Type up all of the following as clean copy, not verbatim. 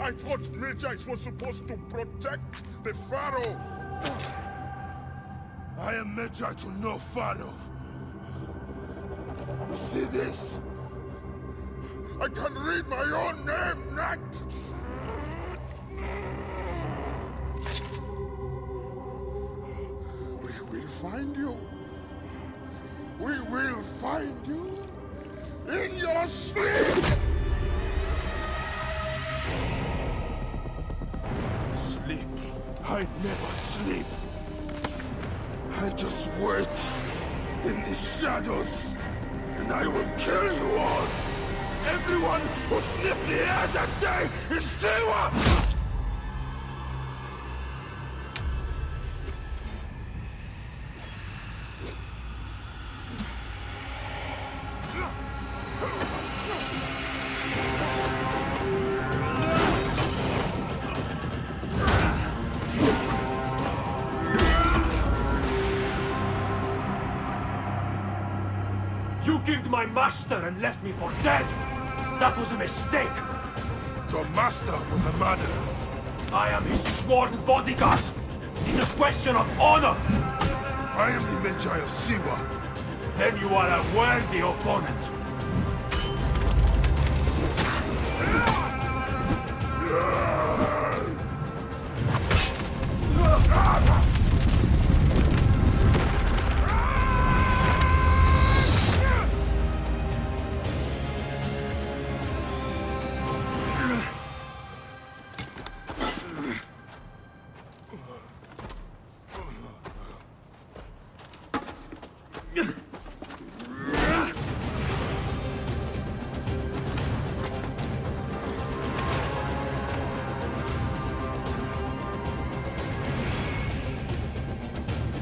I thought Magi's was supposed to protect the Pharaoh. I am Magi to no Pharaoh. You see this? I can read my own name, Nat! We will find you. We will find you in your sleep! Sleep? I never sleep. I just wait in the shadows, and I will kill you all! Everyone who sniffed the air that day in Siwa! You killed my master and left me for dead! That was a mistake! Your master was a murderer. I am his sworn bodyguard! It's a question of honor! I am the Magi of Siwa. Then you are a worthy opponent.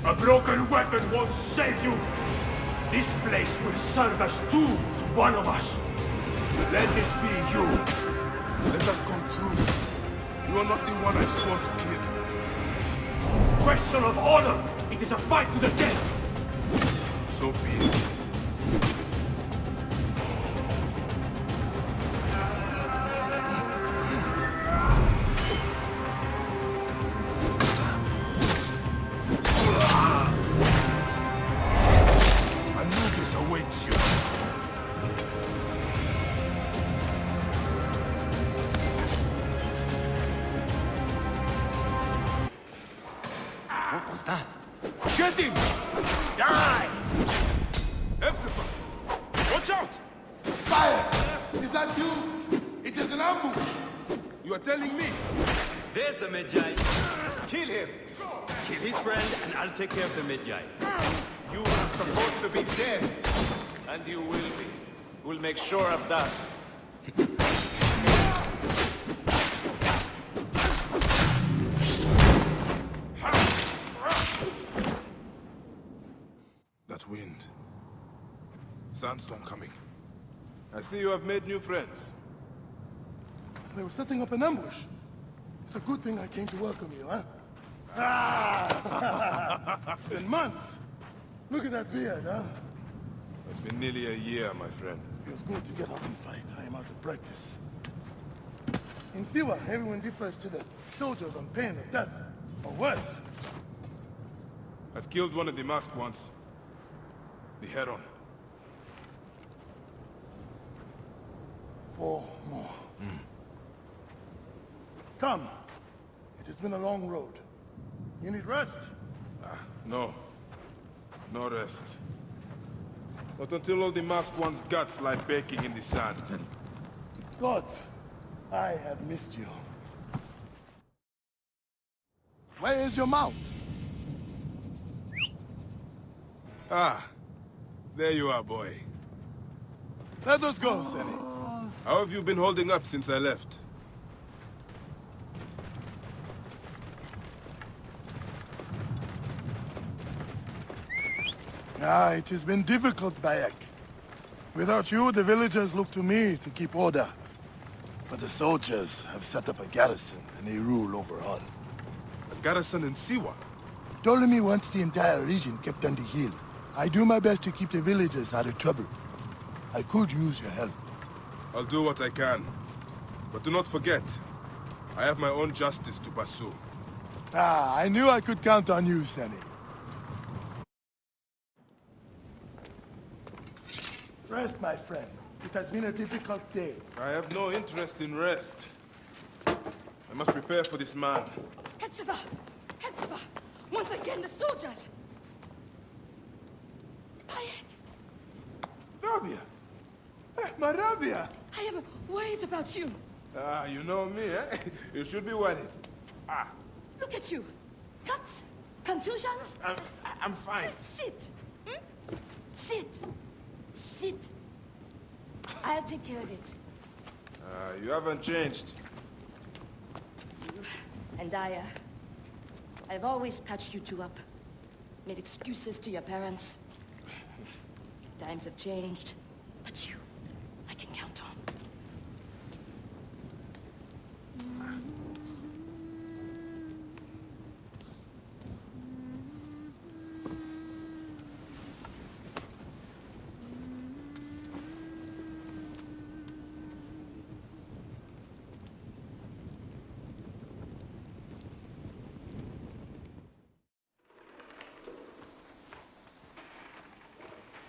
A broken weapon won't save you! This place will serve as tool to one of us. Let this be you. Let us come truce. You are not the one I sought to kill. Question of honor! It is a fight to the death! So be it. Anubis awaits you. What was that? Get him! Die! Epsifa! Watch out! Fire! Is that you? It is an ambush! You are telling me? There's the Magi. Kill him. Kill his friend, and I'll take care of the Magi. You are supposed to be dead, and you will be. We'll make sure of that. That wind. Sandstorm coming. I see you have made new friends. They were setting up an ambush. It's a good thing I came to welcome you, huh? It's been months. Look at that beard, huh? It's been nearly a year, my friend. Feels good to get out and fight. I am out of practice. In Siwa, everyone defers to the soldiers on pain of death, or worse. I've killed one of the masked ones. The Heron. 4 more. Come. It has been a long road. You need rest? No. No rest. Not until all the masked ones' guts lie baking in the sand. God, I have missed you. Where is your mouth? Ah. There you are, boy. Let us go, Senny. How have you been holding up since I left? It has been difficult, Bayek. Without you, the villagers look to me to keep order. But the soldiers have set up a garrison, and they rule over all. A garrison in Siwa? Ptolemy wants the entire region kept on the hill. I do my best to keep the villagers out of trouble. I could use your help. I'll do what I can. But do not forget, I have my own justice to pursue. Ah, I knew I could count on you, Senny. Rest, my friend. It has been a difficult day. I have no interest in rest. I must prepare for this man. Hepzibah! Hepzibah! Once again, the soldiers! Bayek! Rabia! My Rabia! I am worried about you. Ah, you know me, eh? You should be worried. Ah, Look at you. Cuts? Contusions? I'm fine. Sit! Hmm? Sit! Sit! I'll take care of it. You haven't changed. And I've always patched you two up. Made excuses to your parents. Times have changed. But you, I can count on.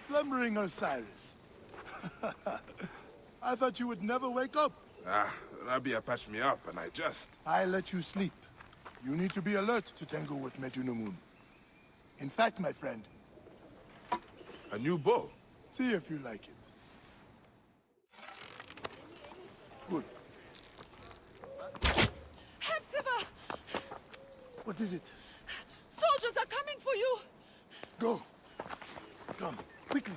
Slumbering Osiris. I thought you would never wake up. Ah, Rabia patched me up and I let you sleep. You need to be alert to tangle with Medunamun. In fact, my friend, A new bow? see if you like it. Good. Hepzibah! What is it? Soldiers are coming for you! Go. Come, quickly.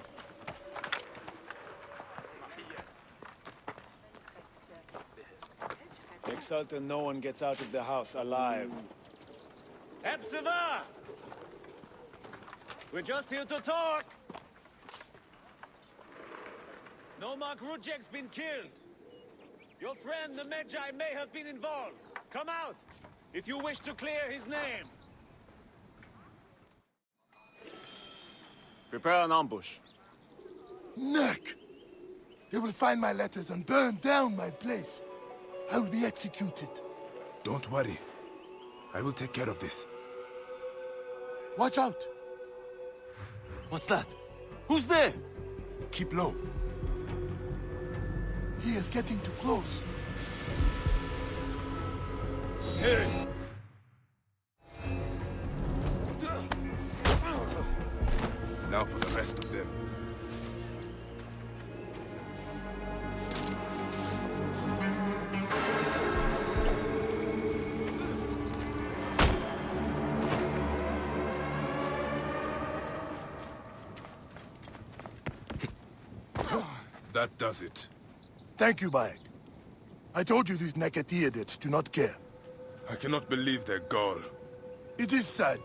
Make certain no one gets out of the house alive. Hepzibah! We're just here to talk! Nomarch Rujek's been killed. Your friend, the Medjay, may have been involved. Come out, if you wish to clear his name. Prepare an ambush. Neck! They will find my letters and burn down my place. I will be executed. Don't worry. I will take care of this. Watch out! What's that? Who's there? Keep low. He is getting too close. Now for the rest of them. That does it. Thank you, Bayek. I told you these Nekatiadids do not care. I cannot believe their gall. It is sad.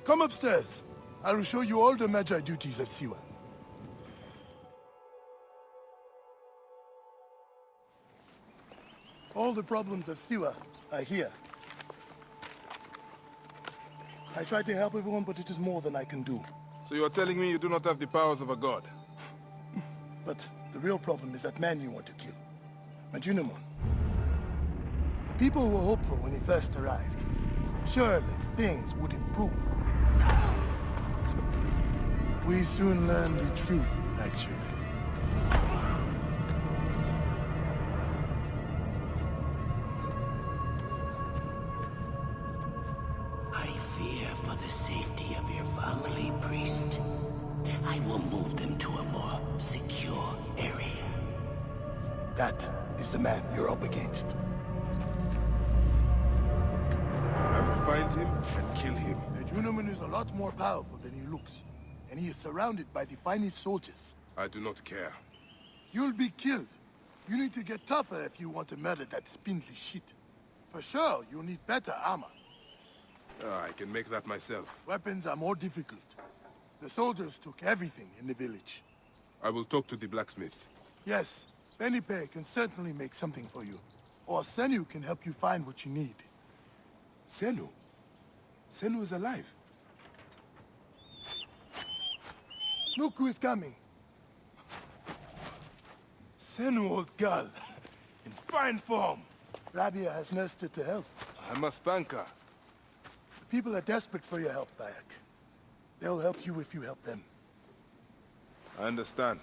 Come upstairs. I will show you all the Magi duties of Siwa. All the problems of Siwa are here. I try to help everyone, but it is more than I can do. So you are telling me you do not have the powers of a god? But the real problem is that man you want to kill. Majunamon. The people were hopeful when he first arrived. Surely things would improve. We soon learned the truth, actually. I fear for the safety of your family, priest. I will move them to a more secure area. That is the man you're up against. I will find him and kill him. Majunamon is a lot more powerful than he looks. And he is surrounded by the finest soldiers. I do not care. You'll be killed. You need to get tougher if you want to murder that spindly shit. For sure, you'll need better armor. I can make that myself. Weapons are more difficult. The soldiers took everything in the village. I will talk to the blacksmith. Yes, Benipe can certainly make something for you. Or Senu can help you find what you need. Senu? Senu is alive. Look who is coming. Senu, old girl. In fine form. Rabia has nursed it to health. I must thank her. The people are desperate for your help, Bayek. They'll help you if you help them. I understand.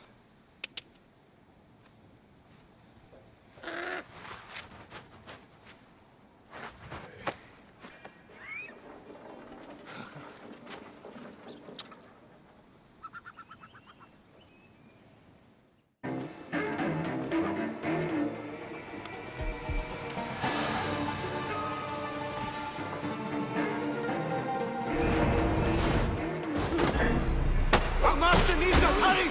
Our master needs us! Hurry!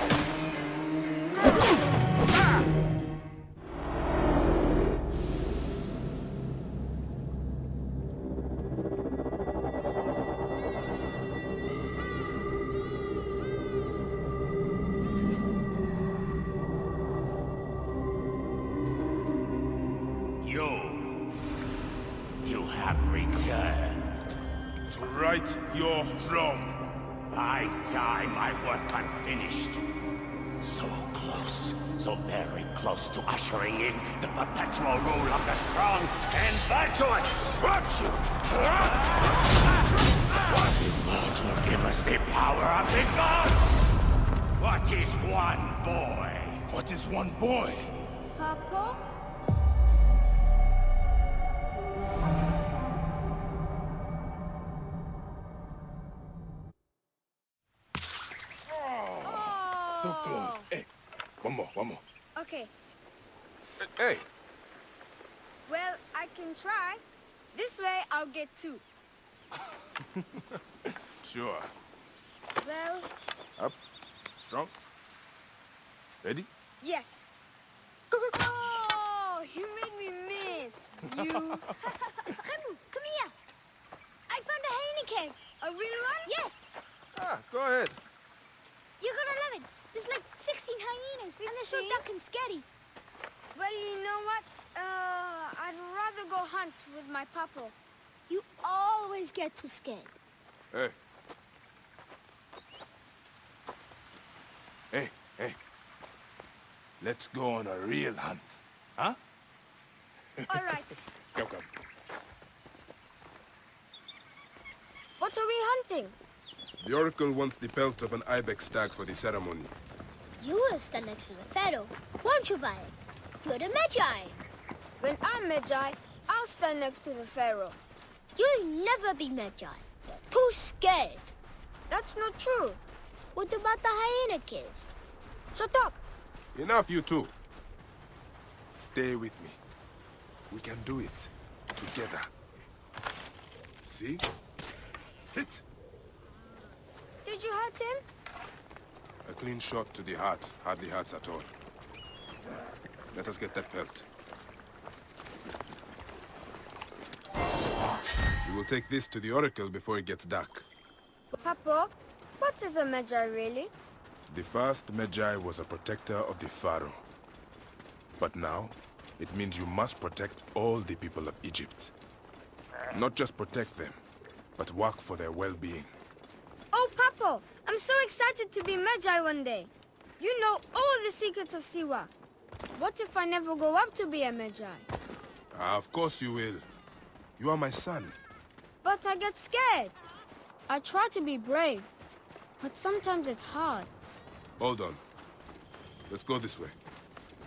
You have returned. To right your wrong. I die my work unfinished. So close, so very close to ushering in the perpetual rule of the strong and virtuous. Virtue! What will give us the power of the gods? What is one boy? What is one boy? Papa? So close. Hey, one more. Okay, Hey, well, I can try. This way, I'll get two. sure. Well, Up, strong. Ready? yes. Oh, you made me miss. You. Remu, come here. I found a Heineken. A real one? Yes. Ah, go ahead. You're gonna love it. There's like 16 hyenas, and they're so dark and scary. Well, you know what? I'd rather go hunt with my papa. You always get too scared. Hey. Hey. Let's go on a real hunt. Huh? All right. Come. What are we hunting? The Oracle wants the pelt of an ibex stag for the ceremony. You will stand next to the Pharaoh, won't you, Bayek? You're the Magi. When I'm Magi, I'll stand next to the Pharaoh. You'll never be Magi. You're too scared. That's not true. What about the hyena kid? Shut up. Enough, you two. Stay with me. We can do it. Together. See? Hit! Did you hurt him? A clean shot to the heart hardly hurts at all. Let us get that pelt. We will take this to the Oracle before it gets dark. Papa, what is a Magi really? The first Magi was a protector of the Pharaoh. But now, it means you must protect all the people of Egypt. Not just protect them, but work for their well-being. Oh, Papa, I'm so excited to be Magi one day. You know all the secrets of Siwa. What if I never go up to be a Magi? Of course you will. You are my son. But I get scared. I try to be brave, but sometimes it's hard. Hold on. Let's go this way.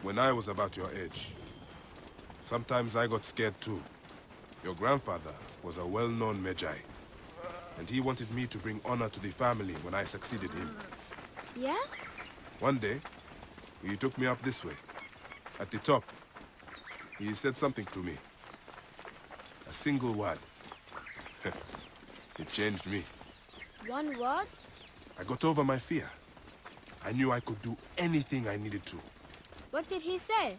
When I was about your age, sometimes I got scared too. Your grandfather was a well-known Magi, and he wanted me to bring honor to the family when I succeeded him. Yeah? One day, he took me up this way. At the top, he said something to me. A single word. It changed me. One word? I got over my fear. I knew I could do anything I needed to. What did he say?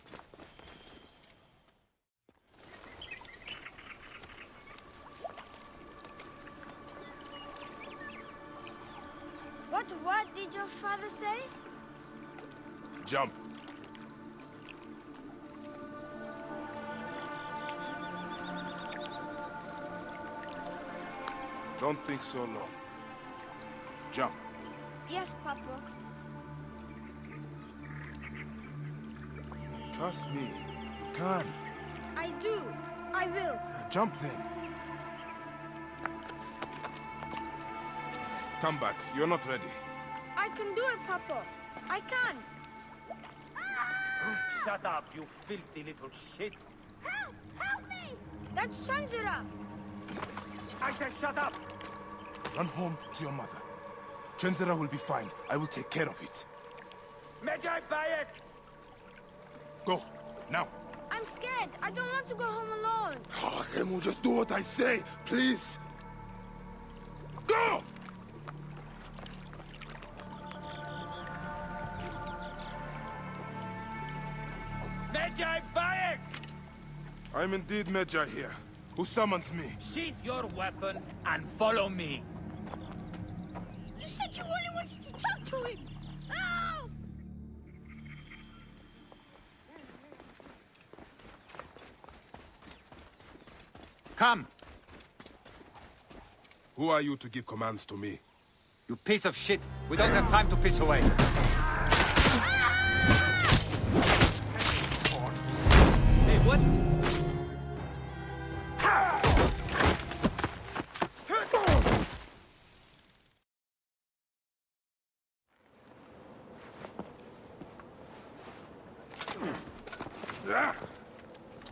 What word did your father say? Jump. Don't think so long. Jump. Yes, Papa. Trust me. You can. I I do. I will. Jump then. Come back. You're not ready. I can do it, Papa. I can. Shut up, you filthy little shit. Help! Help me! That's Shanzura. I said shut up! Run home to your mother. Chenzera will be fine. I will take care of it. Medjay Bayek! Go. Now. I'm scared. I don't want to go home alone. Oh, Hemu, just do what I say, please. Go! Medjay Bayek! I'm indeed Medjay here. Who summons me? Sheath your weapon and follow me. You said you only wanted to talk to him. Oh! Come, Who are you to give commands to me? you piece of shit. We don't have time to piss away. Hey, what?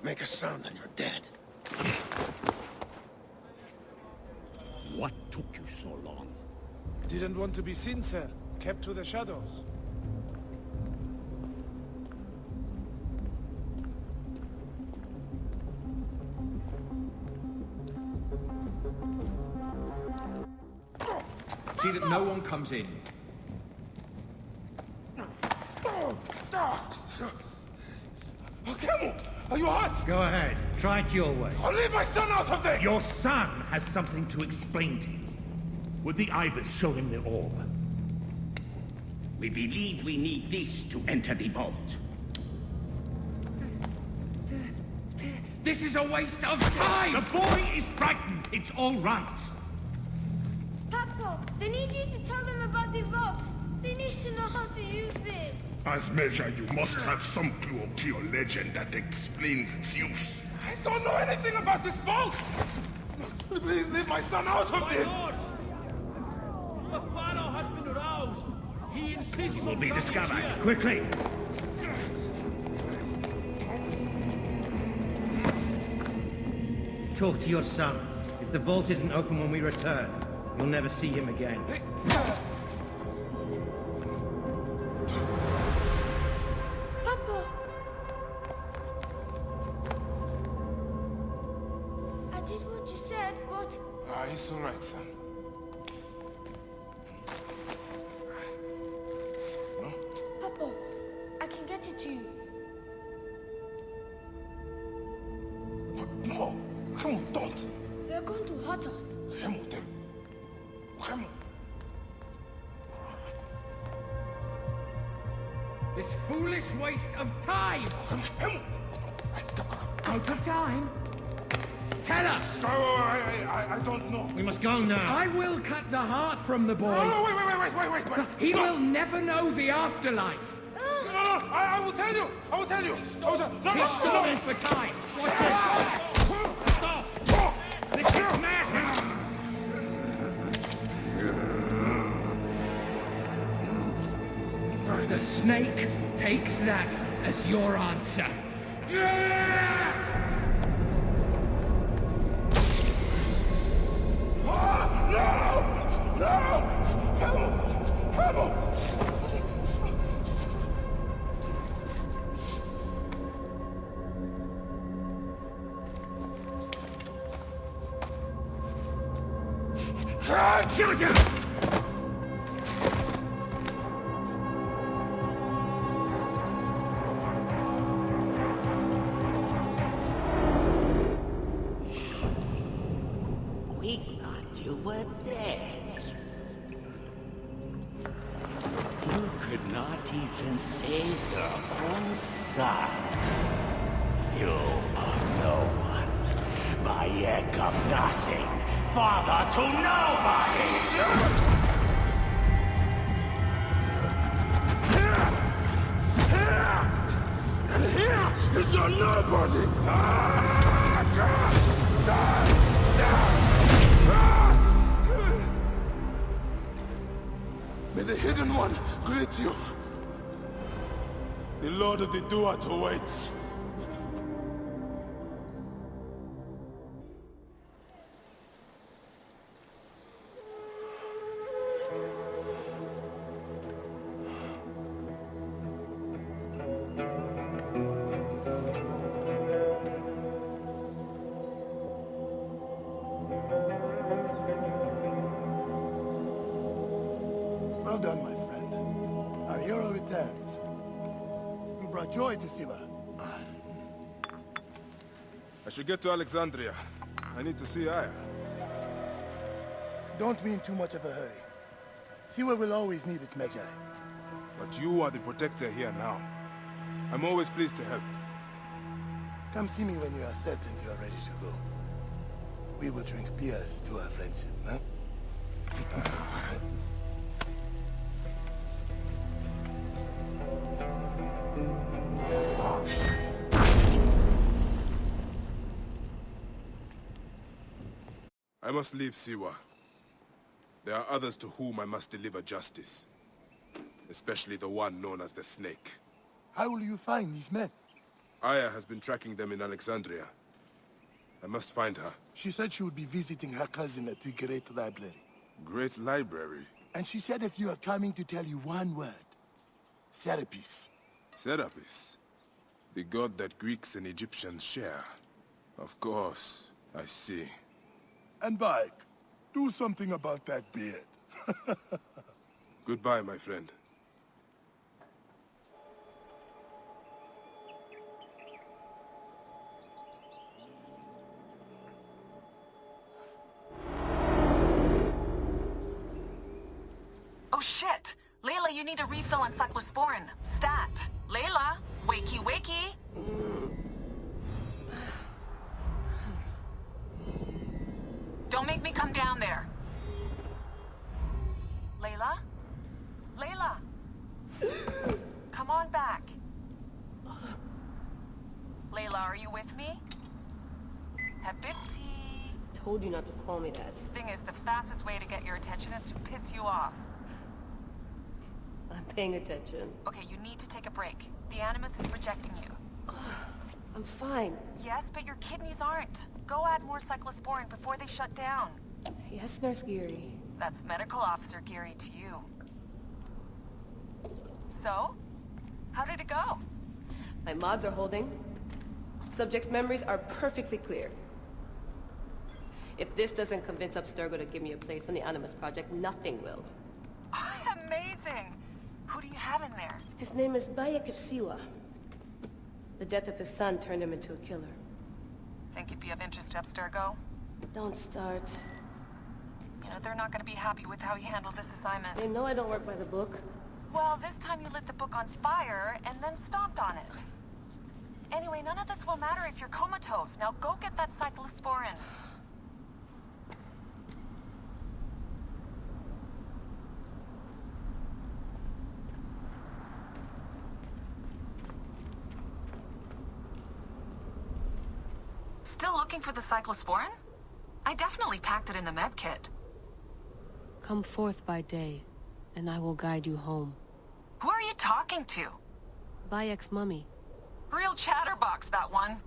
Make a sound and you're dead. What took you so long? Didn't want to be seen, sir. Kept to the shadows. See that no one comes in. Kemu, are you hurt? Go ahead. Try it your way. I'll leave my son out of there! Your son has something to explain to you. Would the ibis show him the orb? We believe we need this to enter the vault. This is a waste of time! The boy is frightened. It's all right. Papa, they need you to tell them about the vault. They need to know how to use this. As measure, you must have some clue to your legend that explains its use. I don't know anything about this vault! Please leave my son out of this! The pharaoh has been aroused. He insists will be discovered. Quickly! Talk to your son. If the vault isn't open when we return, you'll never see him again. Papa! I did what you said, but... It's all right, son. No? Papa, I can get it to you. No! Kemu, don't! They're going to hurt us. Kemu, Kemu! This foolish waste of time! Kemu! Out of time? Tell us! I don't know. We must go now. I will cut the heart from the boy. No, wait. He Stop. will never know the afterlife. No, I will tell you. I will tell you. He's stalling for time. What's this? Stop! This is madness! The snake takes that as your answer. Shoot him! We thought you were dead. You could not even save your own son. You are no one. Bayek of nothing. Father to nobody! is a nobody! May the Hidden One greet you. The Lord of the Duat awaits. Well done, my friend. Our hero returns. You brought joy to Siva. I should get to Alexandria. I need to see Aya. Don't be in too much of a hurry. Siva will always need its Magi. But you are the protector here now. I'm always pleased to help. Come see me when you are certain you are ready to go. We will drink beers to our friendship, huh? I must leave Siwa. There are others to whom I must deliver justice. Especially the one known as the Snake. How will you find these men? Aya has been tracking them in Alexandria. I must find her. She said she would be visiting her cousin at the Great Library. Great Library? And she said if you are coming to tell you one word. Serapis. Serapis? The god that Greeks and Egyptians share. Of course, I see. And Bike, do something about that beard. Goodbye, my friend. Oh shit! Layla, you need a refill on cyclosporin. Stat! Layla! Wakey wakey! Don't make me come down there. Layla? Layla! Come on back. Layla, are you with me? Habibti. Told you not to call me that. Thing is, the fastest way to get your attention is to piss you off. I'm paying attention. Okay, you need to take a break. The Animus is rejecting you. I'm fine. Yes, but your kidneys aren't. Go add more cyclosporin before they shut down. Yes, Nurse Geary. That's Medical Officer Geary to you. So? How did it go? My mods are holding. Subject's memories are perfectly clear. If this doesn't convince Abstergo to give me a place on the Animus Project, nothing will. Amazing! Who do you have in there? His name is Bayek of Siwa. The death of his son turned him into a killer. Think he'd be of interest to Abstergo? Don't start. You know, they're not gonna be happy with how he handled this assignment. They know I don't work by the book. Well, this time you lit the book on fire and then stomped on it. Anyway, none of this will matter if you're comatose. Now go get that cyclosporin. Still looking for the cyclosporin? I definitely packed it in the med kit. Come forth by day, and I will guide you home. Who are you talking to? Bayek's mummy. Real chatterbox, that one.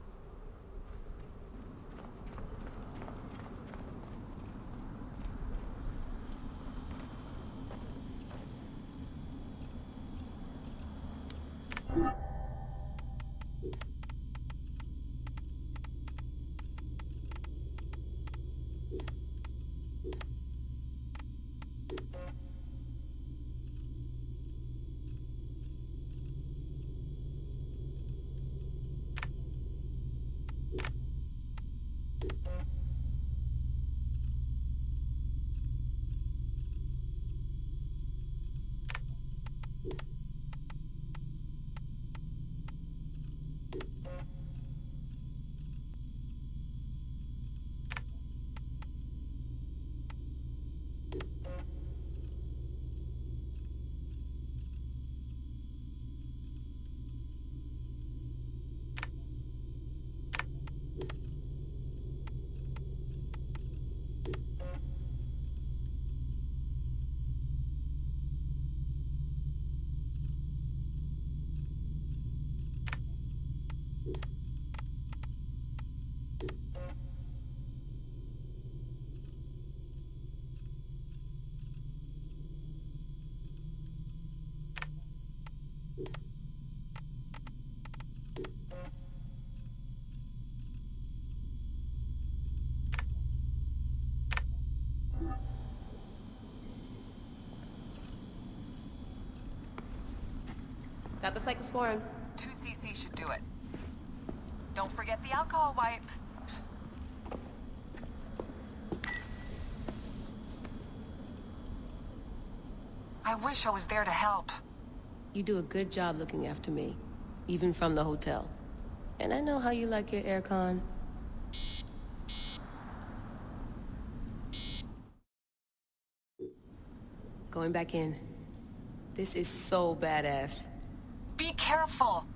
Got the cyclosporin. 2cc should do it. Don't forget the alcohol wipe. I wish I was there to help. You do a good job looking after me, even from the hotel. And I know how you like your aircon. Going back in. This is so badass. Be careful.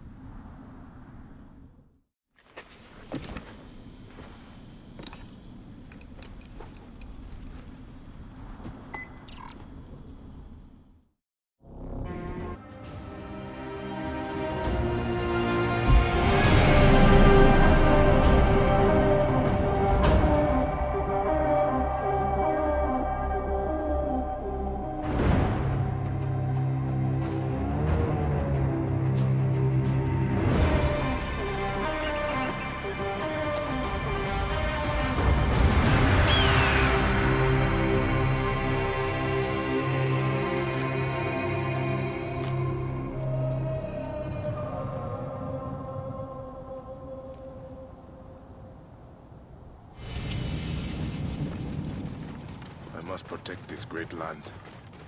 I must protect this great land.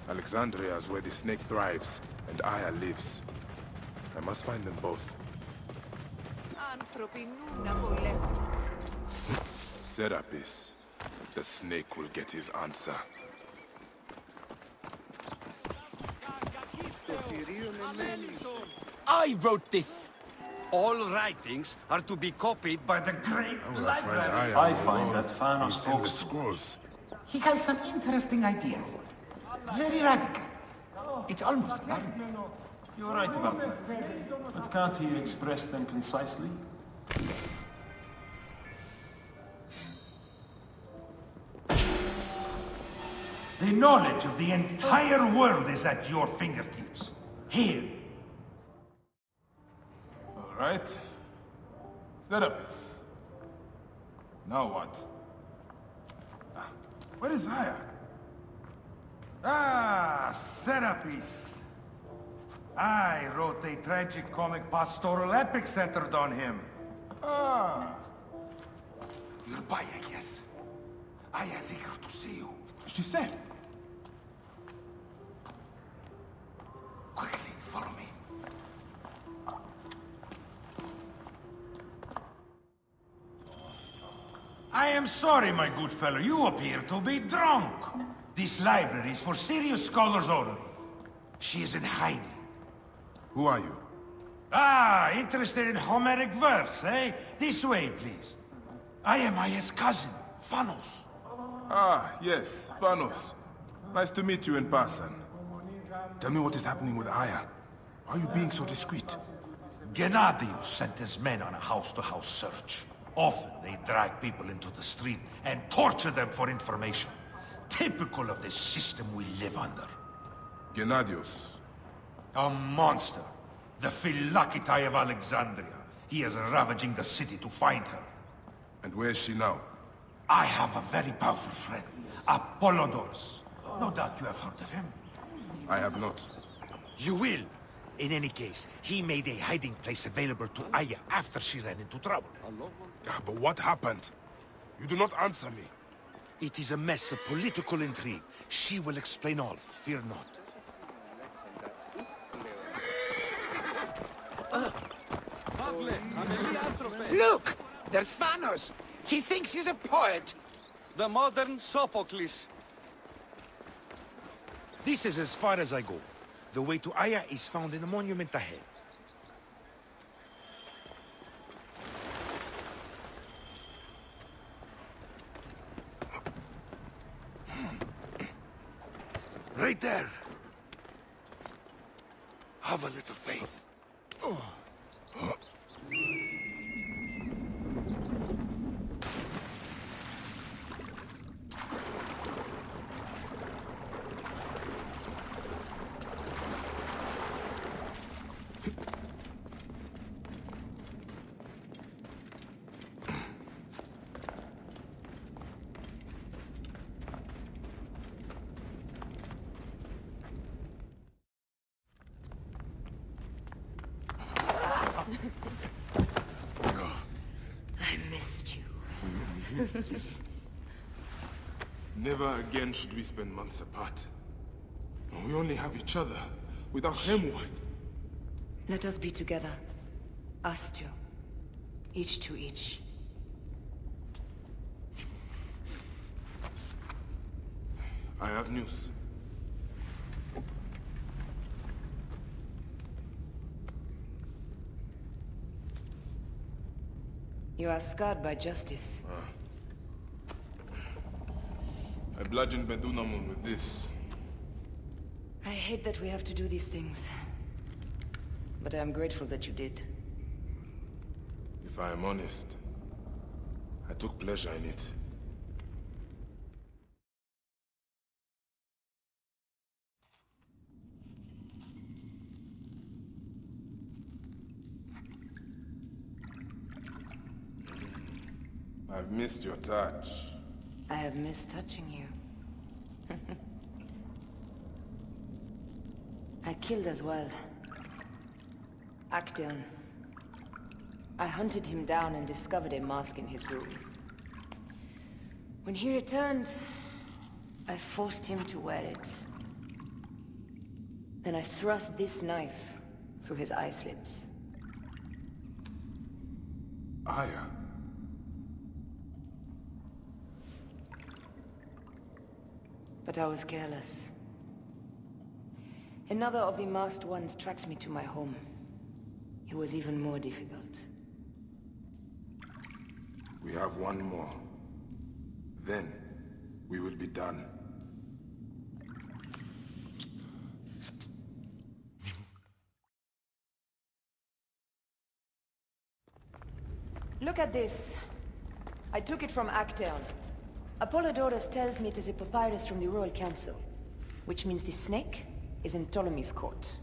Alexandria is where the snake thrives, and Aya lives. I must find them both. Serapis. The snake will get his answer. I wrote this. All writings are to be copied by the great library. I find that Thanos talks scrolls. He has some interesting ideas. Very radical. It's almost alarming. You're right about that. But can't he express them concisely? The knowledge of the entire world is at your fingertips. Here. All right. Serapis. Now what? Where is Aya? Ah, Serapis. I wrote a tragic comic pastoral epic centered on him. Ah. You're Baya, yes. Aya's eager to see you. She said. Quickly, follow me. I am sorry, my good fellow. You appear to be drunk. This library is for serious scholars only. She is in hiding. Who are you? Ah, interested in Homeric verse, eh? This way, please. I am Aya's cousin, Phanos. Ah, yes, Thanos. Nice to meet you in person. Tell me what is happening with Aya. Why are you being so discreet? Gennadius sent his men on a house-to-house search. Often they drag people into the street and torture them for information. Typical of the system we live under. Gennadius. A monster. The Philakitae of Alexandria. He is ravaging the city to find her. And where is she now? I have a very powerful friend, Apollodorus. No doubt you have heard of him. I have not. You will. In any case, he made a hiding place available to Aya after she ran into trouble. But what happened? You do not answer me. It is a mess of political intrigue. She will explain all, fear not. Look! There's Thanos! He thinks he's a poet! The modern Sophocles. This is as far as I go. The way to Aya is found in the monument ahead. Right there. Have a little faith. Never again should we spend months apart. We only have each other. Without him, what? Let us be together. Us two. Each to each. I have news. You are scarred by justice. I bludgeoned Medunamun with this. I hate that we have to do these things. But I am grateful that you did. If I am honest, I took pleasure in it. I've missed your touch. I have missed touching you. I killed as well. Actaeon. I hunted him down and discovered a mask in his room. When he returned, I forced him to wear it. Then I thrust this knife through his eye slits. Aya. But I was careless. Another of the masked ones tracked me to my home. It was even more difficult. We have one more. Then, we will be done. Look at this. I took it from Actaeon. Apollodorus tells me it is a papyrus from the Royal Council, which means the snake is in Ptolemy's court.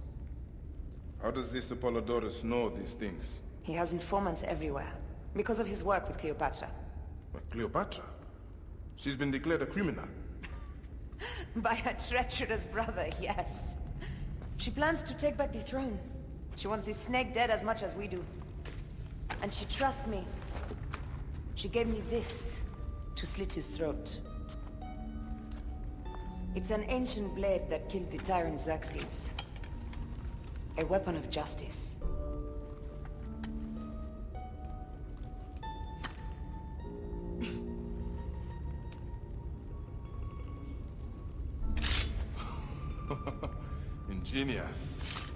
How does this Apollodorus know these things? He has informants everywhere, because of his work with Cleopatra. But Cleopatra? She's been declared a criminal. By her treacherous brother, yes. She plans to take back the throne. She wants the snake dead as much as we do. And she trusts me. She gave me this to slit his throat. It's an ancient blade that killed the tyrant Xerxes. A weapon of justice. Ingenious.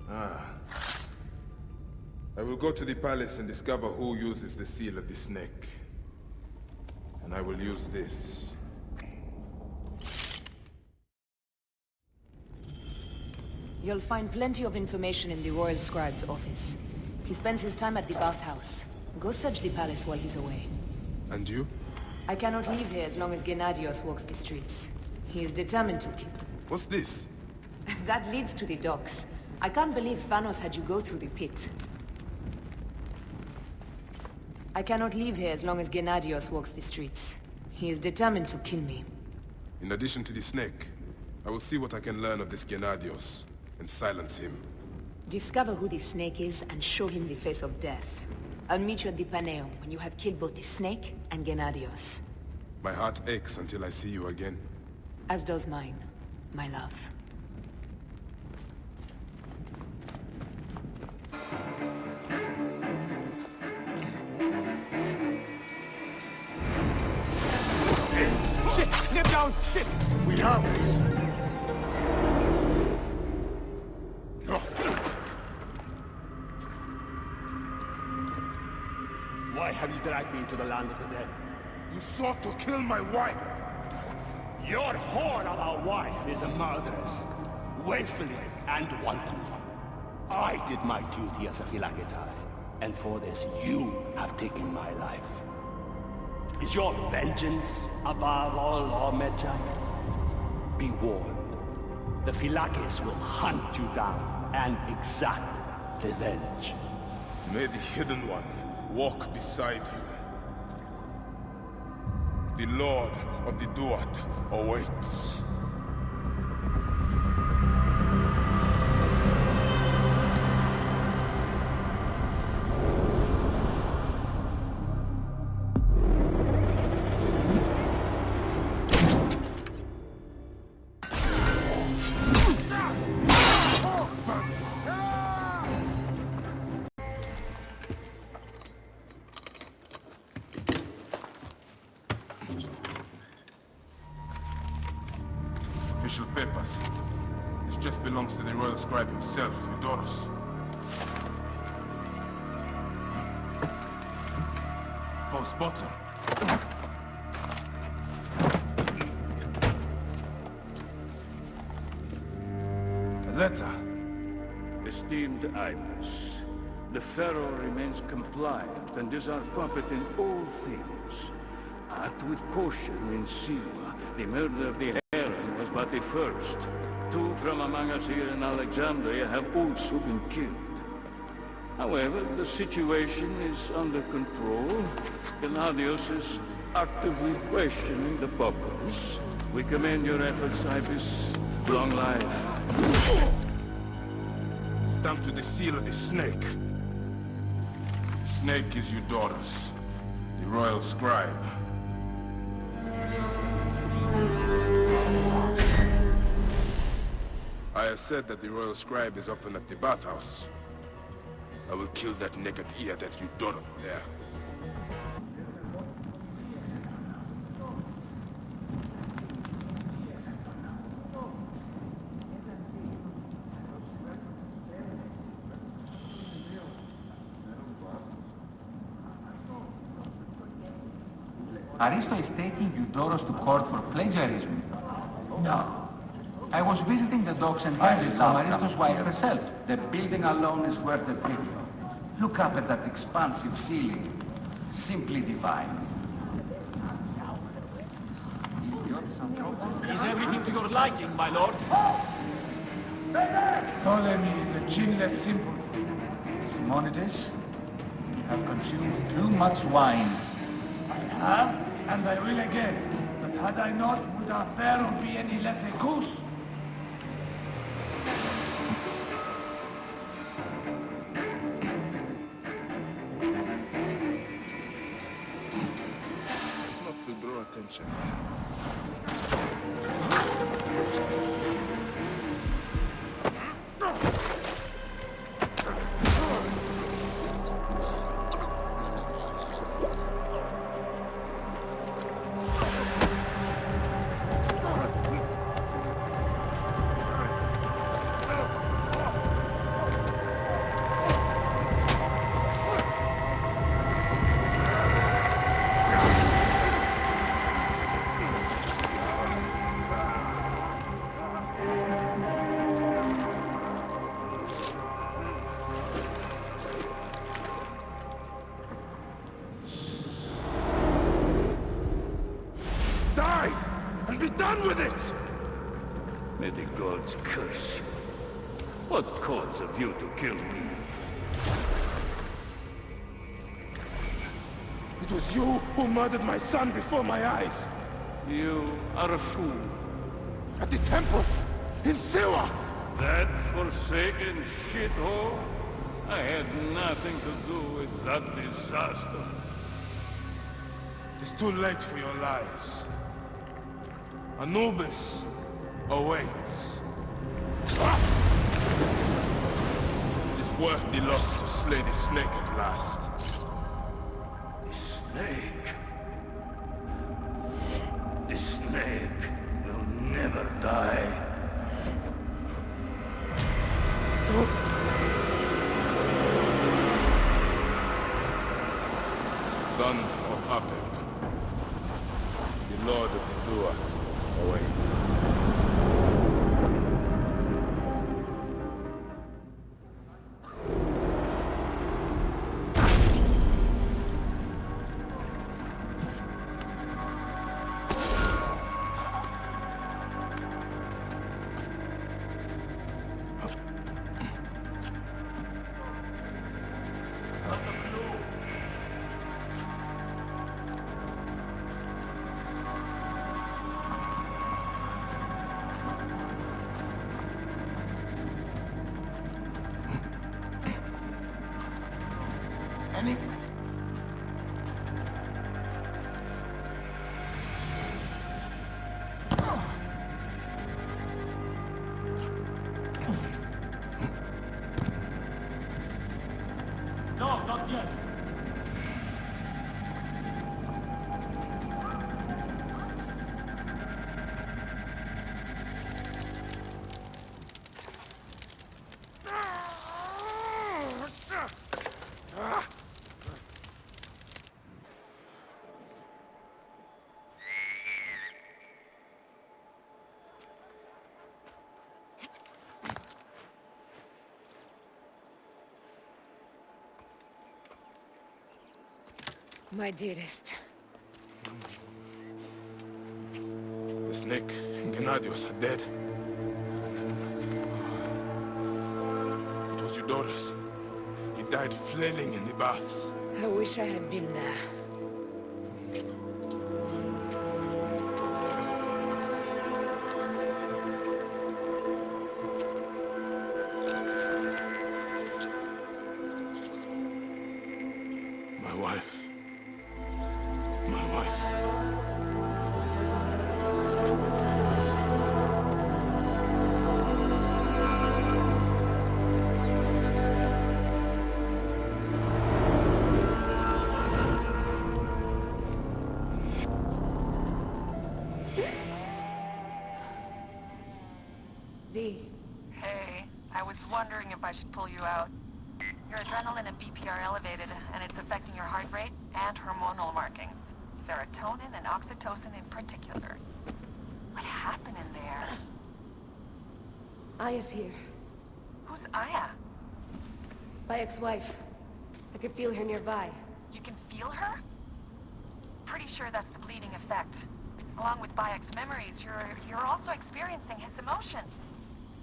I will go to the palace and discover who uses the seal of the snake. And I will use this. You'll find plenty of information in the Royal Scribe's office. He spends his time at the bathhouse. Go search the palace while he's away. And you? I cannot leave here as long as Gennadios walks the streets. He is determined to kill. What's this? That leads to the docks. I can't believe Thanos had you go through the pit. I cannot leave here as long as Gennadios walks the streets. He is determined to kill me. In addition to the snake, I will see what I can learn of this Gennadios and silence him. Discover who the snake is and show him the face of death. I'll meet you at the Paneum when you have killed both the snake and Gennadios. My heart aches until I see you again. As does mine, my love. Shit! Nip down! Shit! We have this! Why have you dragged me into the land of the dead? You sought to kill my wife! Your whore of a wife is a murderess, willfully and wantonly. I did my duty as a Philagitine, and for this you have taken my life. Is your vengeance above all law, Medjay? Be warned. The Philagis will hunt you down and exact revenge. May the Hidden One walk beside you. The Lord of the Duat awaits. Official papers. This just belongs to the royal scribe himself, Eudorus. False bottom. A letter. Esteemed Ibis, the Pharaoh remains compliant and is our puppet in all things. Act with caution in Siwa. The murder of the Heron was but the first. 2 from among us here in Alexandria have also been killed. However, the situation is under control. Gennadios is actively questioning the populace. We commend your efforts, Ibis. Long life. Stamped to the seal of the snake. The snake is Eudorus, the royal scribe. I have said that the royal scribe is often at the bathhouse. I will kill that naked ear that Eudorus there. Aristo is taking Eudorus to court for plagiarism. No. I was visiting the docks and heard it from Aristo's wife herself. The building alone is worth the trip. Look up at that expansive ceiling. Simply divine. Is everything to your liking, my lord? Ptolemy is a chinless simpleton. Simonides, you have consumed too much wine. I have, and I will again. But had I not, would our pharaoh be any less a goose? It's not to draw attention. May the gods curse you. What cause have you to kill me? It was you who murdered my son before my eyes. You are a fool. At the temple, in Siwa. That forsaken shithole? I had nothing to do with that disaster. It is too late for your lies. Anubis awaits. It is worth the loss to slay the snake at last. The snake? The snake will never die. Son of Apep, the Lord of the Duat awaits. My dearest. The snake and Gennadios are dead. It was Eudorus. He died flailing in the baths. I wish I had been there. My wife. My wife. D. Hey, I was wondering if I should pull you out. Your adrenaline and BP are elevated, and it's affecting your heart rate and hormonal markings. Serotonin and oxytocin in particular. What happened in there? Aya's here. Who's Aya? My ex-wife. I could feel her nearby. You can feel her? Pretty sure that's the bleeding effect. Along with Bayek's memories, you're also experiencing his emotions.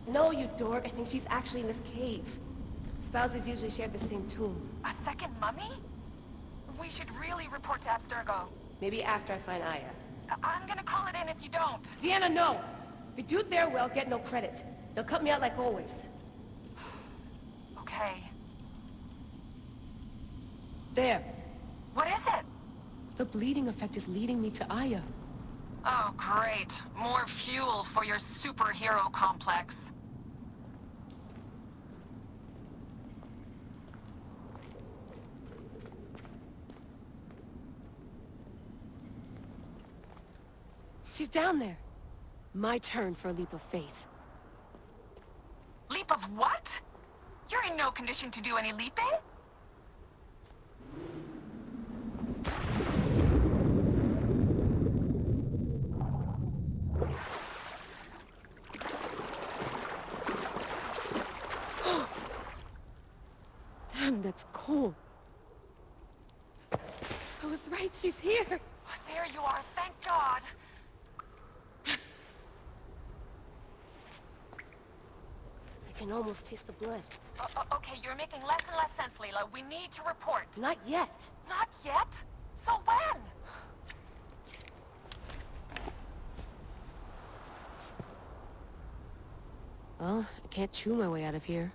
No, you dork. I think she's actually in this cave. Spouses usually share the same tomb. A second mummy? We should really report to Abstergo. Maybe after I find Aya. I'm gonna call it in if you don't. Deanna, no! If you do it their way, I'll get no credit. They'll cut me out like always. Okay. There. What is it? The bleeding effect is leading me to Aya. Oh, great. More fuel for your superhero complex. She's down there. My turn for a leap of faith. Leap of what? You're in no condition to do any leaping? Damn, that's cold. I was right, she's here. There you are, thank God. I can almost taste the blood. Okay, you're making less and less sense, Layla. We need to report. Not yet. Not yet? So when? Well, I can't chew my way out of here.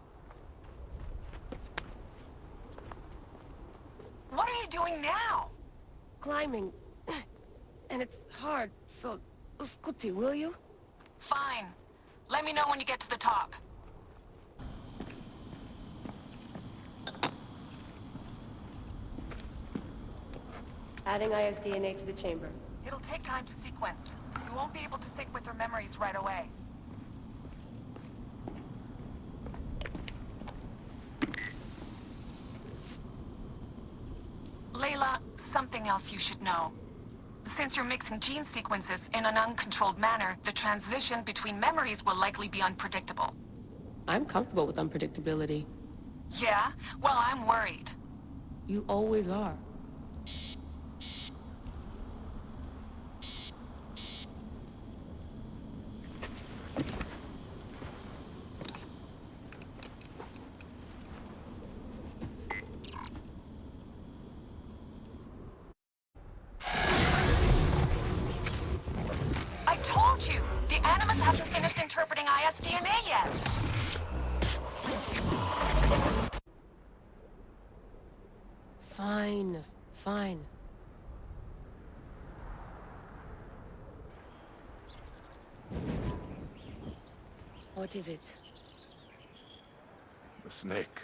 What are you doing now? Climbing. And it's hard, so... Scuti, will you? Fine. Let me know when you get to the top. Adding Aya's DNA to the chamber. It'll take time to sequence. You won't be able to sync with her memories right away. Layla, something else you should know. Since you're mixing gene sequences in an uncontrolled manner, the transition between memories will likely be unpredictable. I'm comfortable with unpredictability. Yeah? Well, I'm worried. You always are. I told you! The Animus hasn't finished interpreting Aya's DNA yet! Fine, fine. What is it? The snake.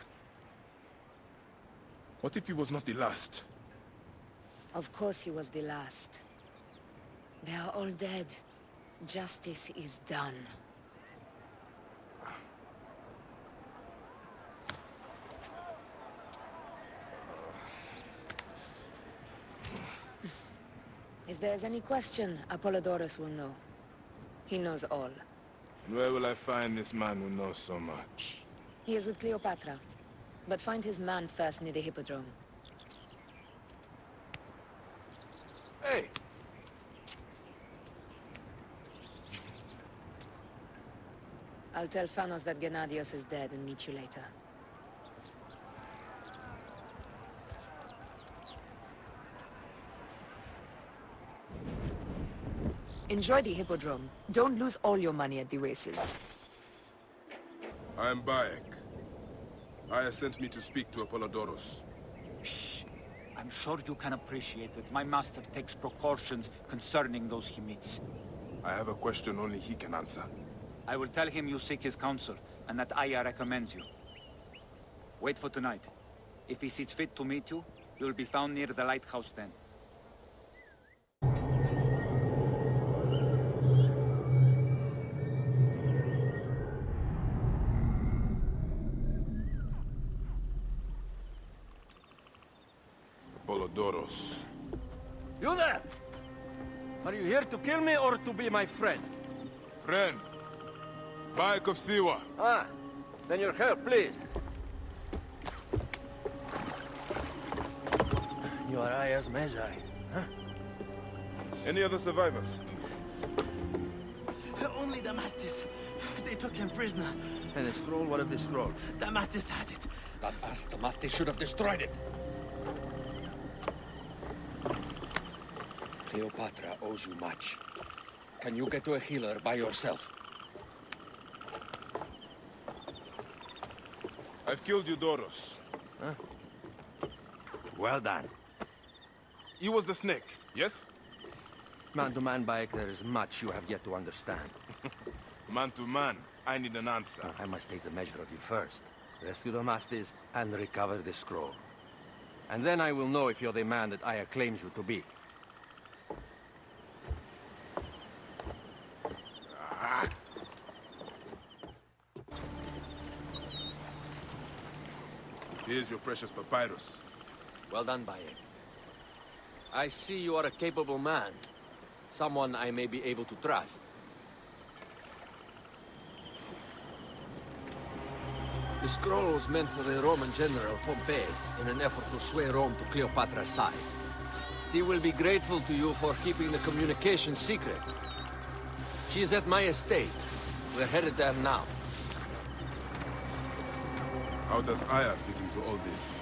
What if he was not the last? Of course he was the last. They are all dead. Justice is done. If there's any question, Apollodorus will know. He knows all. And where will I find this man who knows so much? He is with Cleopatra. But find his man first near the Hippodrome. Hey! I'll tell Thanos that Gennadios is dead and meet you later. Enjoy the Hippodrome. Don't lose all your money at the races. I am Bayek. Aya sent me to speak to Apollodorus. Shh. I'm sure you can appreciate that my master takes precautions concerning those he meets. I have a question only he can answer. I will tell him you seek his counsel, and that Aya recommends you. Wait for tonight. If he sees fit to meet you, you will be found near the lighthouse then. Apollodorus. You there! Are you here to kill me or to be my friend? Friend. Bayek of Siwa. Ah, then your help, please. You are Aya's Magi, huh? Any other survivors? Only Damastis. They took him prisoner. And the scroll? What of the scroll? Damastis had it. That ass Damastis should have destroyed it. Cleopatra owes you much. Can you get to a healer by yourself? I've killed Eudorus. Huh? Well done. He was the snake, yes? Man to man, Bayek, there is much you have yet to understand. Man to man, I need an answer. I must take the measure of you first. Rescue Damastis and recover the scroll. And then I will know if you're the man that Aya claims you to be. Here's your precious papyrus. Well done, Bayek. I see you are a capable man. Someone I may be able to trust. The scroll was meant for the Roman general Pompey in an effort to sway Rome to Cleopatra's side. She will be grateful to you for keeping the communication secret. She's at my estate. We're headed there now. How does Aya fit into all this?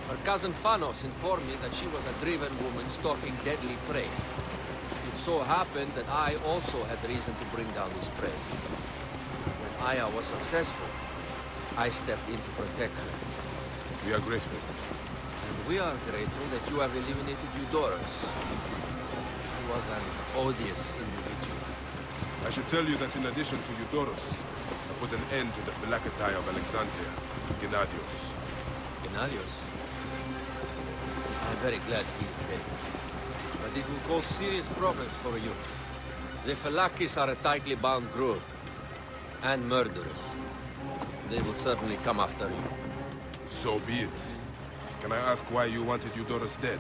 Her cousin Phanos informed me that she was a driven woman stalking deadly prey. It so happened that I also had reason to bring down this prey. When Aya was successful, I stepped in to protect her. We are grateful. And we are grateful that you have eliminated Eudorus. He was an odious individual. I should tell you that in addition to Eudorus, I put an end to the Phylactery of Alexandria, Gennadios. Gennadios? I'm very glad he is dead. But it will cause serious problems for you. The Phylakis are a tightly bound group. And murderers. They will certainly come after you. So be it. Can I ask why you wanted Eudorus dead?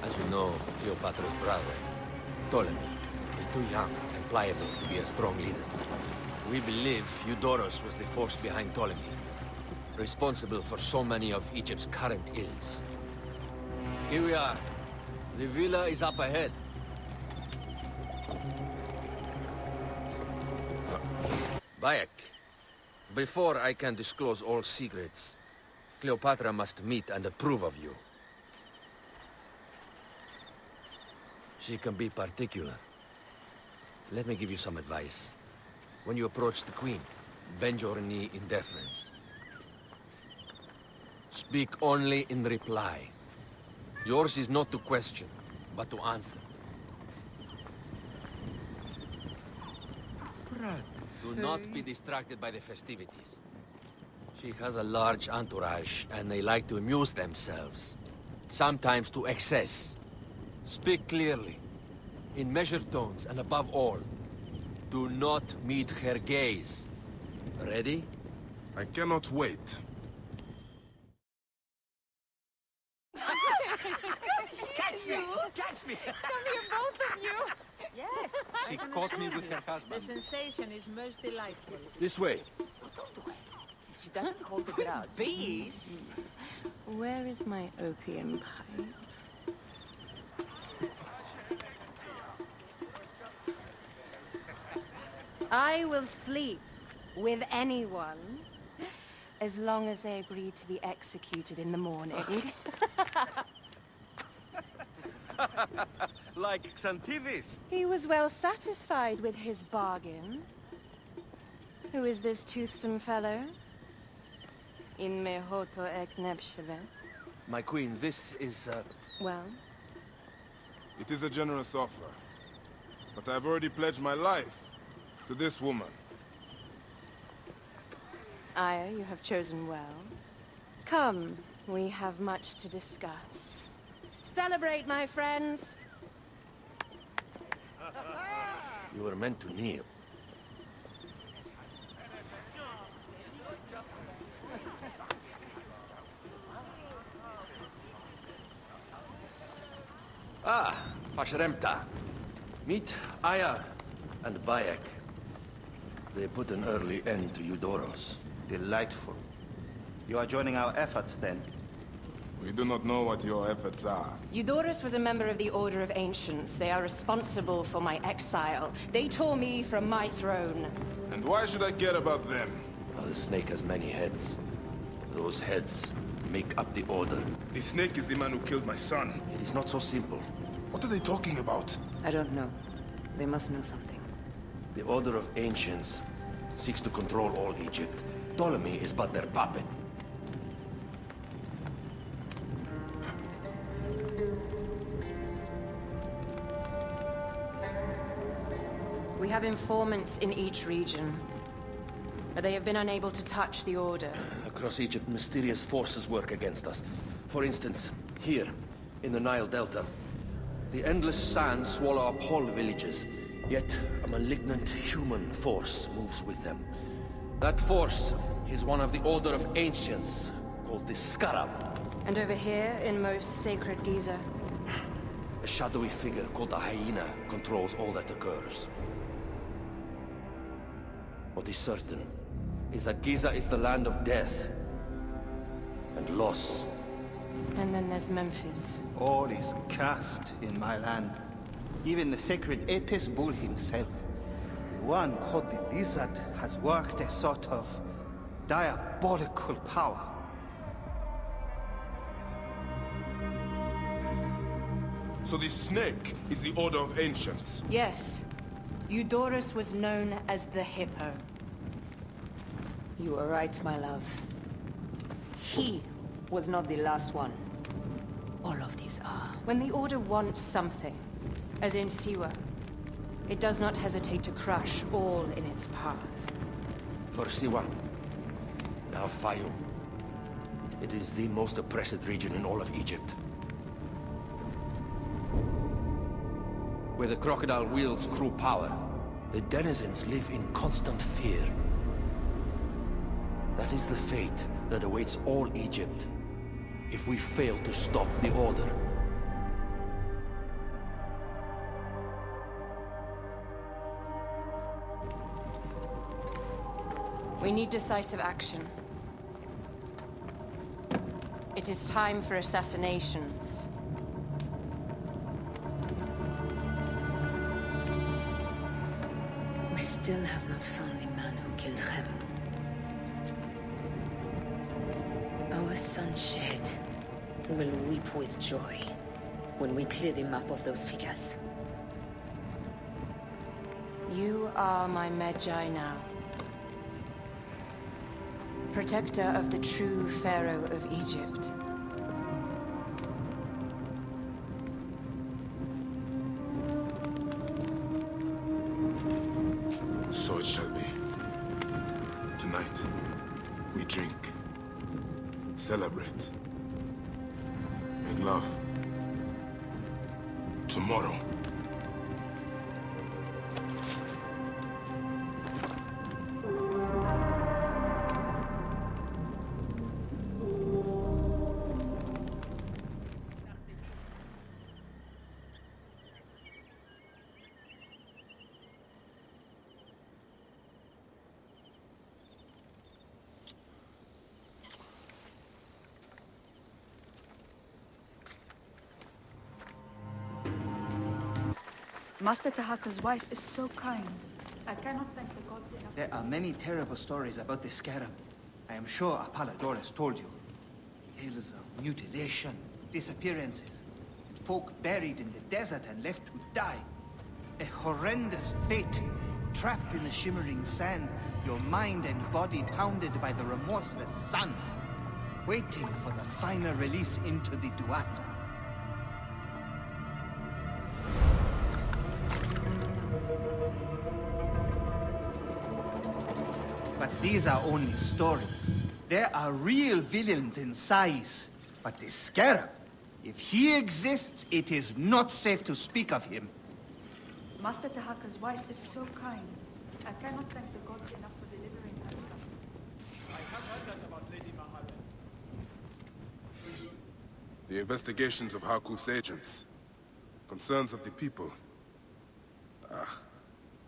As you know, Cleopatra's brother, Ptolemy, is too young and pliable to be a strong leader. We believe Eudorus was the force behind Ptolemy, responsible for so many of Egypt's current ills. Here we are. The villa is up ahead. Bayek, before I can disclose all secrets, Cleopatra must meet and approve of you. She can be particular. Let me give you some advice. When you approach the Queen, bend your knee in deference. Speak only in reply. Yours is not to question, but to answer. Do not be distracted by the festivities. She has a large entourage, and they like to amuse themselves. Sometimes to excess. Speak clearly, in measured tones, and above all, do not meet her gaze. Ready? I cannot wait. Catch me! Catch me! Come here, both of you! Yes. She caught me with her husband. The sensation is most delightful. This way. She doesn't hold the grudge. Please. Where is my opium pipe? I will sleep with anyone, as long as they agree to be executed in the morning. Like Xantivis. He was well satisfied with his bargain. Who is this toothsome fellow? In me hoto ek nebsheve. My queen, this is, Well? It is a generous offer. But I've already pledged my life to this woman. Aya, you have chosen well. Come, we have much to discuss. Celebrate, my friends! You were meant to kneel. Ah, Pashremta. Meet Aya and Bayek. They put an early end to Eudoros. Delightful. You are joining our efforts, then? We do not know what your efforts are. Eudoros was a member of the Order of Ancients. They are responsible for my exile. They tore me from my throne. And why should I care about them? Well, the snake has many heads. Those heads make up the Order. The snake is the man who killed my son. It is not so simple. What are they talking about? I don't know. They must know something. The Order of Ancients seeks to control all Egypt. Ptolemy is but their puppet. We have informants in each region. They have been unable to touch the Order. Across Egypt, mysterious forces work against us. For instance, here, in the Nile Delta, the endless sands swallow up whole villages, yet a malignant human force moves with them. That force is one of the Order of Ancients, called the Scarab. And over here, in most sacred Giza? A shadowy figure called the Hyena controls all that occurs. What is certain is that Giza is the land of death and loss. And then there's Memphis. All is cursed in my land. Even the sacred Apis bull himself. The one called the Lizard has worked a sort of diabolical power. So the snake is the Order of Ancients? Yes. Eudoros was known as the Hippo. You are right, my love. He was not the last one. All of these are. When the Order wants something, as in Siwa, it does not hesitate to crush all in its path. For Siwa, now Fayum. It is the most oppressed region in all of Egypt. Where the crocodile wields cruel power, the denizens live in constant fear. That is the fate that awaits all Egypt if we fail to stop the Order. We need decisive action. It is time for assassinations. We still have not found the man who killed Remu. Our son Shed will weep with joy when we clear the map of those figures. You are my Magi now. Protector of the true Pharaoh of Egypt. So it shall be. Tonight, we drink, celebrate, make love. Tomorrow, Master Tahaka's wife is so kind. I cannot thank the There are many terrible stories about the scarab. I am sure Apollodorus told you. Tales of mutilation, disappearances, and folk buried in the desert and left to die. A horrendous fate, trapped in the shimmering sand, your mind and body pounded by the remorseless sun, waiting for the final release into the Duat. But these are only stories. There are real villains in Sais. But the Scarab, if he exists, it is not safe to speak of him. Master Tahaka's wife is so kind. I cannot thank the gods enough for delivering her to us. I have heard that about Lady Mahalen. The investigations of Harkuf's agents. Concerns of the people.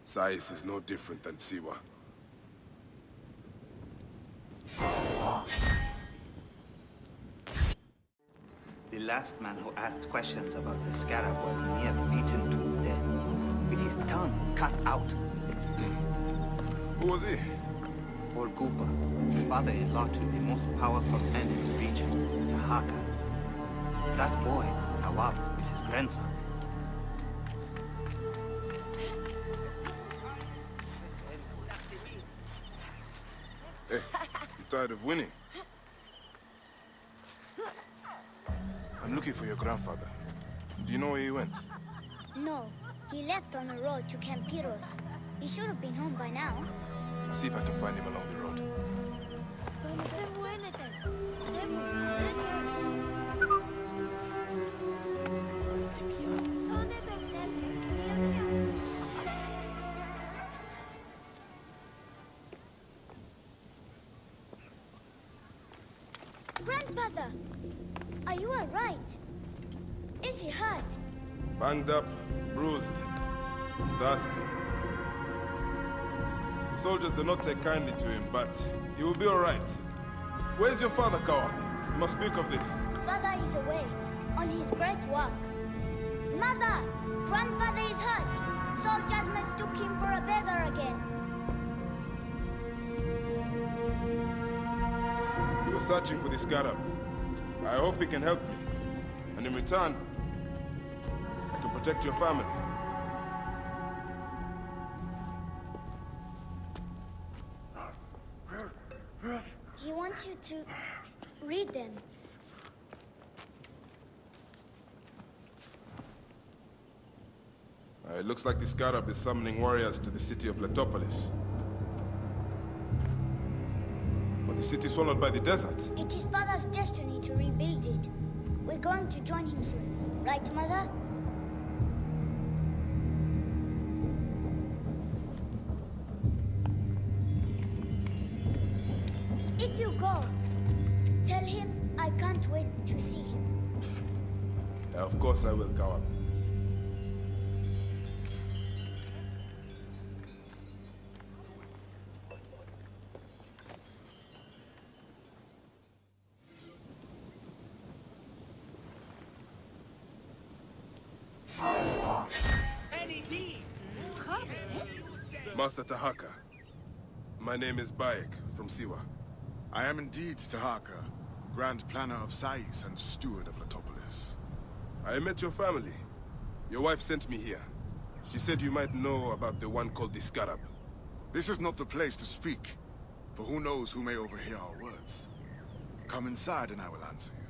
Sais is no different than Siwa. The last man who asked questions about the Scarab was near beaten to death, with his tongue cut out. Who was he? Orgupa, father-in-law to the most powerful man in the region, Tahaka. That boy, Nawab, is his grandson. Hey, you tired of winning? I'm looking for your grandfather. Do you know where he went? No, he left on the road to Campiros. He should have been home by now. I'll see if I can find him along the road. Grandfather, are you all right? Is he hurt? Banged up, bruised, thirsty. The soldiers do not take kindly to him, but he will be all right. Where's your father, Kawa? We must speak of this. Father is away, on his great work. Mother, grandfather is hurt. Soldiers mistook him for a beggar again. He was searching for the Scarab. I hope he can help me. And in return, I can protect your family. He wants you to read them. It looks like the Scarab is summoning warriors to the city of Letopolis. But the city swallowed by the desert. It is Father's destiny to rebuild it. We're going to join him soon. Right, Mother? If you go, tell him I can't wait to see him. Of course I will, Kawa. Master Tahaka, my name is Bayek from Siwa. I am indeed Tahaka, Grand Planner of Sais and Steward of Letopolis. I met your family. Your wife sent me here. She said you might know about the one called the Scarab. This is not the place to speak, for who knows who may overhear our words. Come inside and I will answer you.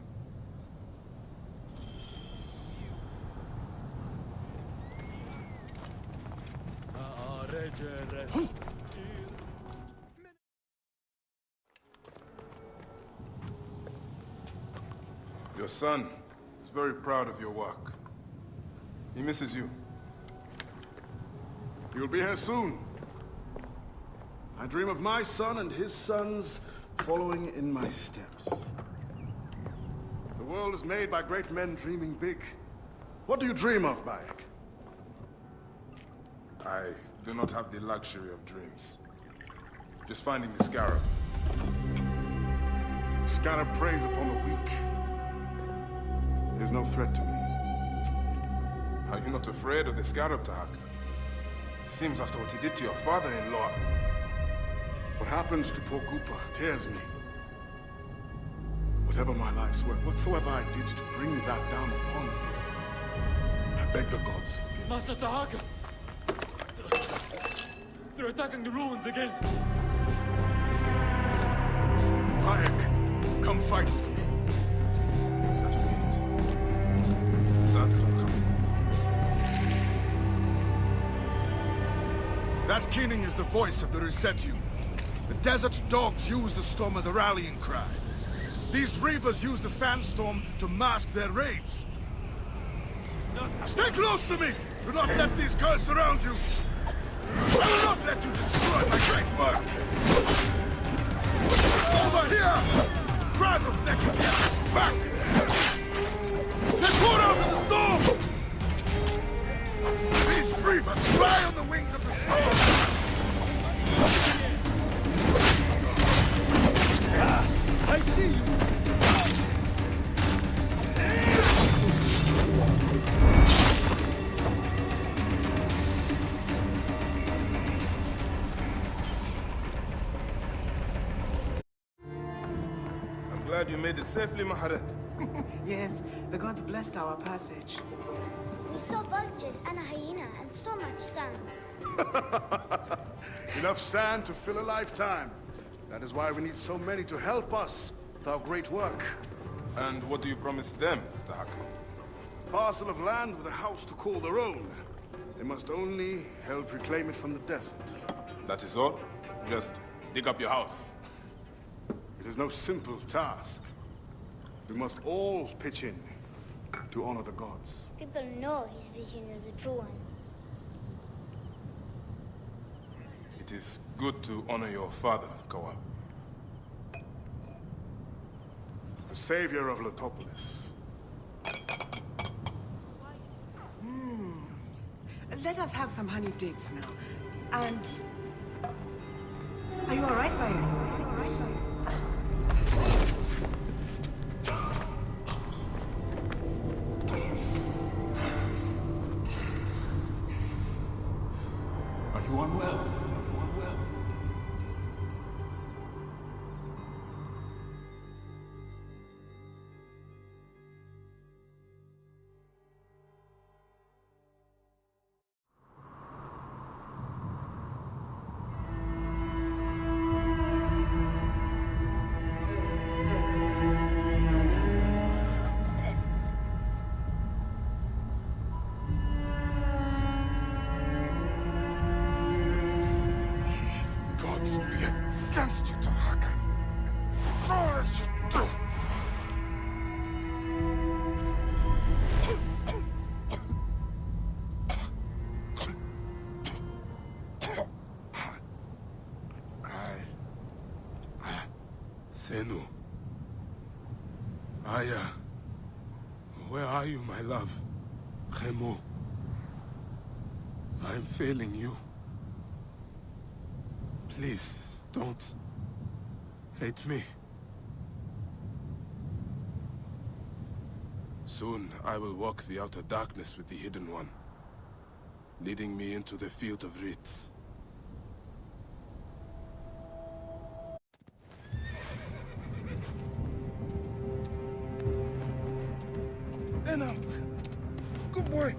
Your son is very proud of your work. He misses you. You'll be here soon. I dream of my son and his sons following in my steps. The world is made by great men dreaming big. What do you dream of, Bayek? I do not have the luxury of dreams. Just finding the Scarab. Scarab preys upon the weak. He is no threat to me. Are you not afraid of the Scarab, Tahaka? Seems after what he did to your father-in-law. What happens to poor Koopa tears me. Whatever my life's work, whatsoever I did to bring that down upon me, I beg the gods forgive. Master Tahaka! They're attacking the ruins again! Bayek, come fight with me. Let me in. That's not coming. That keening is the voice of the Resetu. The desert dogs use the storm as a rallying cry. These reavers use the sandstorm to mask their raids. Stay close to me! Do not let these curs surround you! I will not let you destroy my great work! Over here! Drive those naked cats back! They're caught out in the storm! These reavers fly on the wings of the storm! I see you! I'm glad you made it safely, Maharet. Yes, the gods blessed our passage. We saw vultures and a hyena and so much sand. Enough sand to fill a lifetime. That is why we need so many to help us with our great work. And what do you promise them, Tahaka? Parcel of land with a house to call their own. They must only help reclaim it from the desert. That is all? Just dig up your house. It is no simple task. We must all pitch in to honor the gods. People know his vision is a true one. It is good to honor your father, Kawab. The savior of Letopolis. Let us have some honey dates now. And... Are you alright, Bayek? Are you alright, Bayek? Are you unwell? Gods be against you, Tahaka. All as you do. Senu. Aya. Where are you, my love? Khemu. I'm failing you. Please, don't hate me. Soon, I will walk the outer darkness with the Hidden One, leading me into the field of wreaths. Enough. Good boy.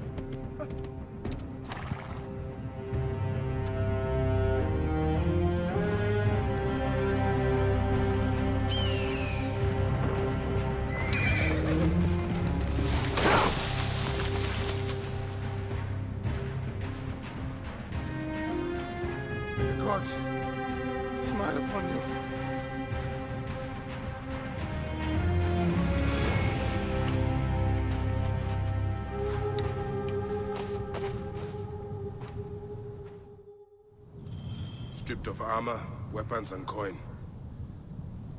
May the gods smile upon you. Stripped of armor, weapons, and coin.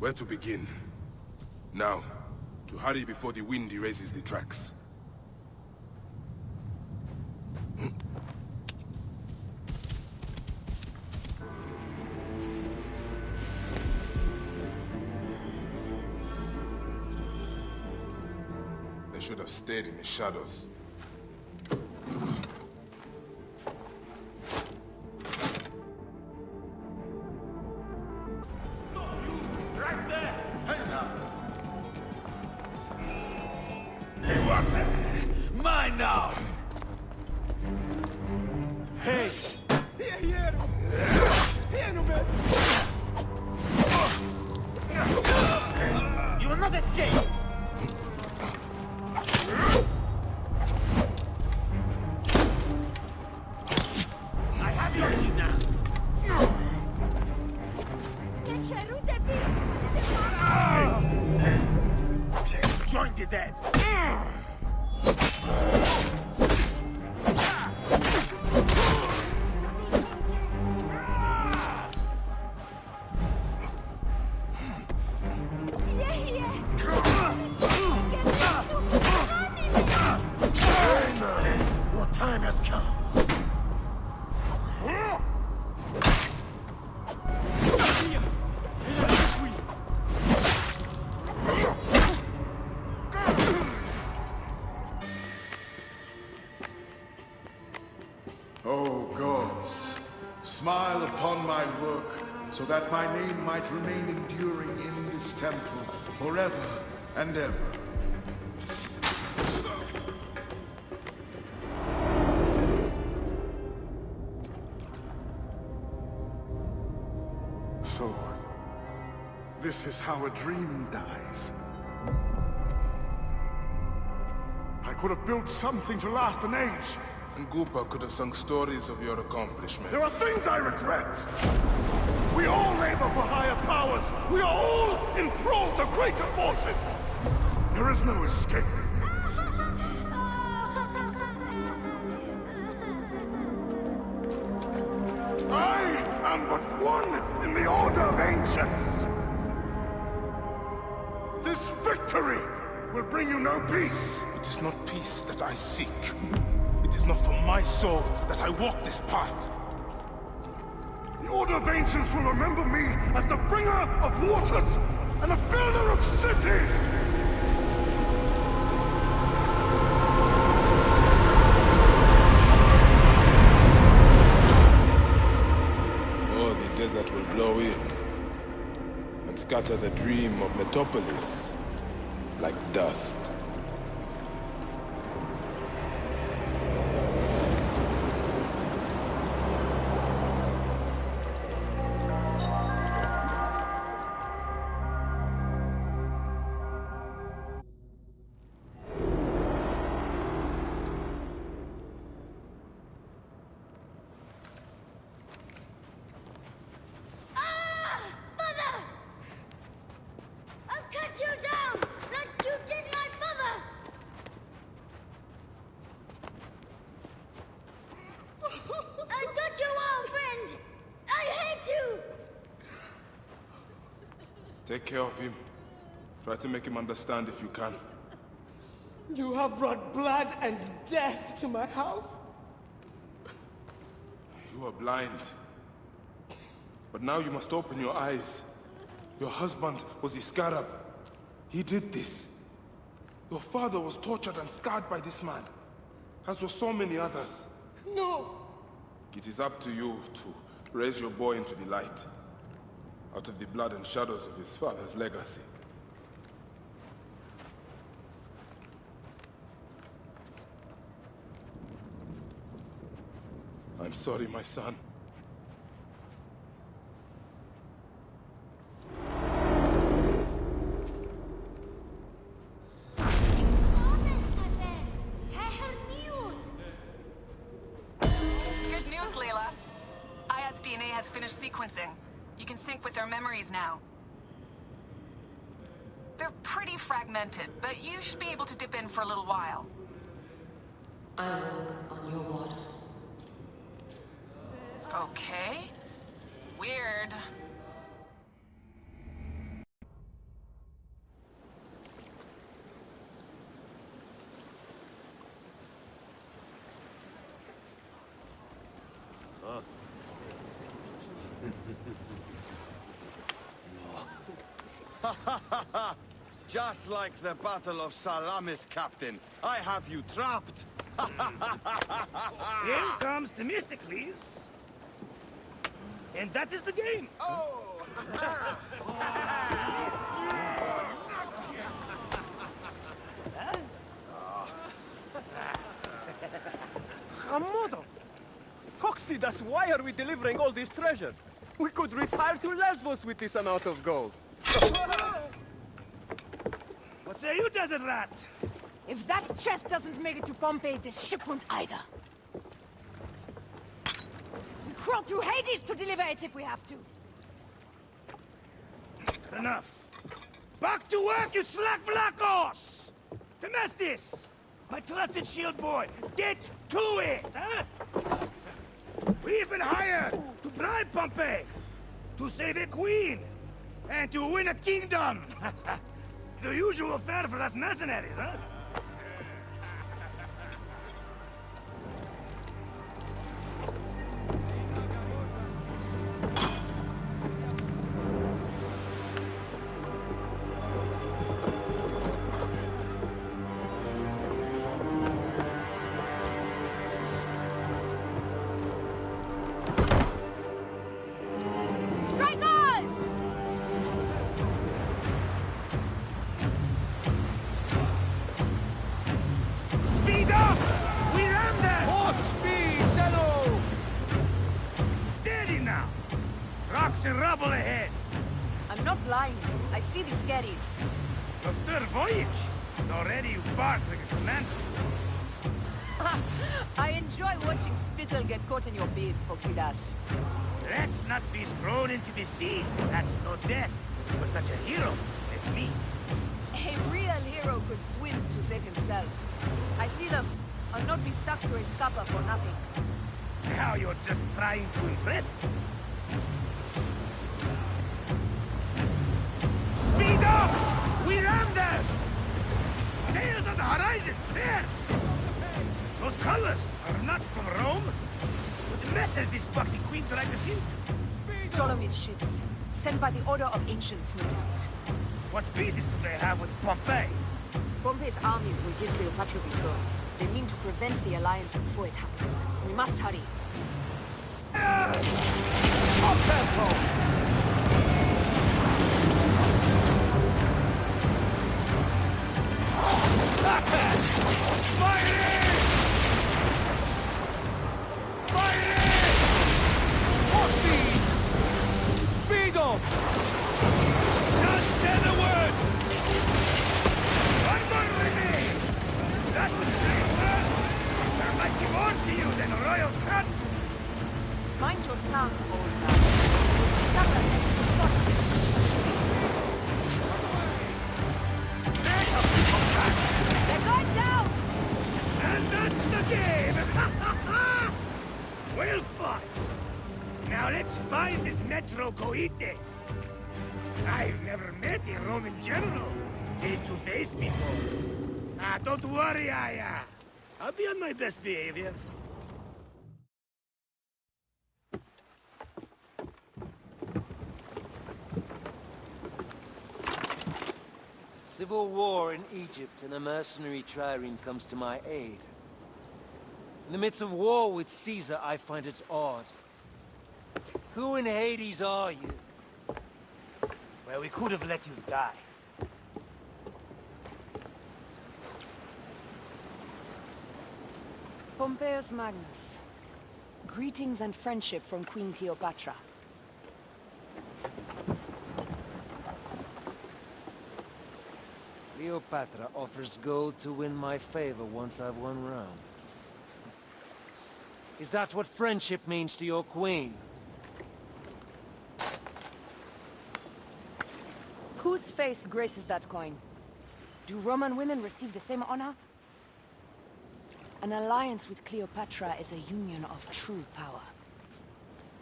Where to begin? Now, to hurry before the wind erases the tracks. They should have stayed in the shadows. Oh gods, smile upon my work, so that my name might remain enduring in this temple forever and ever. So, this is how a dream dies. I could have built something to last an age. And Goopa could have sung stories of your accomplishments. There are things I regret. We all labor for higher powers. We are all enthralled to greater forces. There is no escape. I am but one in the order of ancients. This victory will bring you no peace. It is not peace that I seek. It is not for my soul that I walk this path. The Order of Ancients will remember me as the bringer of waters and the builder of cities! Or the desert will blow in and scatter the dream of Metropolis like dust. Take care of him. Try to make him understand if you can. You have brought blood and death to my house. You are blind. But now you must open your eyes. Your husband was Iskarab. He did this. Your father was tortured and scarred by this man, as were so many others. No! It is up to you to raise your boy into the light, out of the blood and shadows of his father's legacy. I'm sorry, my son. Good news, Layla. IS DNA has finished sequencing. You can sync with their memories now. They're pretty fragmented, but you should be able to dip in for a little while. I walk on your water. Okay. Weird. Just like the Battle of Salamis, Captain. I have you trapped. Here comes Themistocles. And that is the game. Oh! Hamodo! Foxidas, why are we delivering all this treasure? We could retire to Lesbos with this amount of gold. What say you, desert rat? If that chest doesn't make it to Pompeii, this ship won't either. We crawl through Hades to deliver it if we have to. Enough. Back to work, you slack vlakos! Temestis! My trusted shield boy, get to it, huh? We've been hired to bribe Pompeii, to save a queen, and to win a kingdom. The usual fare for us mercenaries, huh? rubble ahead! I'm not blind. I see the scaries. Your third voyage! Already you bark like a commander. I enjoy watching spittle get caught in your beard, Foxidas. Let's not be thrown into the sea. That's no death for such a hero as me. A real hero could swim to save himself. I see them. I'll not be sucked to a scupper for nothing. Now you're just trying to impress. Speed up! We ram them! Sails on the horizon! There! Those colors are not from Rome. What mess has this boxy queen dragged us into? Ptolemy's ships, sent by the Order of Ancients, no doubt. What business do they have with Pompey? Pompey's armies will give Cleopatra the throne. They mean to prevent the alliance before it happens. We must hurry. Mind your tongue, old man. Stuck a net in the socket. They're going down! And that's the game! Well fought! Now let's find this Metro Coites. I've never met a Roman general face to face before. Don't worry, I'll be on my best behavior. Civil war in Egypt, and a mercenary trireme comes to my aid. In the midst of war with Caesar, I find it odd. Who in Hades are you? Well, we could have let you die. Pompeius Magnus. Greetings and friendship from Queen Cleopatra. Cleopatra offers gold to win my favor once I've won Rome. Is that what friendship means to your queen? Whose face graces that coin? Do Roman women receive the same honor? An alliance with Cleopatra is a union of true power.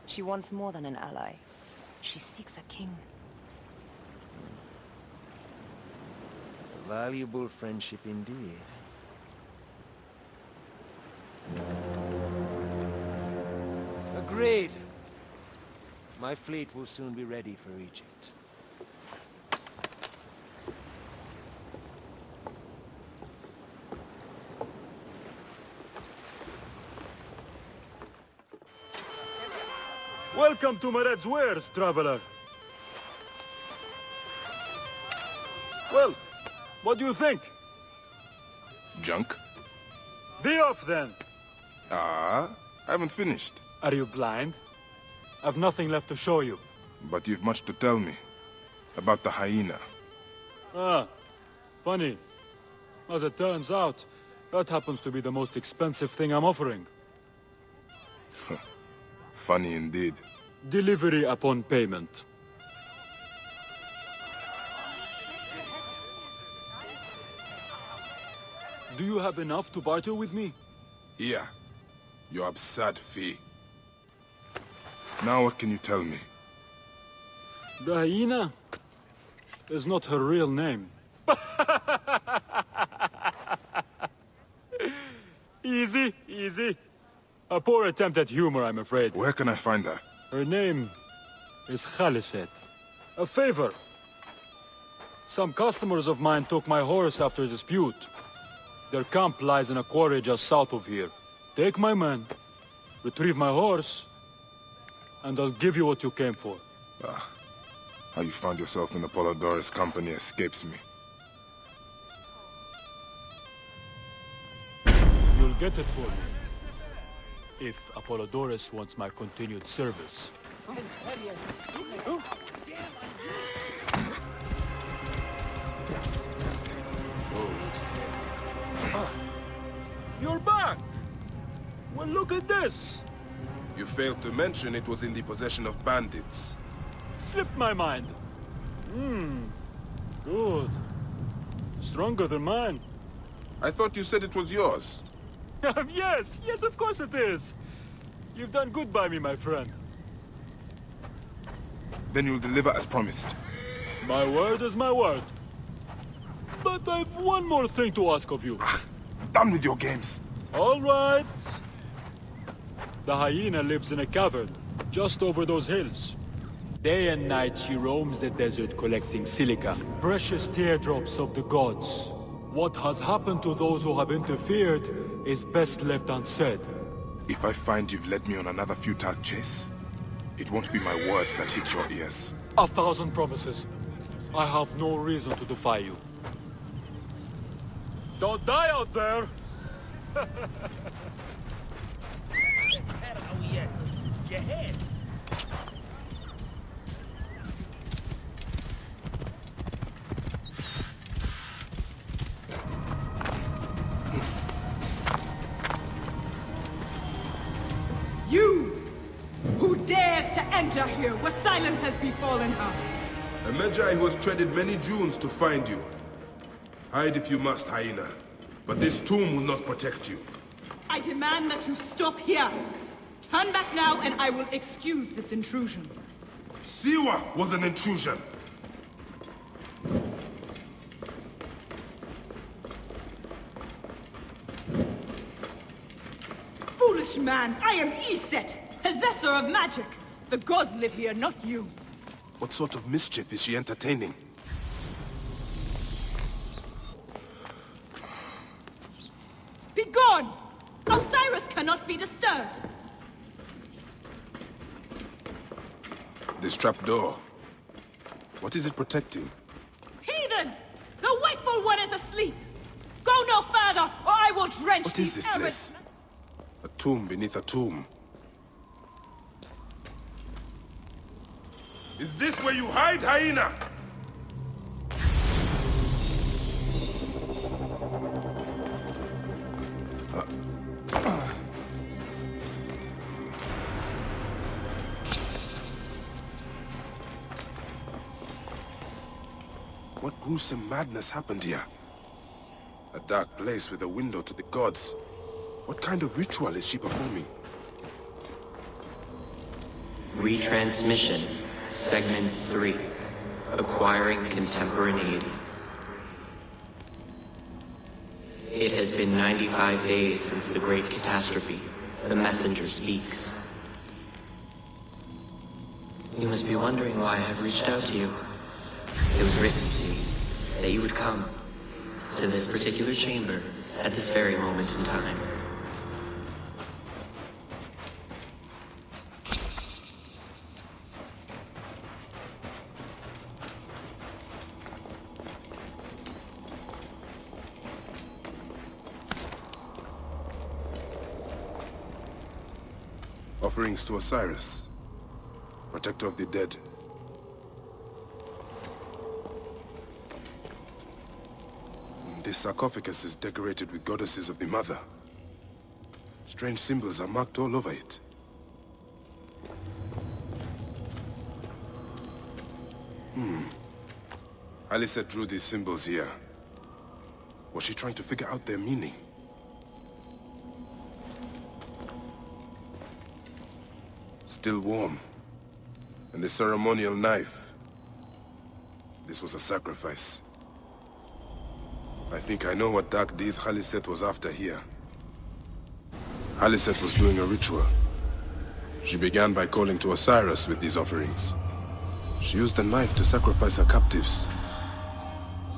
She wants more than an ally. She seeks a king. A valuable friendship indeed. Agreed. My fleet will soon be ready for Egypt. Welcome to Mered's wares, traveler. Well, what do you think? Junk? Be off then. I haven't finished. Are you blind? I've nothing left to show you. But you've much to tell me. About the hyena. Ah, funny. As it turns out, that happens to be the most expensive thing I'm offering. Funny indeed. Delivery upon payment. Do you have enough to barter with me? Yeah. Your absurd fee. Now what can you tell me? The hyena is not her real name. Easy, easy. A poor attempt at humor, I'm afraid. Where can I find her? Her name is Khaliset. A favor. Some customers of mine took my horse after a dispute. Their camp lies in a quarry just south of here. Take my men, retrieve my horse, and I'll give you what you came for. How you found yourself in Apollodorus' company escapes me. You'll get it for me. If Apollodorus wants my continued service. You're back! Well, look at this! You failed to mention it was in the possession of bandits. Slipped my mind. Good. Stronger than mine. I thought you said it was yours. Yes, of course it is. You've done good by me, my friend. Then you'll deliver as promised. My word is my word. But I've one more thing to ask of you. Done with your games. All right. The hyena lives in a cavern, just over those hills. Day and night she roams the desert collecting silica, precious teardrops of the gods. What has happened to those who have interfered is best left unsaid. If I find you've led me on another futile chase, it won't be my words that hit your ears. 1,000 promises. I have no reason to defy you. Don't die out there! Oh, yes. Yes. You! Who dares to enter here where silence has befallen her? A Magi who has treaded many dunes to find you. Hide if you must, hyena. But this tomb will not protect you. I demand that you stop here. Turn back now and I will excuse this intrusion. Siwa was an intrusion. Foolish man, I am Iset, possessor of magic. The gods live here, not you. What sort of mischief is she entertaining? Be gone! Osiris cannot be disturbed. This trapdoor. What is it protecting? Heathen! The wakeful one is asleep! Go no further, or I will drench What is this place? A tomb beneath a tomb. Is this where you hide, hyena? What gruesome madness happened here? A dark place with a window to the gods. What kind of ritual is she performing? Retransmission, Segment 3. Acquiring Contemporaneity. It has been 95 days since the Great Catastrophe. The messenger speaks. You must be wondering why I have reached out to you. It was written, see, that you would come to this particular chamber at this very moment in time. Offerings to Osiris, protector of the dead. This sarcophagus is decorated with goddesses of the Mother. Strange symbols are marked all over it. Alice drew these symbols here. Was she trying to figure out their meaning? Still warm. And the ceremonial knife. This was a sacrifice. I think I know what dark deeds Khaliset was after here. Khaliset was doing a ritual. She began by calling to Osiris with these offerings. She used the knife to sacrifice her captives.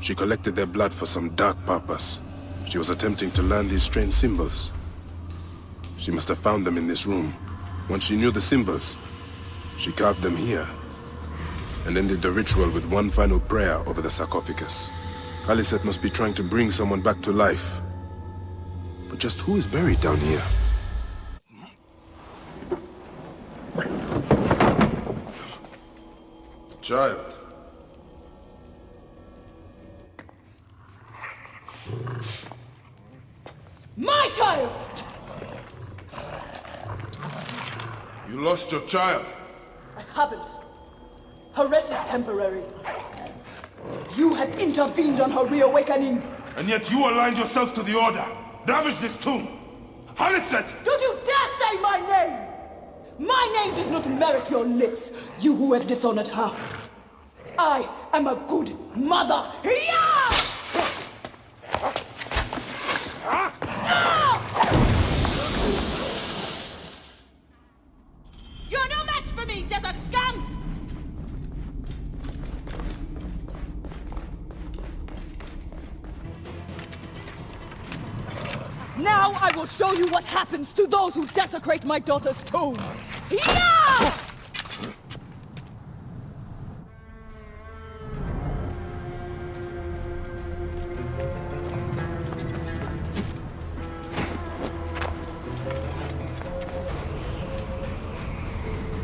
She collected their blood for some dark purpose. She was attempting to learn these strange symbols. She must have found them in this room. Once she knew the symbols, she carved them here and ended the ritual with one final prayer over the sarcophagus. Khaliset must be trying to bring someone back to life. But just who is buried down here? Child. My child! You lost your child. I haven't. Her rest is temporary. You have intervened on her reawakening. And yet you aligned yourself to the Order. Ravage this tomb. Haliset! Don't you dare say my name! My name does not merit your lips, you who have dishonored her. I am a good mother. Yeah! You're no match for me, desert scum! Now I will show you what happens to those who desecrate my daughter's tomb! Yeah!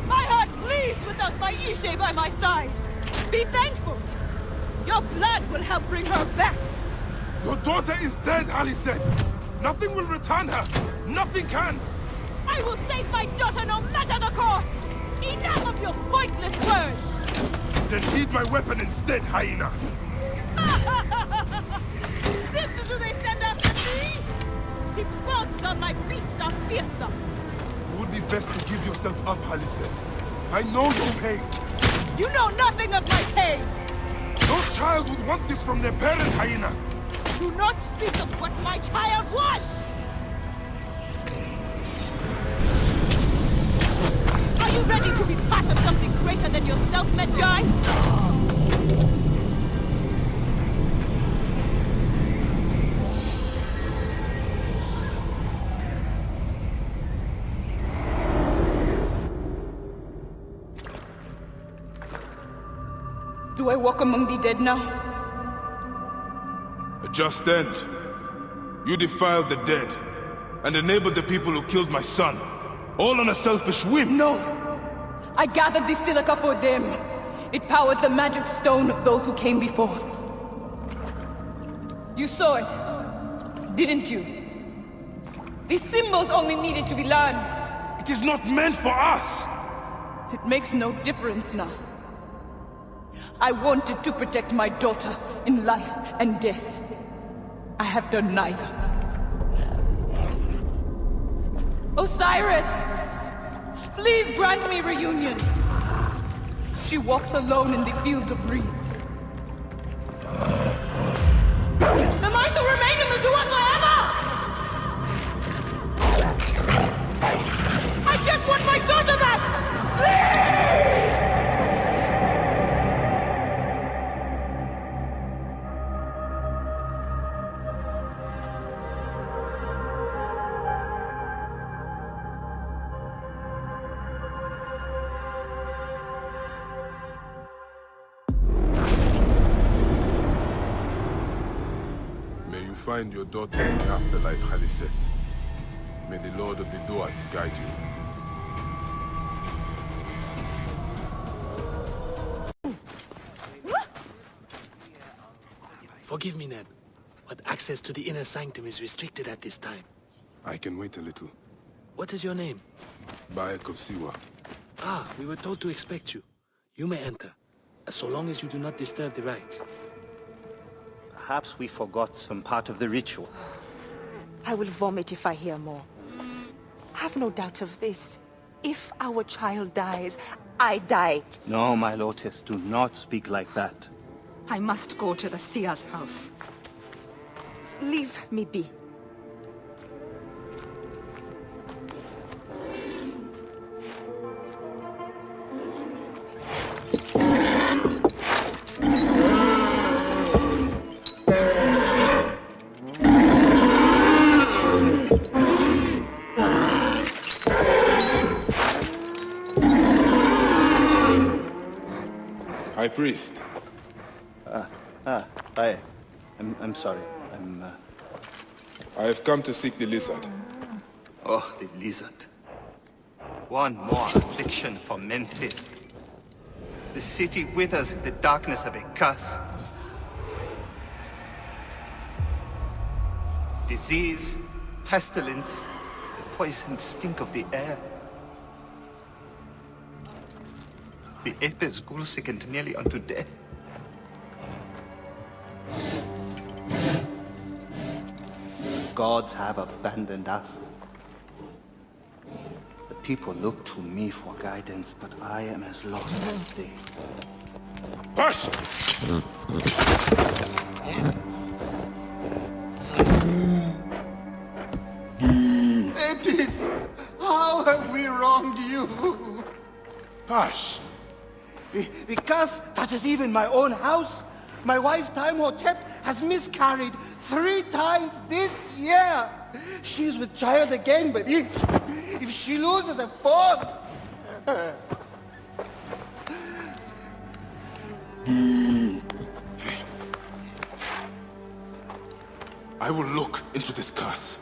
My heart bleeds without my Ishe by my side! Be thankful! Your blood will help bring her back! Your daughter is dead, Haliset! Nothing will return her! Nothing can! I will save my daughter no matter the cost! Enough of your pointless words! Then heed my weapon instead, hyena! This is who they send after me? The bones on my beasts are fearsome! It would be best to give yourself up, Haliset. I know your pain! You know nothing of my pain! No child would want this from their parent, hyena! Do not speak of what my child wants! Are you ready to be part of something greater than yourself, Medjai? Do I walk among the dead now? A just end. You defiled the dead, and enabled the people who killed my son, all on a selfish whim. No! I gathered the silica for them. It powered the magic stone of those who came before. You saw it, didn't you? These symbols only needed to be learned. It is not meant for us! It makes no difference now. I wanted to protect my daughter in life and death. I have done neither. Osiris! Please grant me reunion. She walks alone in the fields of reeds. Am I to remain in the Duat forever? I just want my daughter back! Please! Find your daughter in the afterlife, Haliset. May the Lord of the Duat guide you. Forgive me, Ned, but access to the inner sanctum is restricted at this time. I can wait a little. What is your name? Bayek of Siwa. Ah, we were told to expect you. You may enter, so long as you do not disturb the rites. Perhaps we forgot some part of the ritual. I will vomit if I hear more. Have no doubt of this. If our child dies, I die. No, my Lotus, do not speak like that. I must go to the seer's house. Leave me be. High Priest. I'm sorry. I have come to seek the lizard. Oh, the lizard. One more affliction for Memphis. The city withers in the darkness of a curse. Disease, pestilence, the poisoned stink of the air. The ape is ghoul-sickened nearly unto death. Gods have abandoned us. The people look to me for guidance, but I am as lost as they. Push! Apis, how have we wronged you? Hush! Because that is even my own house. My wife, Timehotep, has miscarried 3 times this year. She's with child again, but if she loses a 4th... I will look into this curse.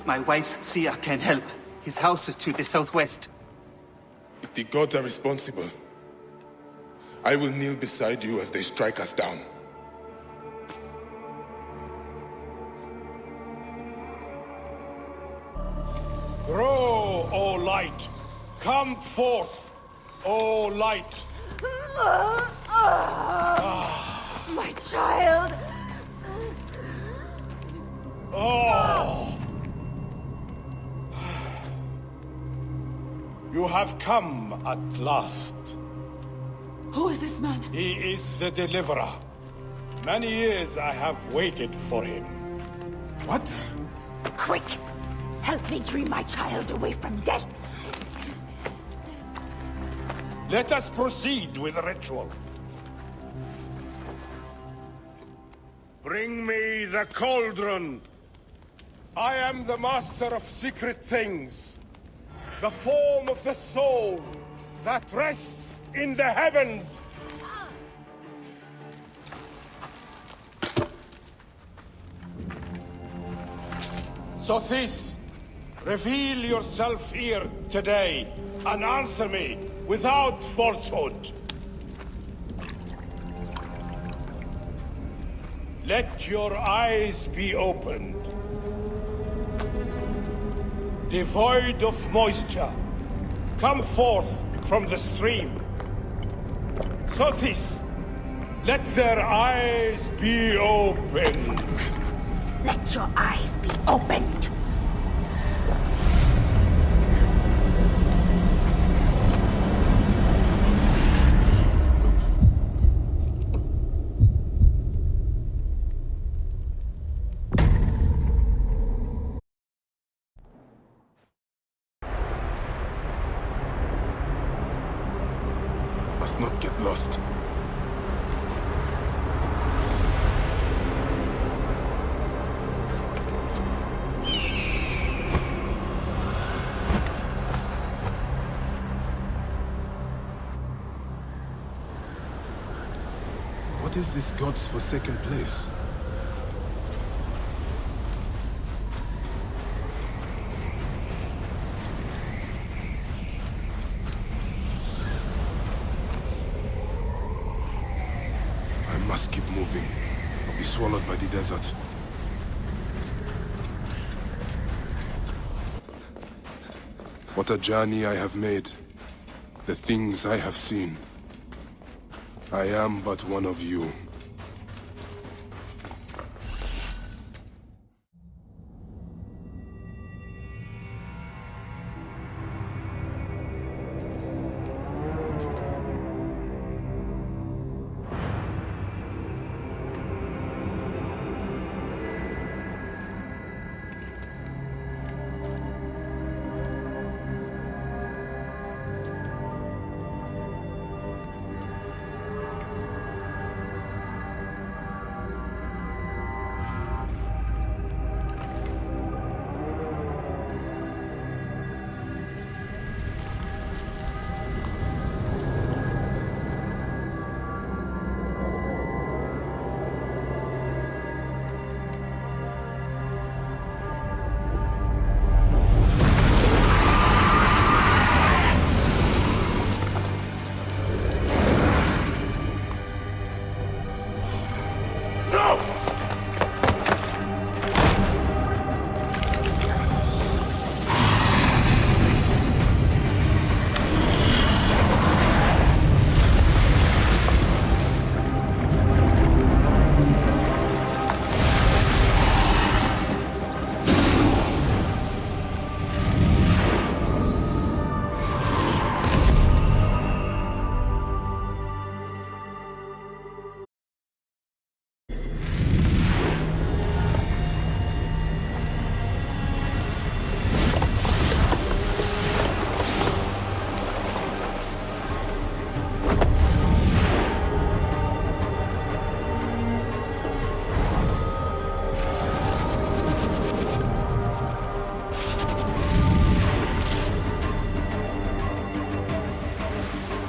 My wife's seer can help. His house is to the southwest. If the gods are responsible, I will kneel beside you as they strike us down. Grow, O light! Come forth, O light! My child! Oh! You have come at last. Who is this man? He is the deliverer. Many years I have waited for him. What? Quick! Help me dream my child away from death. Let us proceed with the ritual. Bring me the cauldron. I am the master of secret things. The form of the soul that rests in the heavens. Sophis, reveal yourself here today and answer me without falsehood. Let your eyes be opened. Devoid of moisture, come forth from the stream. Sophis, let their eyes be opened. Let your eyes be opened. Must not get lost. What is this god's forsaken place? I must keep moving, or be swallowed by the desert. What a journey I have made. The things I have seen. I am but one of you.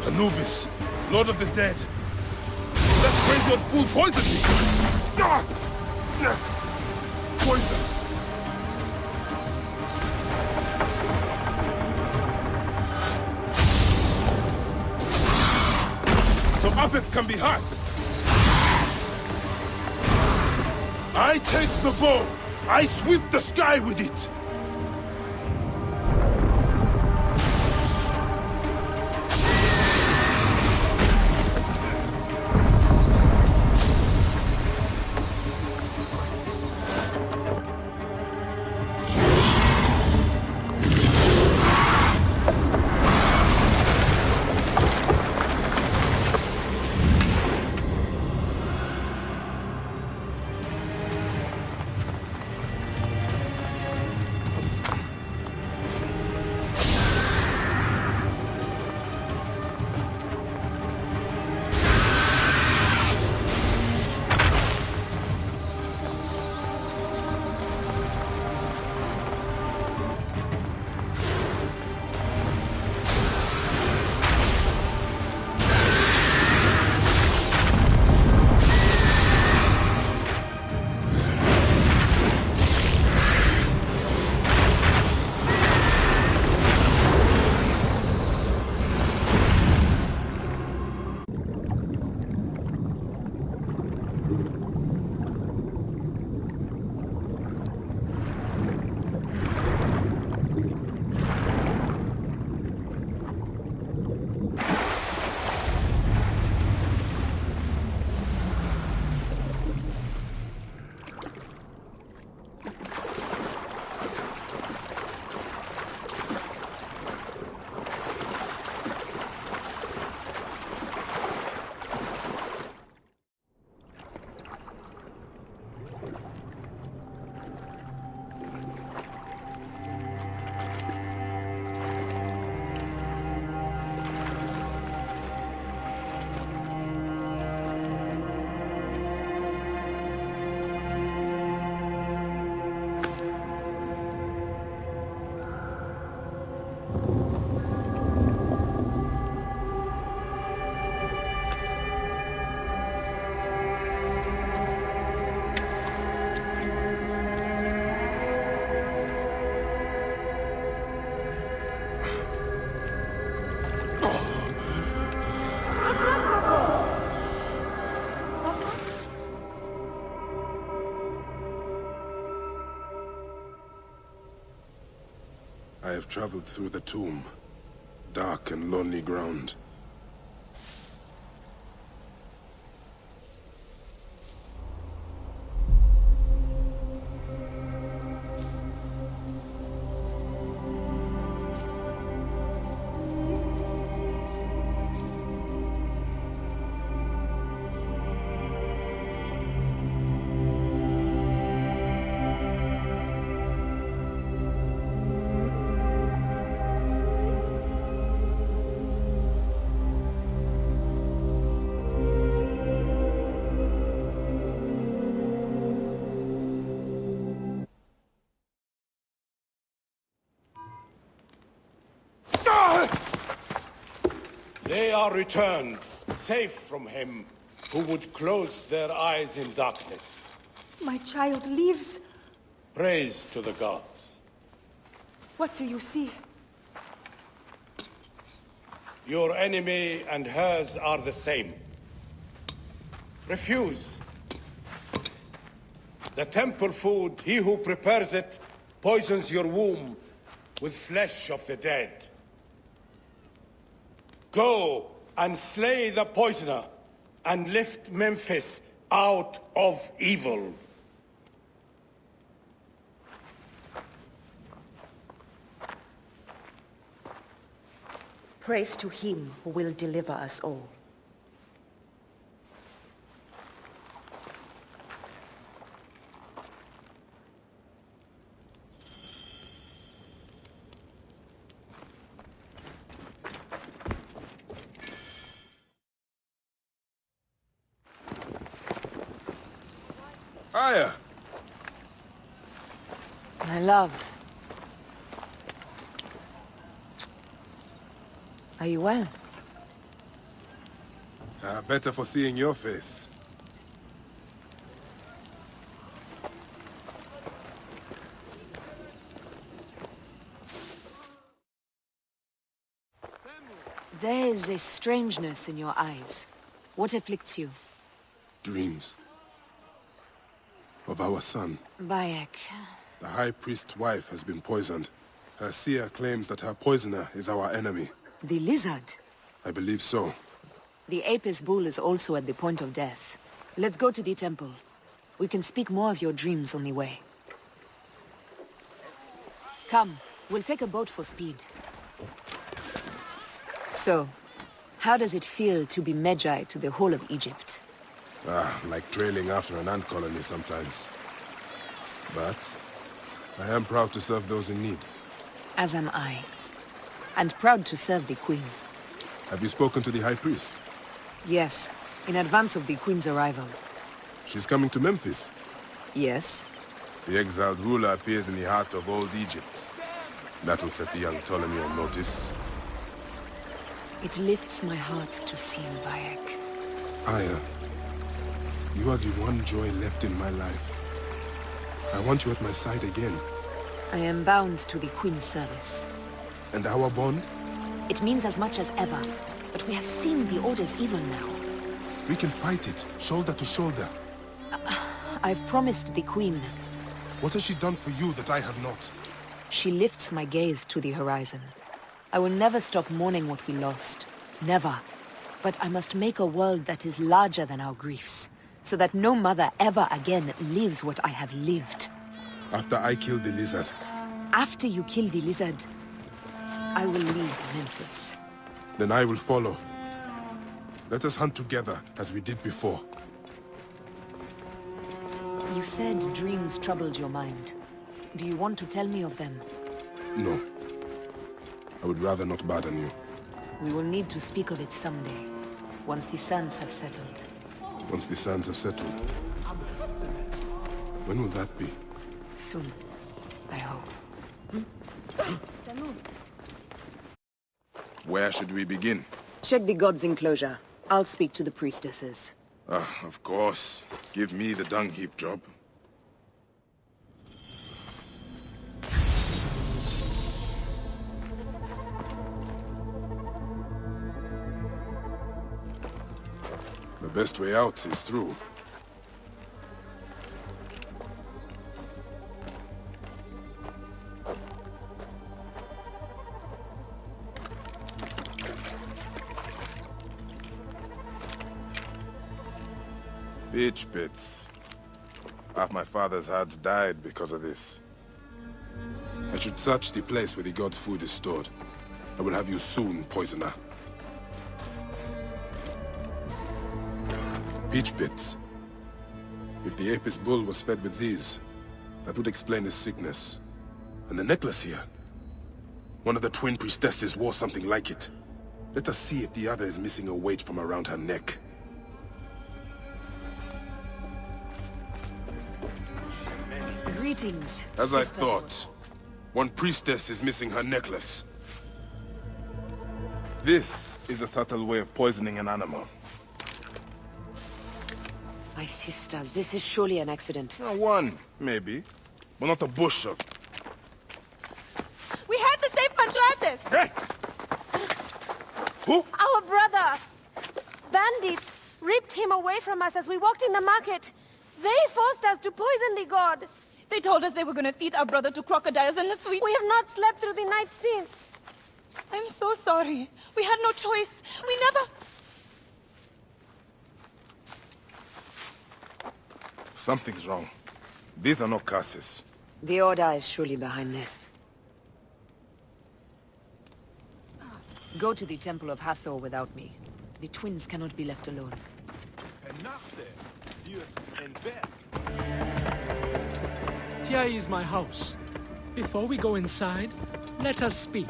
Anubis, Lord of the Dead. That crazy old fool poisoned me! Ah! Poison! So Apep can be hurt. I take the bow. I sweep the sky with it. I have traveled through the tomb. Dark and lonely ground. They are returned, safe from him who would close their eyes in darkness. My child lives. Praise to the gods. What do you see? Your enemy and hers are the same. Refuse. The temple food, he who prepares it, poisons your womb with flesh of the dead. Go and slay the poisoner and lift Memphis out of evil. Praise to him who will deliver us all. Aya! My love. Are you well? Better for seeing your face. There is a strangeness in your eyes. What afflicts you? Dreams. Of our son. Bayek. The High Priest's wife has been poisoned. Her seer claims that her poisoner is our enemy. The lizard? I believe so. The Apis bull is also at the point of death. Let's go to the temple. We can speak more of your dreams on the way. Come, we'll take a boat for speed. So, how does it feel to be Magi to the whole of Egypt? Like trailing after an ant colony sometimes. But I am proud to serve those in need. As am I. And proud to serve the Queen. Have you spoken to the High Priest? Yes, in advance of the Queen's arrival. She's coming to Memphis? Yes. The exiled ruler appears in the heart of old Egypt. That will set the young Ptolemy on notice. It lifts my heart to see you, Bayek. Aya, you are the one joy left in my life. I want you at my side again. I am bound to the Queen's service. And our bond? It means as much as ever, but we have seen the Order's evil now. We can fight it, shoulder to shoulder. I've promised the Queen. What has she done for you that I have not? She lifts my gaze to the horizon. I will never stop mourning what we lost. Never. But I must make a world that is larger than our griefs, so that no mother ever again lives what I have lived. After I kill the lizard? After you kill the lizard, I will leave Memphis. Then I will follow. Let us hunt together, as we did before. You said dreams troubled your mind. Do you want to tell me of them? No. I would rather not burden you. We will need to speak of it someday, once the sands have settled. Once the sands have settled? When will that be? Soon, I hope. Where should we begin? Check the god's enclosure. I'll speak to the priestesses. Of course. Give me the dung heap job. The best way out is through. Pitch pits. Half my father's herds died because of this. I should search the place where the god's food is stored. I will have you soon, poisoner. Peach pits. If the Apis bull was fed with these, that would explain his sickness. And the necklace here. One of the twin priestesses wore something like it. Let us see if the other is missing a weight from around her neck. Greetings, As I sisters. thought. One priestess is missing her necklace. This is a subtle way of poisoning an animal. My sisters, this is surely an accident. One, maybe. But not a bush of... We had to save Pantrates! Hey! Who? Our brother! Bandits ripped him away from us as we walked in the market. They forced us to poison the god. They told us they were gonna feed our brother to crocodiles unless we... We have not slept through the night since. I'm so sorry. We had no choice. We never... Something's wrong. These are not curses. The Order is surely behind this. Go to the Temple of Hathor without me. The twins cannot be left alone. Here is my house. Before we go inside, let us speak.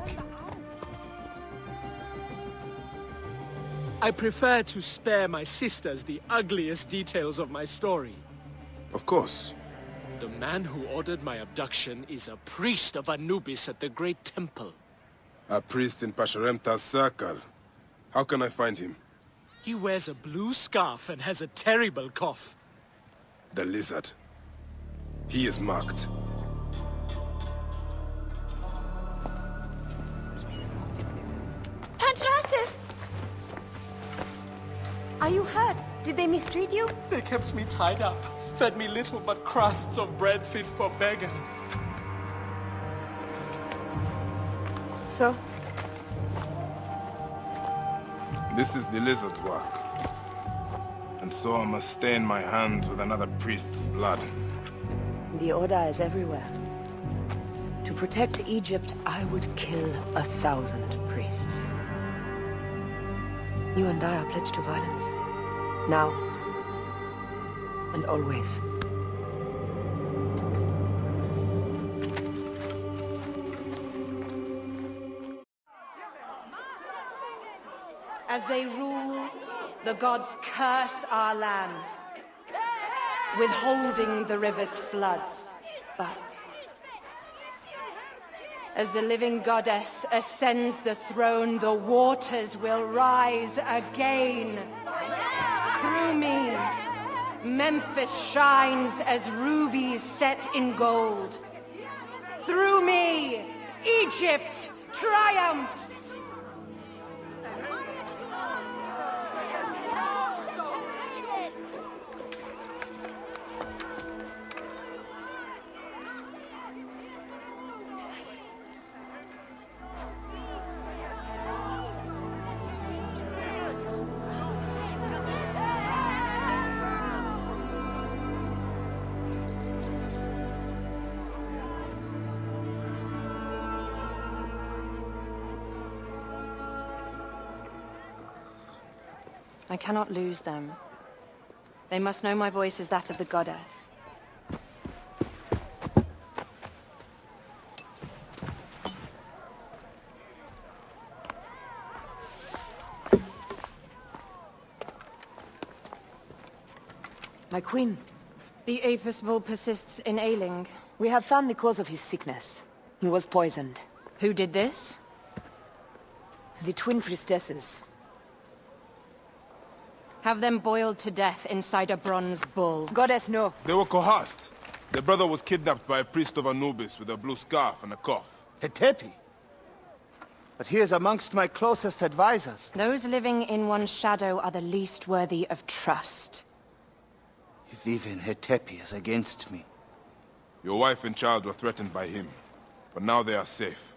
I prefer to spare my sisters the ugliest details of my story. Of course. The man who ordered my abduction is a priest of Anubis at the Great Temple. A priest in Pasharemta's circle. How can I find him? He wears a blue scarf and has a terrible cough. The lizard. He is marked. Pantratus! Are you hurt? Did they mistreat you? They kept me tied up, fed me little but crusts of bread fit for beggars. So? This is the lizard's work. And so I must stain my hands with another priest's blood. The Order is everywhere. To protect Egypt, I would kill 1,000 priests. You and I are pledged to violence. Now. And always. As they rule, the gods curse our land, withholding the river's floods. But as the living goddess ascends the throne, the waters will rise again. Through me, Memphis shines as rubies set in gold. Through me, Egypt triumphs. I cannot lose them. They must know my voice is that of the goddess. My queen. The Apis bull persists in ailing. We have found the cause of his sickness. He was poisoned. Who did this? The twin priestesses. Have them boiled to death inside a bronze bull. Goddess, no. They were coerced. Their brother was kidnapped by a priest of Anubis with a blue scarf and a cough. Hetepi? But he is amongst my closest advisors. Those living in one's shadow are the least worthy of trust. If even Hetepi is against me. Your wife and child were threatened by him, but now they are safe.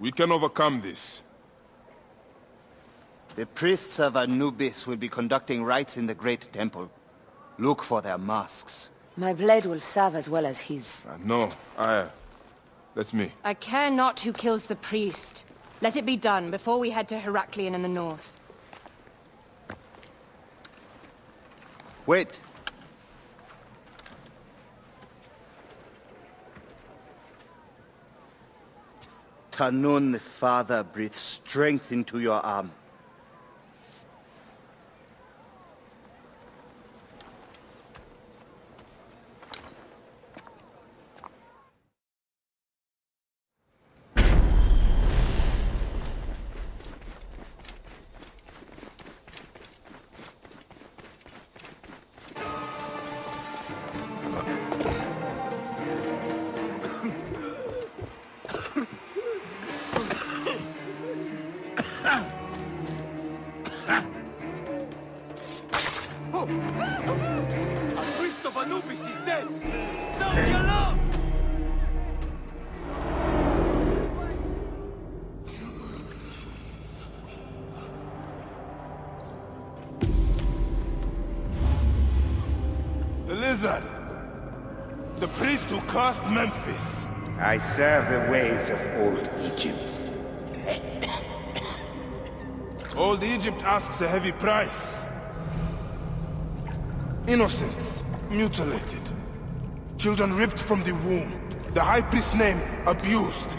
We can overcome this. The priests of Anubis will be conducting rites in the Great Temple. Look for their masks. My blade will serve as well as his. No, that's me. I care not who kills the priest. Let it be done before we head to Heraklion in the north. Wait. Tanun the Father breathes strength into your arm. A priest of Anubis is dead! Sound the alarm! The lizard! The priest who cursed Memphis! I serve the ways of old Egypt. Old Egypt asks a heavy price. Innocents mutilated. Children ripped from the womb. The high priest's name abused.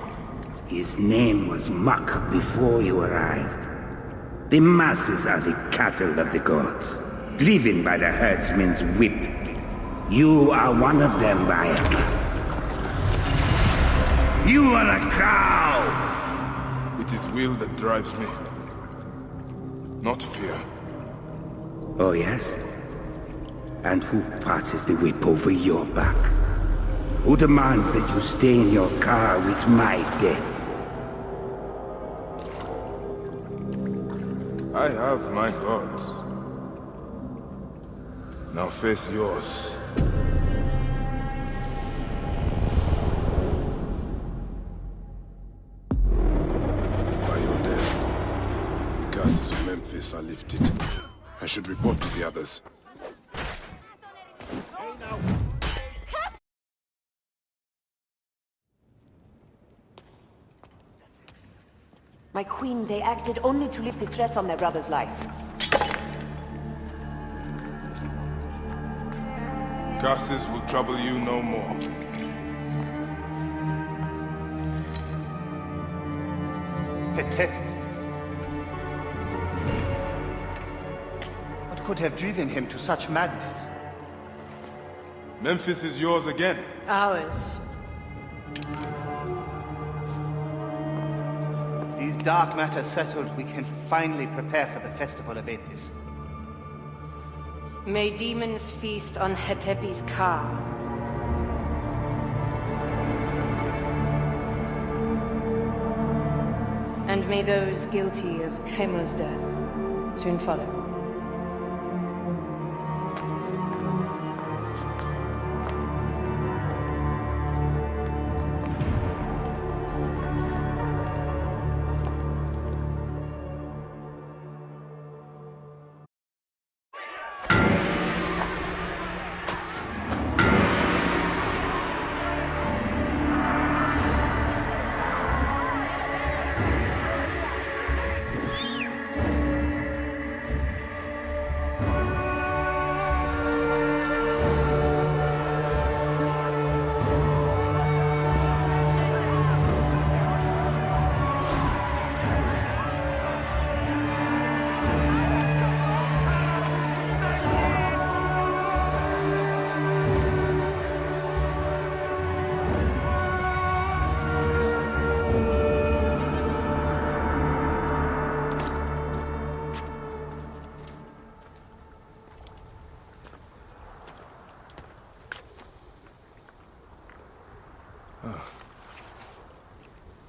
His name was Muck before you arrived. The masses are the cattle of the gods, driven by the herdsman's whip. You are one of them, Bayan. You are a cow! It is will that drives me. Not fear. Oh, yes? And who passes the whip over your back? Who demands that you stay in your car with my death? I have my gods. Now face yours. By your death, the castles of Memphis are lifted. I should report to the others. My queen, they acted only to lift the threat on their brother's life. Castles will trouble you no more. Hetepi. What could have driven him to such madness? Memphis is yours again. Ours. These dark matters settled, we can finally prepare for the festival of Apis. May demons feast on Hetepi's car. And may those guilty of Chemo's death soon follow.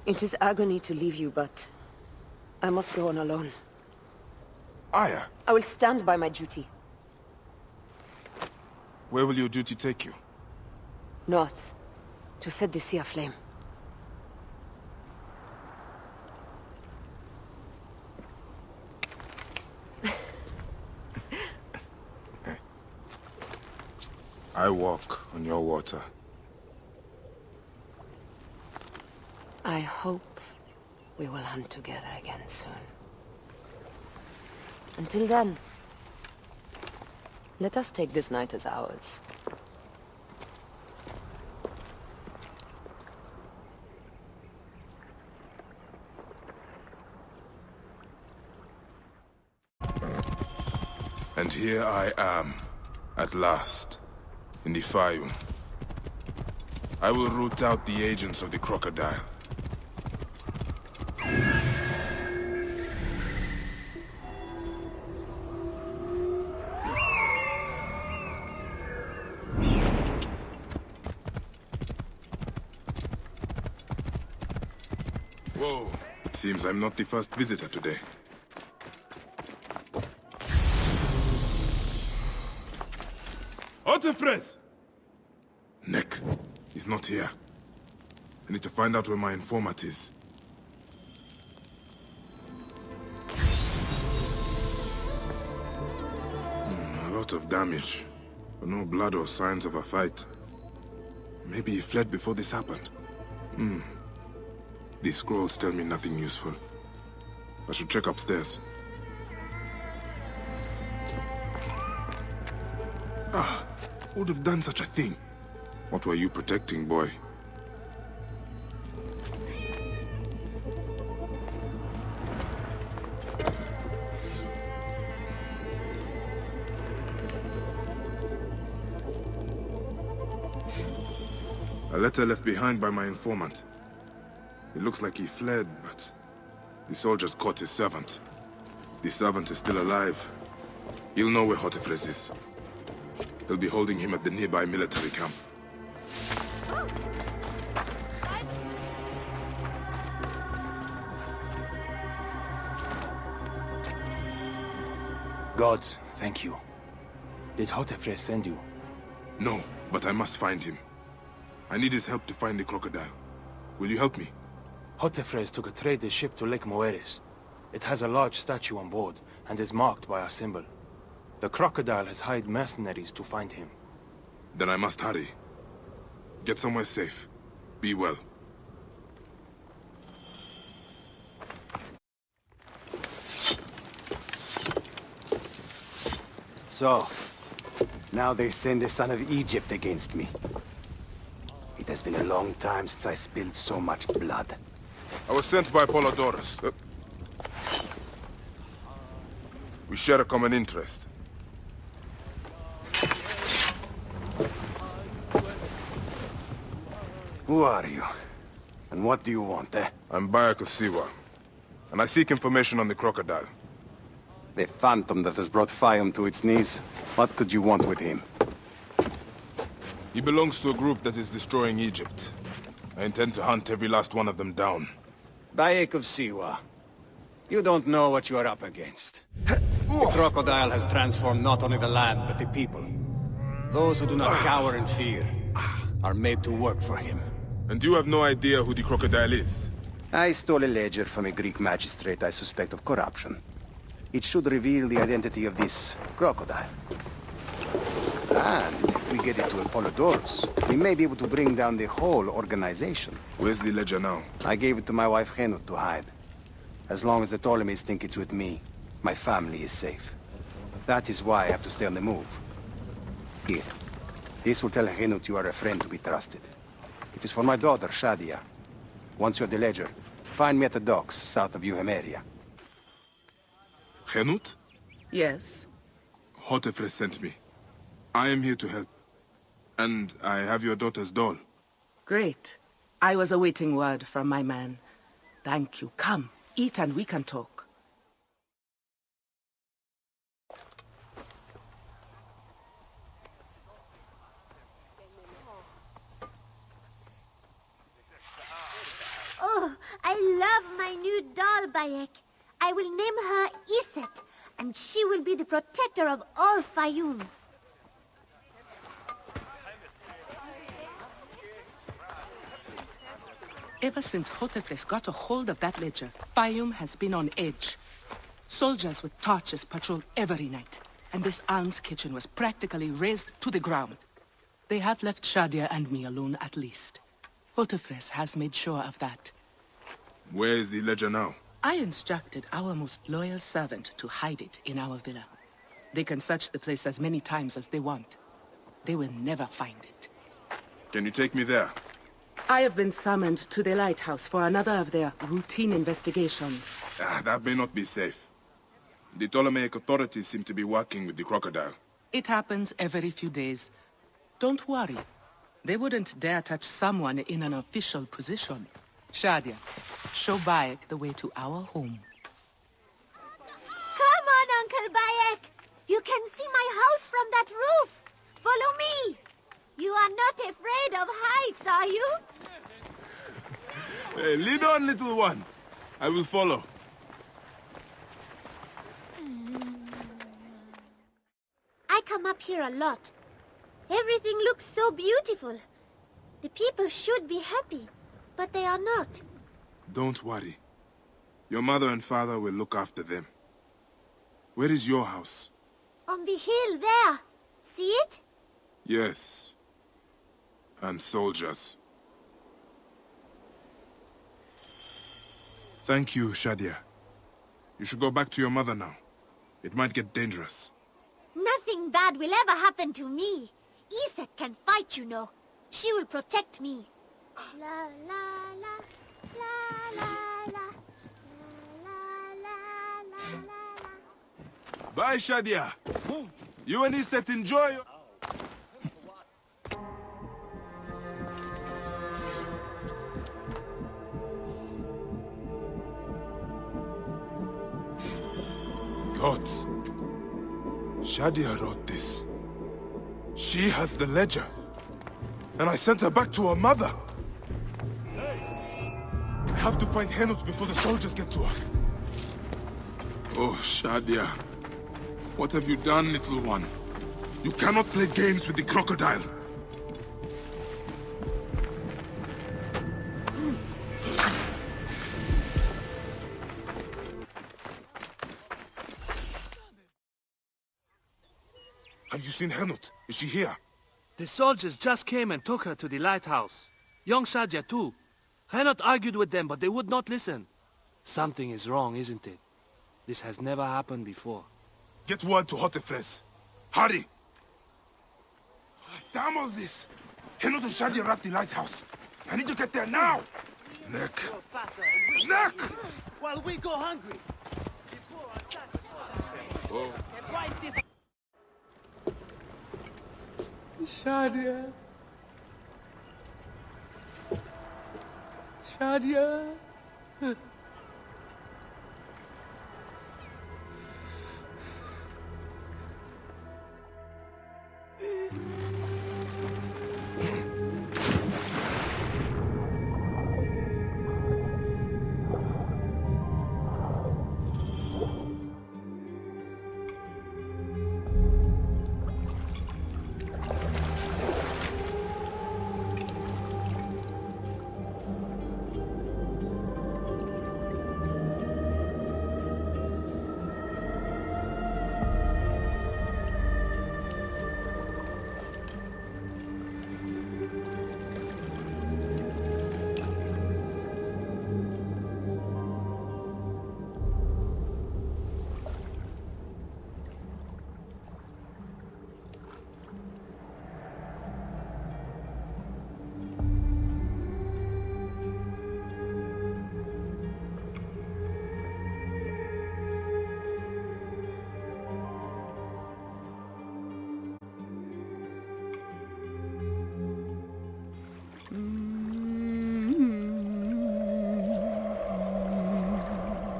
It is agony to leave you, but I must go on alone. Aya, I will stand by my duty. where will your duty take you? North, to set the sea aflame. I walk on your water. I hope we will hunt together again soon. Until then, let us take this night as ours. And here I am, at last, in the Fayum. I will root out the agents of the crocodile. Whoa. Seems I'm not the first visitor today. Otefres! Nick, he's not here. I need to find out where my informant is. A lot of damage, but no blood or signs of a fight. Maybe he fled before this happened. These scrolls tell me nothing useful. I should check upstairs. Who would have done such a thing? What were you protecting, boy? A letter left behind by my informant. It looks like he fled, but the soldiers caught his servant. If the servant is still alive, He'll know where Hotefres is. They'll be holding him at the nearby military camp. Gods, thank you. Did Hotefres send you? No, but I must find him. I need his help to find the crocodile. Will you help me? Hotefres took a trader's ship to Lake Moeris. It has a large statue on board, and is marked by our symbol. The crocodile has hired mercenaries to find him. Then I must hurry. Get somewhere safe. Be well. So, now they send the son of Egypt against me. It has been a long time since I spilled so much blood. I was sent by Polydorus. We share a common interest. Who are you? And what do you want, eh? I'm Bayek of Siwa, and I seek information on the crocodile. The phantom that has brought Fium to its knees. What could you want with him? He belongs to a group that is destroying Egypt. I intend to hunt every last one of them down. Bayek of Siwa. You don't know what you are up against. The crocodile has transformed not only the land, but the people. Those who do not cower in fear are made to work for him. And you have no idea who the crocodile is? I stole a ledger from a Greek magistrate I suspect of corruption. It should reveal the identity of this crocodile. And if we get it to Apollodorus, we may be able to bring down the whole organization. Where's the ledger now? I gave it to my wife Henut to hide. As long as the Ptolemies think it's with me, my family is safe. That is why I have to stay on the move. Here. This will tell Henut you are a friend to be trusted. It is for my daughter, Shadia. Once you have the ledger, find me at the docks south of Euhemeria. Henut? Yes? Hotefres sent me. I am here to help. And I have your daughter's doll. Great. I was awaiting word from my man. Thank you. Come, eat and we can talk. Oh, I love my new doll, Bayek. I will name her Iset, and she will be the protector of all Fayum. Ever since Hotefres got a hold of that ledger, Fayum has been on edge. Soldiers with torches patrol every night, and this alms kitchen was practically razed to the ground. They have left Shadia and me alone at least. Hotefres has made sure of that. Where is the ledger now? I instructed our most loyal servant to hide it in our villa. They can search the place as many times as they want. They will never find it. Can you take me there? I have been summoned to the lighthouse for another of their routine investigations. That may not be safe. The Ptolemaic authorities seem to be working with the crocodile. It happens every few days. Don't worry. They wouldn't dare touch someone in an official position. Shadia, show Bayek the way to our home. Come on, Uncle Bayek! You can see my house from that roof! Follow me! You are not afraid of heights, are you? Hey, lead on, little one. I will follow. I come up here a lot. Everything looks so beautiful. The people should be happy, but they are not. Don't worry. Your mother and father will look after them. Where is your house? On the hill there. See it? Yes. And soldiers. Thank you, Shadia. You should go back to your mother now. It might get dangerous. Nothing bad will ever happen to me. Iset can fight, you know. She will protect me. La la la, la la la, Bye, Shadia. You and Iset enjoy. Gods. Shadia wrote this. She has the ledger. And I sent her back to her mother. I have to find Henut before the soldiers get to us. Oh, Shadia. What have you done, little one? You cannot play games with the crocodile. Have you seen Henut? Is she here? The soldiers just came and took her to the lighthouse. Young Shadia too. Henut argued with them, but they would not listen. Something is wrong, isn't it? This has never happened before. Get word to Hotefres. Hurry! Damn all this! Henut and Shadia are at the lighthouse. I need to get there now! Neck! Neck! While we go hungry. Oh. Shadia. Shadia.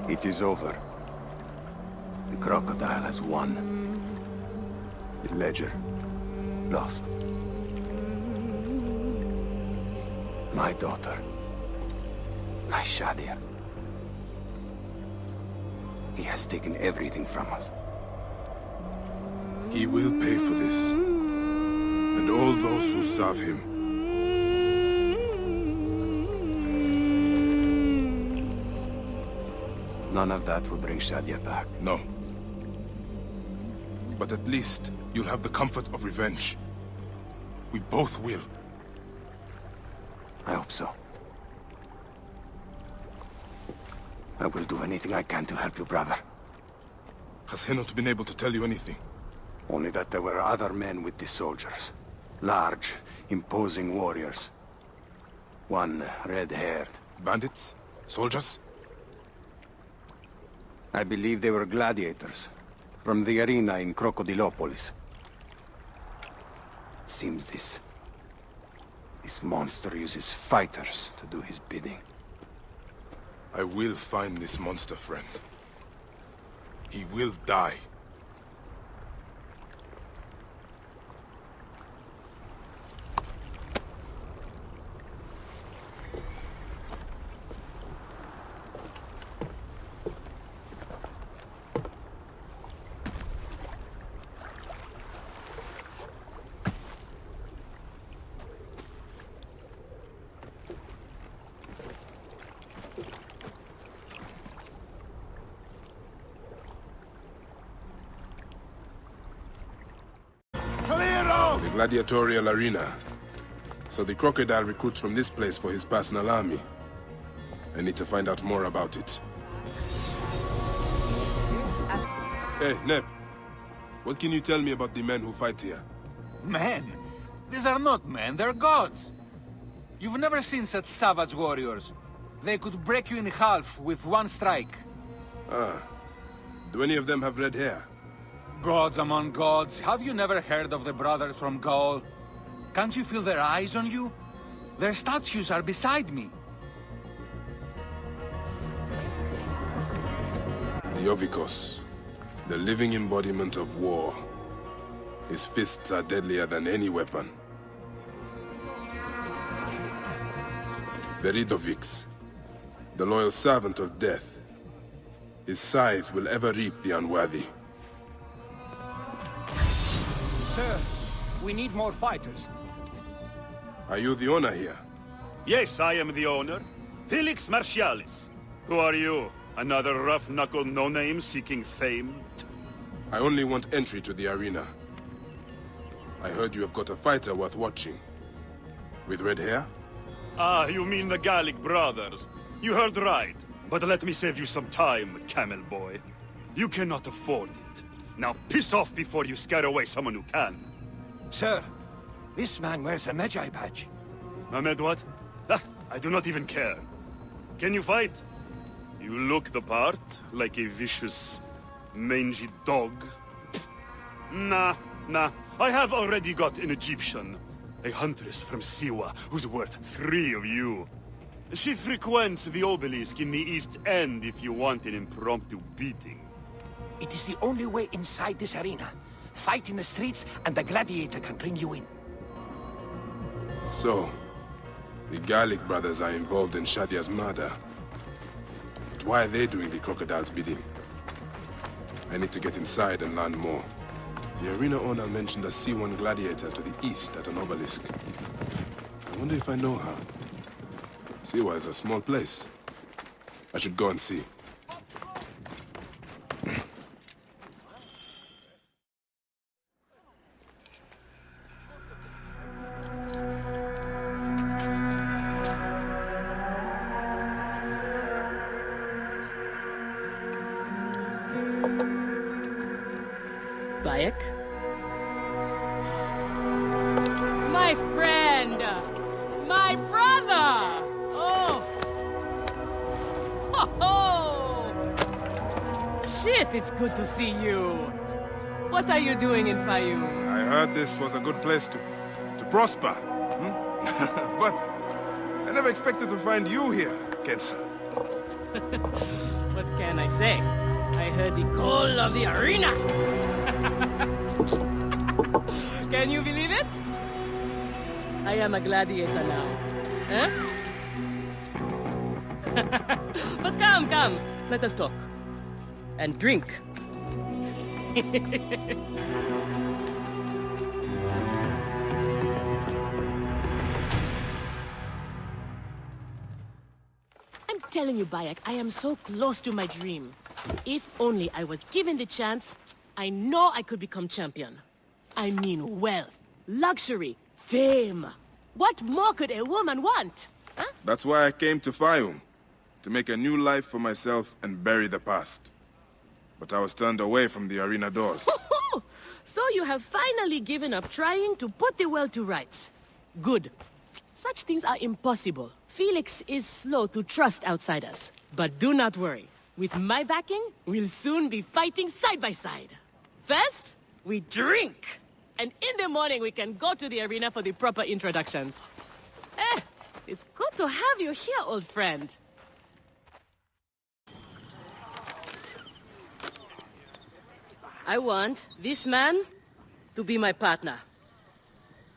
It is over. The crocodile has won. The ledger lost. My daughter. My Shadia. He has taken everything from us. He will pay for this. And all those who serve him. None of that will bring Shadia back. No. But at least you'll have the comfort of revenge. We both will. I hope so. I will do anything I can to help you, brother. Has Henut been able to tell you anything? Only that there were other men with the soldiers. Large, imposing warriors. One red-haired. Bandits? Soldiers? I believe they were gladiators. From the arena in Crocodilopolis. It seems this monster uses fighters to do his bidding. I will find this monster, friend. He will die. The gladiatorial arena. So the crocodile recruits from this place for his personal army. I need to find out more about it. Hey, Neb. What can you tell me about the men who fight here? Men? These are not men, they're gods. You've never seen such savage warriors. They could break you in half with one strike. Ah. Do any of them have red hair? Gods among gods, have you never heard of the brothers from Gaul? Can't you feel their eyes on you? Their statues are beside me. The Ovikos. The living embodiment of war. His fists are deadlier than any weapon. Veridovix, the loyal servant of death. His scythe will ever reap the unworthy. Sir, we need more fighters. Are you the owner here? Yes, I am the owner. Felix Martialis. Who are you? Another rough-knuckle no-name seeking fame? I only want entry to the arena. I heard you have got a fighter worth watching. With red hair? Ah, you mean the Gallic brothers. You heard right. But let me save you some time, camel boy. You cannot afford it. Now piss off before you scare away someone who can. Sir, this man wears a Magi badge. Ahmed what? Ah, I do not even care. Can you fight? You look the part, like a vicious, mangy dog. Nah. I have already got an Egyptian. A huntress from Siwa, who's worth 3 of you. She frequents the obelisk in the East End if you want an impromptu beating. It is the only way inside this arena. Fight in the streets, and the gladiator can bring you in. So, the Gallic brothers are involved in Shadia's murder. But why are they doing the crocodile's bidding? I need to get inside and learn more. The arena owner mentioned a C1 gladiator to the east at an obelisk. I wonder if I know her. Siwa is a small place. I should go and see. Bayek? My friend! My brother! Oh! Ho-ho! Shit, it's good to see you. What are you doing in Fayoum? I heard this was a good place to prosper. But I never expected to find you here, Kensa. What can I say? I heard the call of the arena! Can you believe it? I am a gladiator now. Huh? But come, let us talk. And drink. I'm telling you, Bayek, I am so close to my dream. If only I was given the chance, I know I could become champion. I mean wealth, luxury, fame. What more could a woman want? Huh? That's why I came to Fayoum. To make a new life for myself and bury the past. But I was turned away from the arena doors. So you have finally given up trying to put the world to rights. Good. Such things are impossible. Felix is slow to trust outsiders. But do not worry. With my backing, we'll soon be fighting side by side. First, we drink. And in the morning, we can go to the arena for the proper introductions. It's good to have you here, old friend. I want this man to be my partner.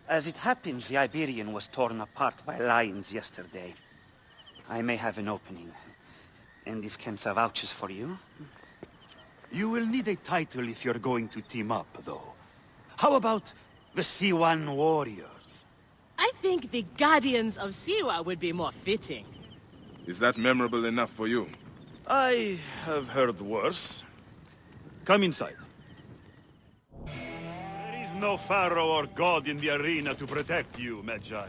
As it happens, the Iberian was torn apart by lions yesterday. I may have an opening. And if Kensa vouches for you? You will need a title if you're going to team up, though. How about the C1 Warriors? I think the Guardians of Siwa would be more fitting. Is that memorable enough for you? I have heard worse. Come inside. There is no pharaoh or god in the arena to protect you, Magi.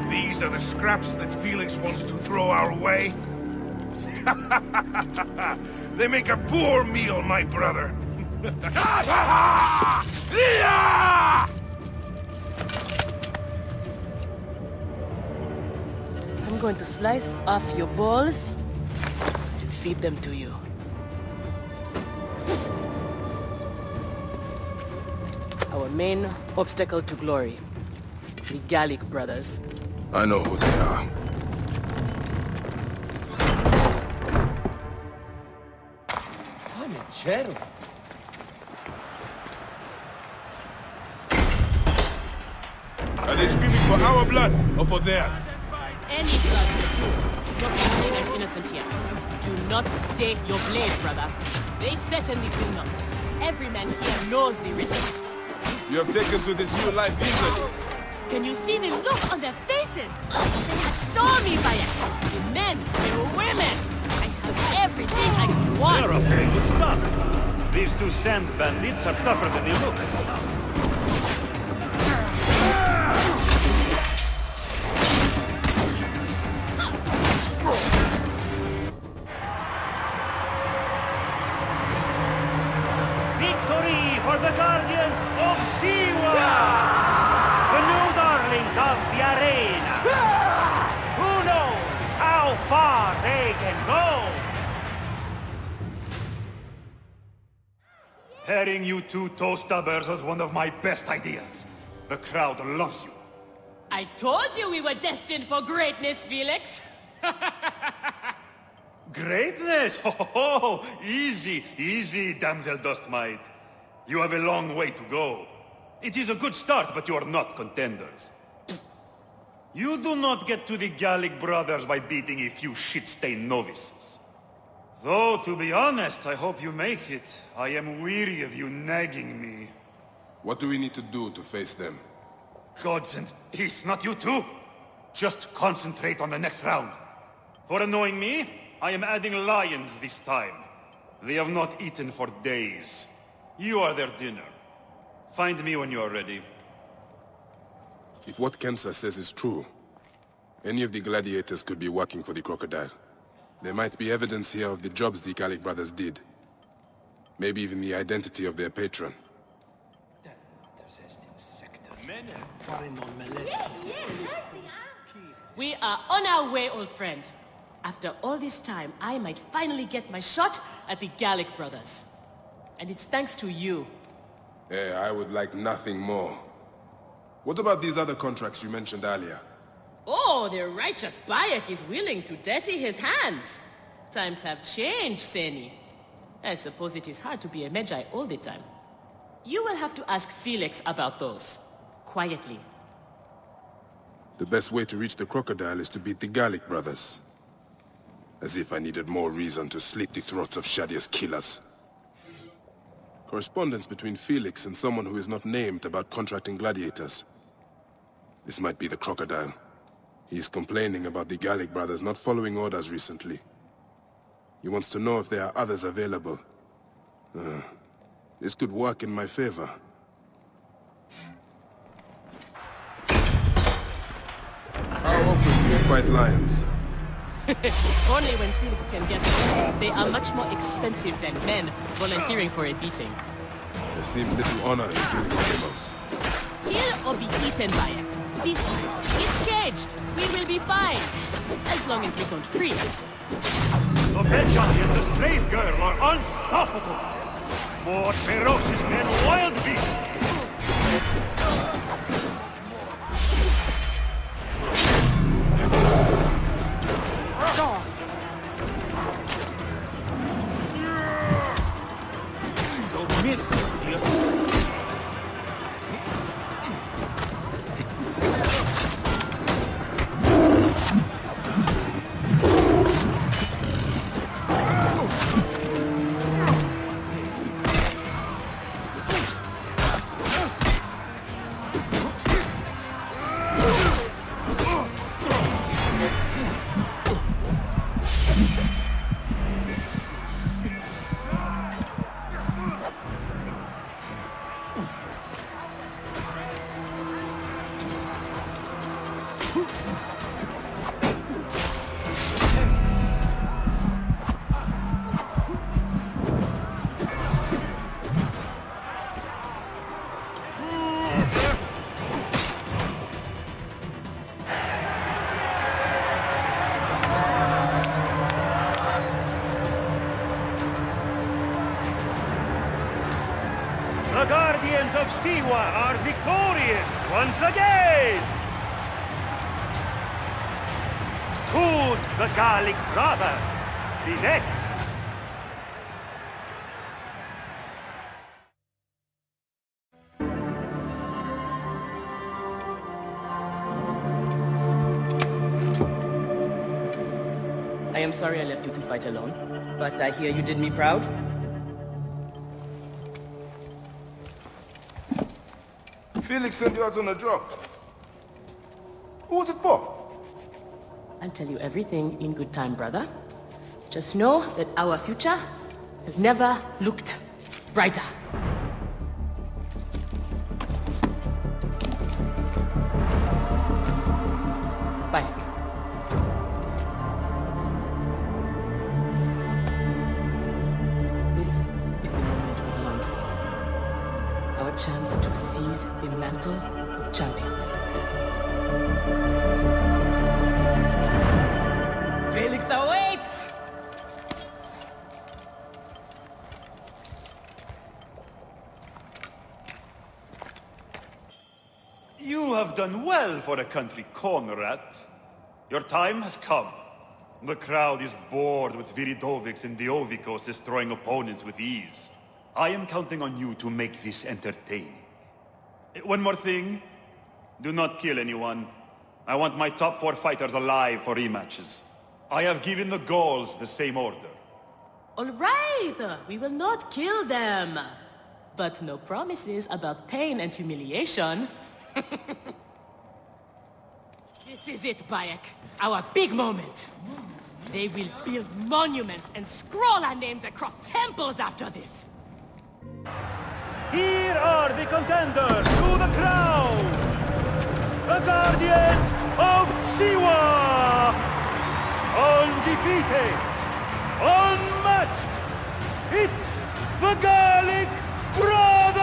These are the scraps that Felix wants to throw our way? They make a poor meal, my brother. I'm going to slice off your balls and feed them to you. Our main obstacle to glory. The Gallic brothers. I know who they are. Sincero. Are they screaming for our blood or for theirs? Any blood will do. Nothing is innocent here. Do not stay your blade, brother. They certainly will not. Every man here knows the risks. You have taken to this new life easily. Can you see the look on their faces? They adore me, Bayek. The men, the women. I have everything I could want. You're a pretty good stuff. These two sand bandits are tougher than they look. Victory for the Guardians of Siwa! The new darlings of the arena! Who knows how far they can go? Pairing you two toe-stubbers was one of my best ideas. The crowd loves you. I told you we were destined for greatness, Felix. Greatness? Oh, easy, easy, damsel Dustmite. You have a long way to go. It is a good start, but you are not contenders. You do not get to the Gallic brothers by beating a few shit-stained novices. Though, to be honest, I hope you make it. I am weary of you nagging me. What do we need to do to face them? Gods and peace, not you two. Just concentrate on the next round. For annoying me, I am adding lions this time. They have not eaten for days. You are their dinner. Find me when you are ready. If what Kensa says is true, any of the gladiators could be working for the crocodile. There might be evidence here of the jobs the Gallic brothers did. Maybe even the identity of their patron. We are on our way, old friend. After all this time, I might finally get my shot at the Gallic brothers. And it's thanks to you. Yeah, I would like nothing more. What about these other contracts you mentioned earlier? Oh, the righteous Bayek is willing to dirty his hands. Times have changed, Seni. I suppose it is hard to be a Magi all the time. You will have to ask Felix about those. Quietly. The best way to reach the crocodile is to beat the Gallic brothers. As if I needed more reason to slit the throats of Shadia's killers. Correspondence between Felix and someone who is not named about contracting gladiators. This might be the crocodile. He's complaining about the Gallic brothers not following orders recently. He wants to know if there are others available. This could work in my favor. How often do you fight lions? Only when Felix can get them. They are much more expensive than men volunteering for a beating. There seems little honor in killing animals. Kill or be eaten by it. Besides, it's caged. We will be fine. As long as we don't free it. The Belgians and the slave girl are unstoppable. More ferocious than wild beasts. Don't miss, idiot. The Guardians of Siwa are victorious once again! To the Gallic brothers, the next. I am sorry I left you to fight alone, but I hear you did me proud. Felix sent you out on a job. Who was it for? I'll tell you everything in good time, brother. Just know that our future has never looked brighter. Bye. This is the moment we've longed for. Our chance to seize the mantle of champions. Felix awaits! You have done well for a country corner rat. Your time has come. The crowd is bored with Viridovics and Diovikos destroying opponents with ease. I am counting on you to make this entertaining. One more thing. Do not kill anyone. I want my top 4 fighters alive for rematches. I have given the Gauls the same order. All right, we will not kill them. But no promises about pain and humiliation. This is it, Bayek. Our big moment. They will build monuments and scroll our names across temples after this. Here are the contenders to the crown! The Guardians of Siwa! Undefeated! Unmatched! It's the Gallic Brothers!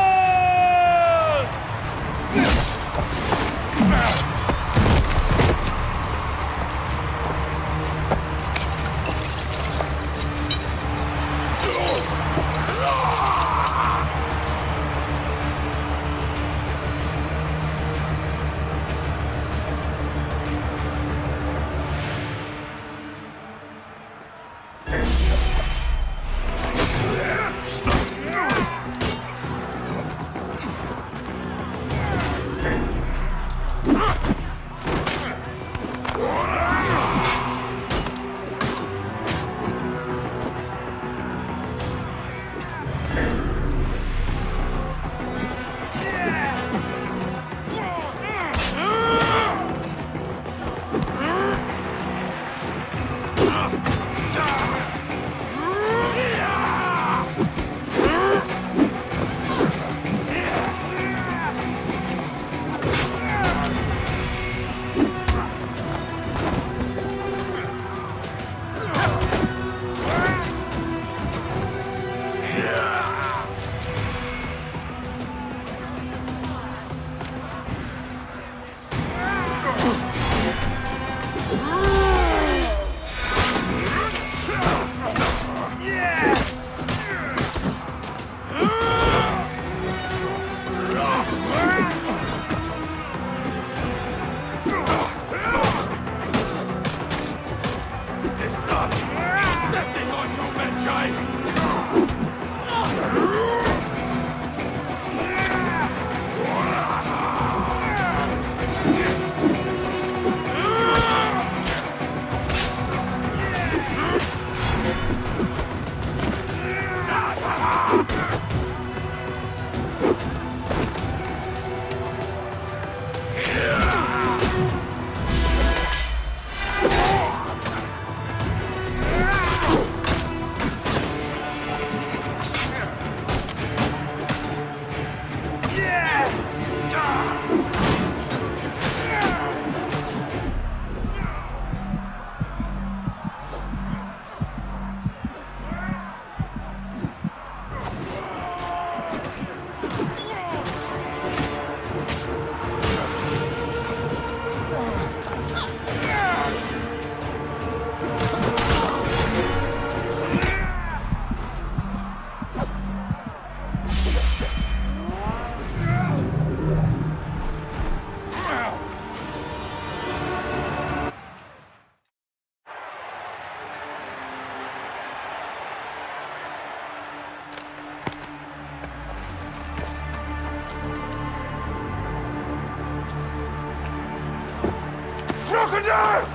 Crocodile!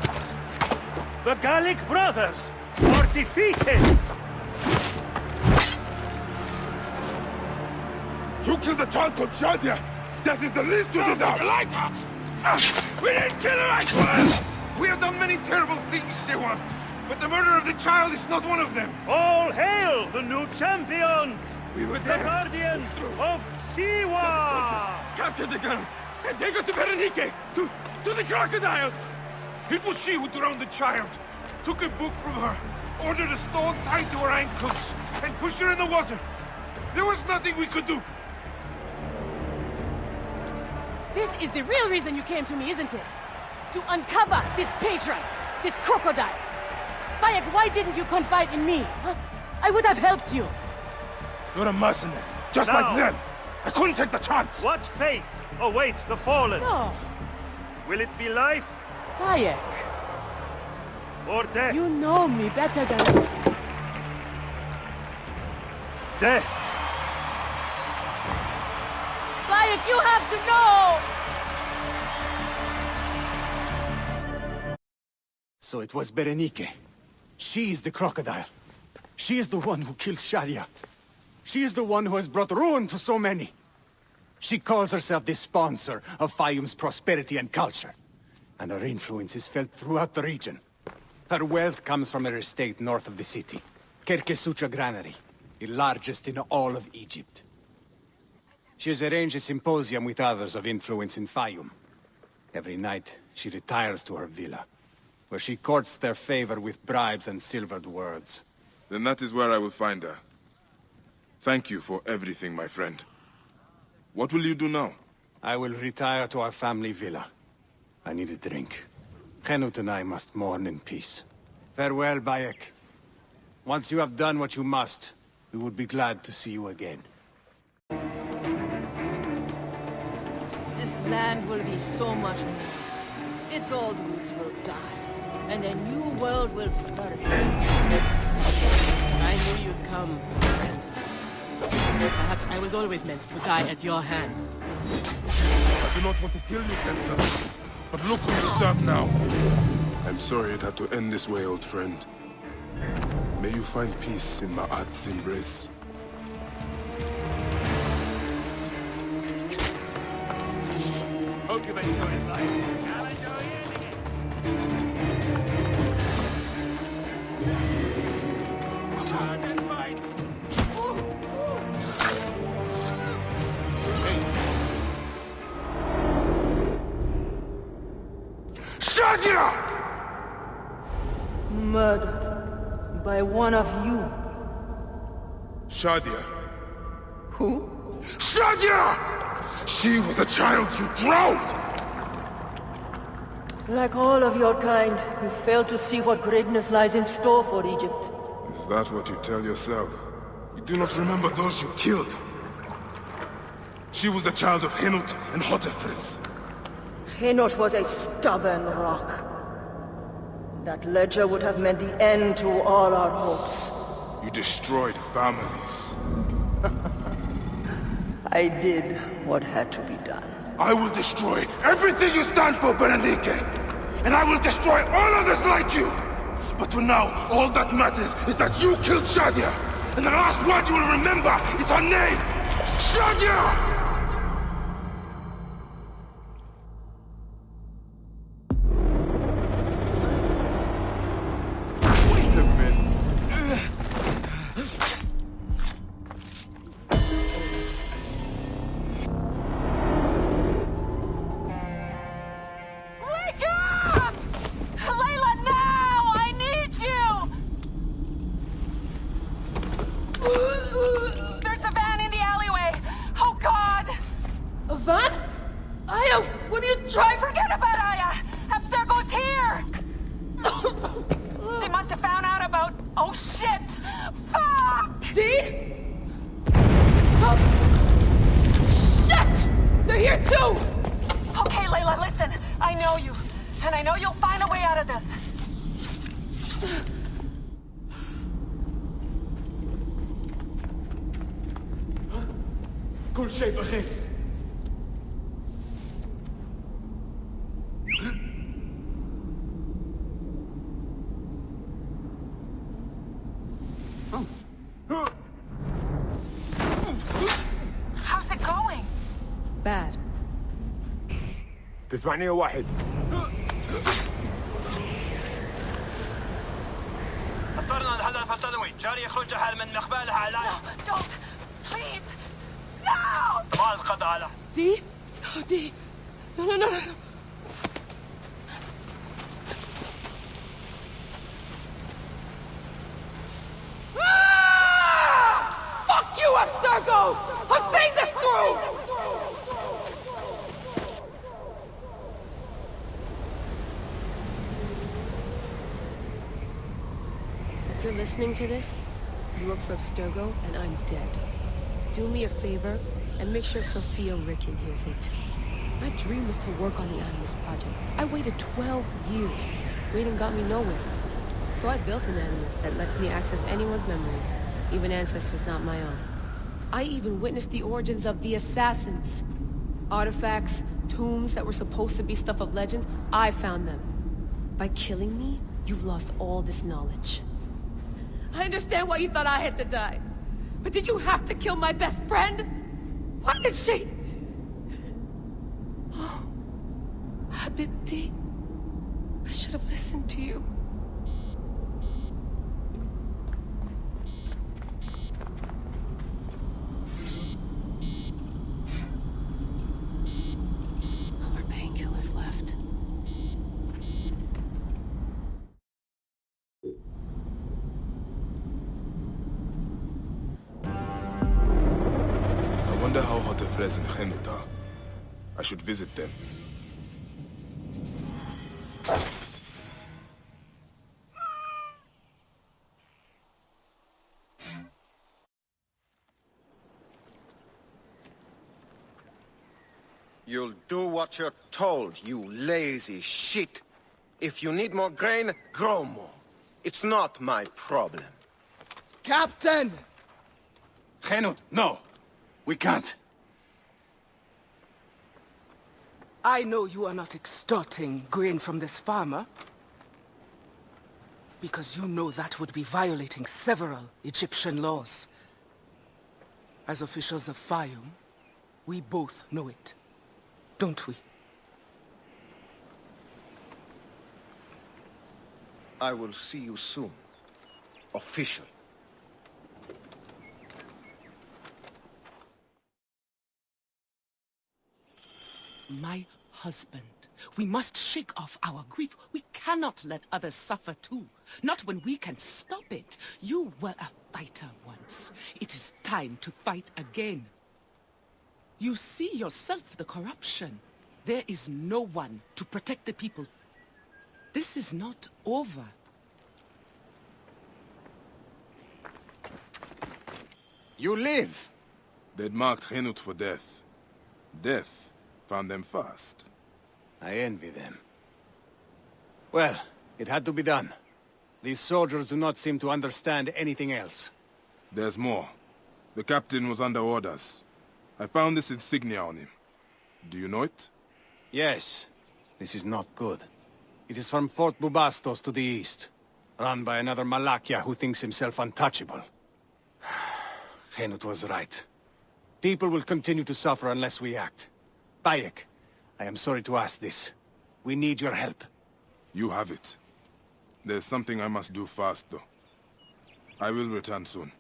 The Gallic brothers are defeated! You killed the child called Shadia! That is the least you deserve! The lighthouse! We didn't kill her, I swear! We have done many terrible things, Sewan, but the murder of the child is not one of them! All hail the new champions! We were The there! guardians of Siwa! Capture the gun and take us to Berenice! To the crocodile! It was she who drowned the child, took a book from her, ordered a stone tied to her ankles, and pushed her in the water. There was nothing we could do. This is the real reason you came to me, isn't it? To uncover this patron, this crocodile. Bayek, why didn't you confide in me? Huh? I would have helped you. You're a mercenary, just Now, like them. I couldn't take the chance. What fate awaits the fallen? No. Will it be life Bayek, or death? you know me better than... Death! Bayek, you have to know! So it was Berenice. She is the crocodile. She is the one who killed Shadia. She is the one who has brought ruin to so many. She calls herself the sponsor of Fayum's prosperity and culture. And her influence is felt throughout the region. Her wealth comes from her estate north of the city. Kerkesucha Granary, the largest in all of Egypt. She has arranged a symposium with others of influence in Fayum. Every night, she retires to her villa, where she courts their favor with bribes and silvered words. Then that is where I will find her. Thank you for everything, my friend. What will you do now? I will retire to our family villa. I need a drink. Henut and I must mourn in peace. Farewell, Bayek. Once you have done what you must, we would be glad to see you again. This land will be so much more. Its old roots will die, and a new world will flourish. I knew you'd come, friend. Perhaps I was always meant to die at your hand. I do not want to kill you, Kensa. But look who you serve now. I'm sorry it had to end this way, old friend. May you find peace in Ma'at's embrace. Hope you've enjoyed life. Shadia! Murdered by one of you. Shadia. Who? Shadia! She was the child you drowned! Like all of your kind, you fail to see what greatness lies in store for Egypt. Is that what you tell yourself? You do not remember those you killed. She was the child of Henut and Hotefres. Henot was a stubborn rock. That ledger would have meant the end to all our hopes. You destroyed families. I did what had to be done. I will destroy everything you stand for, Berenice! And I will destroy all others like you! But for now, all that matters is that you killed Shadia! And the last word you will remember is her name! Shadia! bad. تسمعني يا واحد أثرنا الهدف التنوي جاري يخرج حال من مقبالها على No, don't! Please! No! ما القضاء على Dee? Oh, Dee. No, no, no, no, no. Fuck you, Abstergo! I'm saying this through! If you're listening to this, you work for Abstergo, and I'm dead. Do me a favor, and make sure Sophia Ricken hears it. My dream was to work on the Animus Project. I waited 12 years. Waiting got me nowhere. So I built an Animus that lets me access anyone's memories, even ancestors not my own. I even witnessed the origins of the Assassins. Artifacts, tombs that were supposed to be stuff of legends, I found them. By killing me, you've lost all this knowledge. I understand why you thought I had to die. But did you have to kill my best friend? Why did she? Oh, Habibti, I should have listened to you. No more painkillers left. I wonder how Hotefres and Henut are. I should visit them. You'll do what you're told, you lazy shit. If you need more grain, grow more. It's not my problem. Captain! Henut, no. We can't. I know you are not extorting grain from this farmer, because you know that would be violating several Egyptian laws. As officials of Fayum, we both know it, don't we? I will see you soon. Official. My husband, we must shake off our grief. We cannot let others suffer too. Not when we can stop it. You were a fighter once. It is time to fight again. You see yourself the corruption. There is no one to protect the people. This is not over. You live! They'd marked Henut for death. Death found them fast. I envy them. Well, it had to be done. These soldiers do not seem to understand anything else. There's more. The captain was under orders. I found this insignia on him. Do you know it? Yes. This is not good. It is from Fort Bubastos to the east, run by another Malakia who thinks himself untouchable. Henut was right. People will continue to suffer unless we act. Bayek, I am sorry to ask this. We need your help. You have it. There's something I must do fast, though. I will return soon.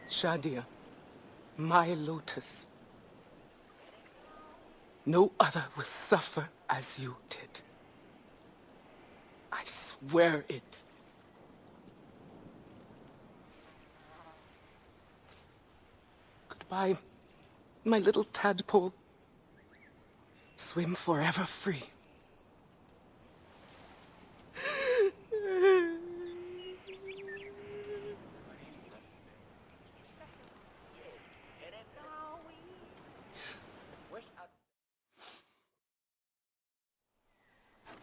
Shadia, my lotus. No other will suffer as you did. I swear it. Goodbye, my little tadpole. Swim forever free.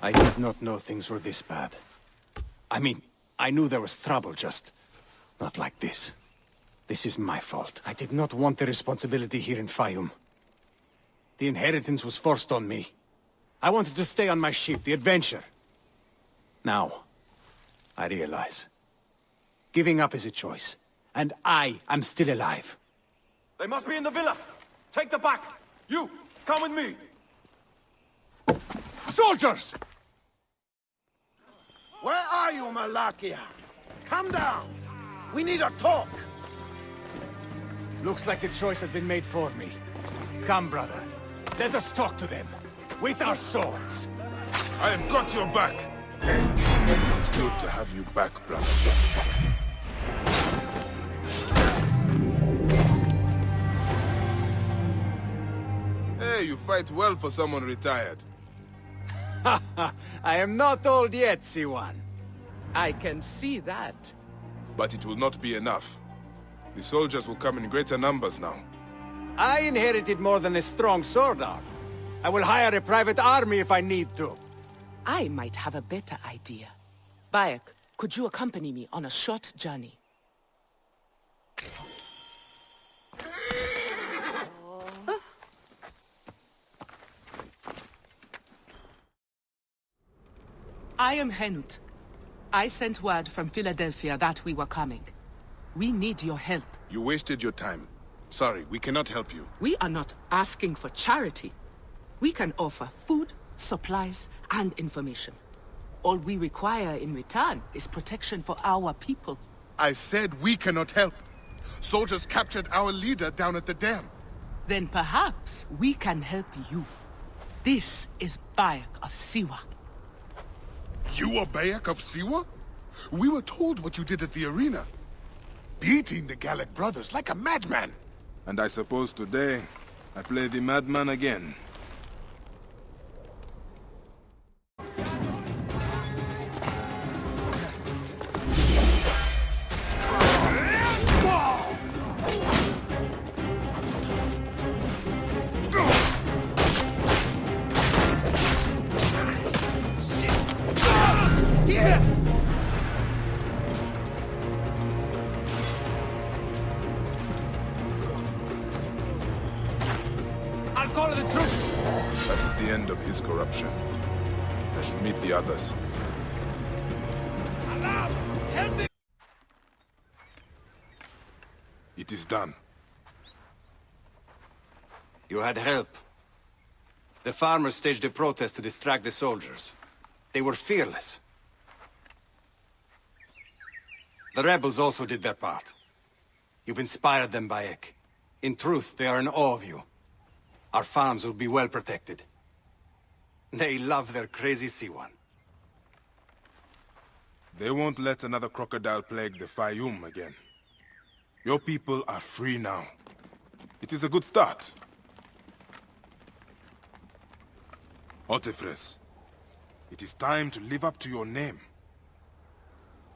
I did not know things were this bad. I mean, I knew there was trouble, just not like this. This is my fault. I did not want the responsibility here in Fayum. The inheritance was forced on me. I wanted to stay on my ship, the adventure. Now, I realize. Giving up is a choice. And I am still alive. They must be in the villa. Take the back. You, come with me. Soldiers! Where are you, Malakia? Come down. We need a talk. Looks like the choice has been made for me. Come, brother. Let us talk to them. With our swords. I have got your back. It's good to have you back, brother. Hey, you fight well for someone retired. I am not old yet, Siwan. I can see that. But it will not be enough. The soldiers will come in greater numbers now. I inherited more than a strong sword arm. I will hire a private army if I need to. I might have a better idea. Bayek, could you accompany me on a short journey? I am Henut. I sent word from Philadelphia that we were coming. We need your help. You wasted your time. Sorry, we cannot help you. We are not asking for charity. We can offer food, supplies, and information. All we require in return is protection for our people. I said we cannot help. Soldiers captured our leader down at the dam. Then perhaps we can help you. This is Bayek of Siwa. You are Bayek of Siwa? We were told what you did at the arena. Beating the Gallic brothers like a madman. And I suppose today, I play the madman again. That is the end of his corruption. I should meet the others. It is done. You had help. The farmers staged a protest to distract the soldiers. They were fearless. The rebels also did their part. You've inspired them, Bayek. In truth, they are in awe of you. Our farms will be well protected. They love their crazy Siwan. They won't let another crocodile plague the Fayum again. Your people are free now. It is a good start. Otefres, it is time to live up to your name.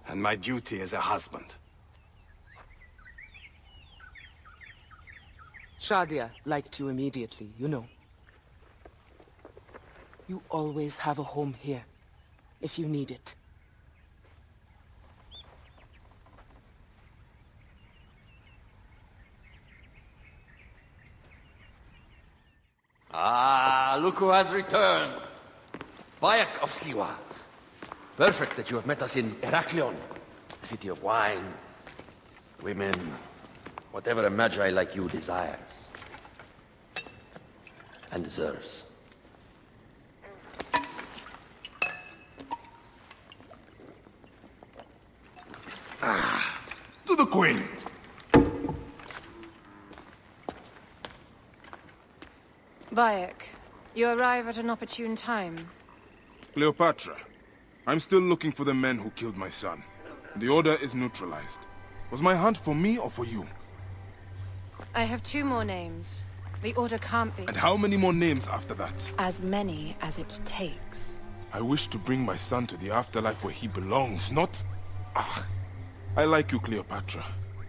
And my duty as a husband. Shadia liked you immediately, you know. You always have a home here, if you need it. Ah, look who has returned. Bayek of Siwa. Perfect that you have met us in Heraklion, city of wine, women, whatever a magi like you desires and deserves. To the Queen! Bayek, you arrive at an opportune time. Cleopatra, I'm still looking for the men who killed my son. The order is neutralized. Was my hunt for me or for you? I have 2 more names. The order can't be... And how many more names after that? As many as it takes. I wish to bring my son to the afterlife where he belongs, not... I like you, Cleopatra.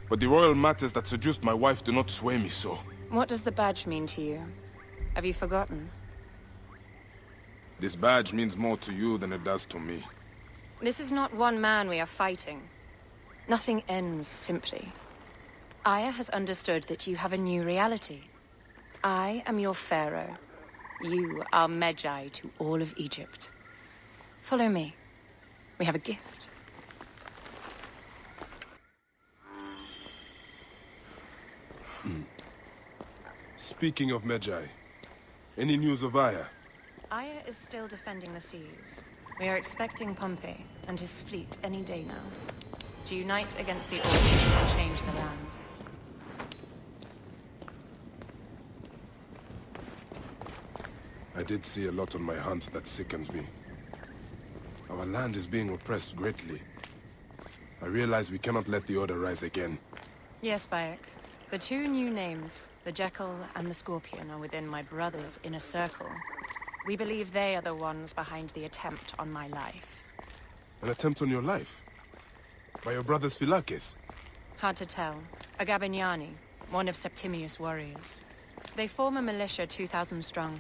But the royal matters that seduced my wife do not sway me so. What does the badge mean to you? Have you forgotten? This badge means more to you than it does to me. This is not one man we are fighting. Nothing ends simply. Aya has understood that you have a new reality. I am your pharaoh. You are Magi to all of Egypt. Follow me. We have a gift. Speaking of Magi, any news of Aya? Aya is still defending the seas. We are expecting Pompey and his fleet any day now. To unite against the Order and change the land. I did see a lot on my hunts that sickens me. Our land is being oppressed greatly. I realize we cannot let the Order rise again. Yes, Bayek. The two new names, the Jekyll and the Scorpion, are within my brother's inner circle. We believe they are the ones behind the attempt on my life. An attempt on your life? By your brother's Philakes? Hard to tell. A Gabignani, one of Septimius' warriors. They form a militia 2,000 strong.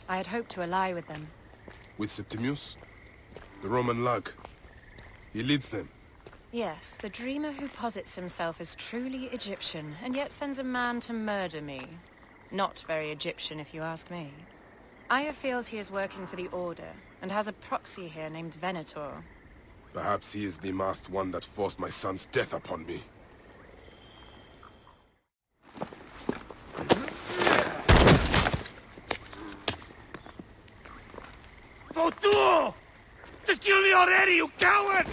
I had hoped to ally with them. With Septimius? The Roman lug. He leads them. Yes, the dreamer who posits himself as truly Egyptian, and yet sends a man to murder me. Not very Egyptian, if you ask me. Aya feels he is working for the Order, and has a proxy here named Venator. Perhaps he is the masked one that forced my son's death upon me. Votu! Just kill me already, you coward!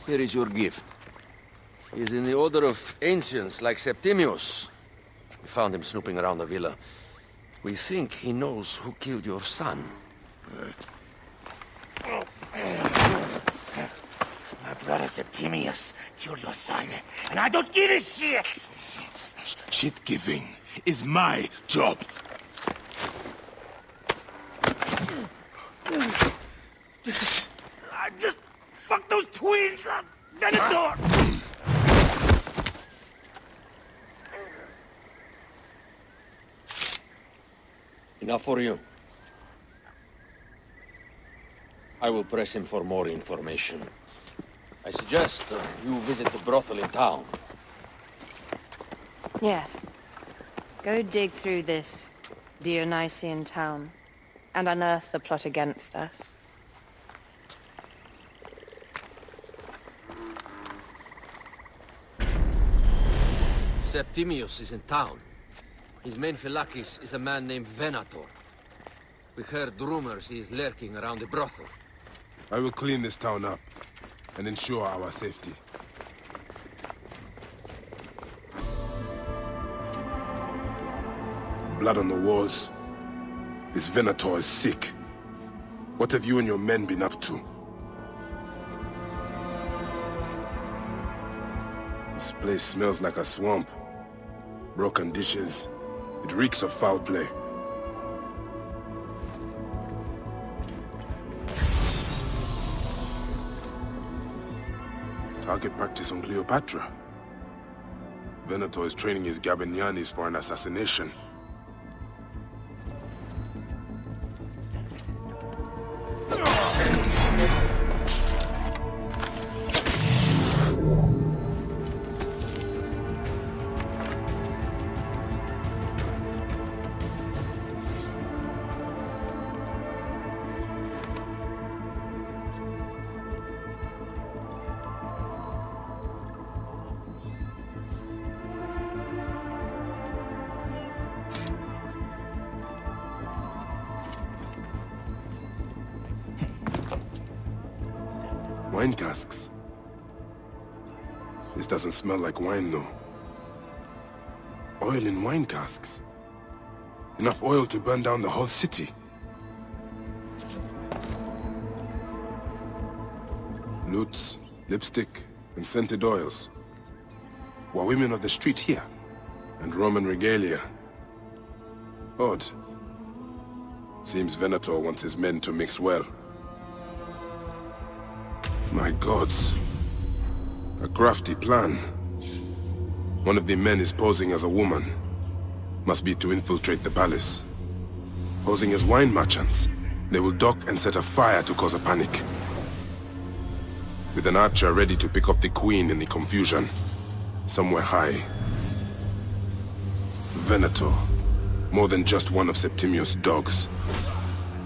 Here is your gift. He is in the order of ancients like Septimius. We found him snooping around the villa. We think he knows who killed your son. My brother Septimius killed your son, and I don't give a shit! Shit-giving is my job. I just fucked those twins up! Venator! Enough for you. I will press him for more information. I suggest you visit the brothel in town. Yes. Go dig through this Dionysian town, and unearth the plot against us. Septimius is in town. His main Philakes is a man named Venator. We heard rumors he is lurking around the brothel. I will clean this town up and ensure our safety. Blood on the walls. This Venator is sick. What have you and your men been up to? This place smells like a swamp. Broken dishes. It reeks of foul play. Target practice on Cleopatra. Venator is training his Gabinianis for an assassination. Wine casks. This doesn't smell like wine, though. Oil in wine casks. Enough oil to burn down the whole city. Lutes, lipstick, and scented oils. Were women of the street here? And Roman regalia. Odd. Seems Venator wants his men to mix well. My gods. A crafty plan. One of the men is posing as a woman. Must be to infiltrate the palace. posing as wine merchants. They will dock and set a fire to cause a panic. With an archer ready to pick off the queen in the confusion. Somewhere high. Venator. More than just one of Septimius' dogs.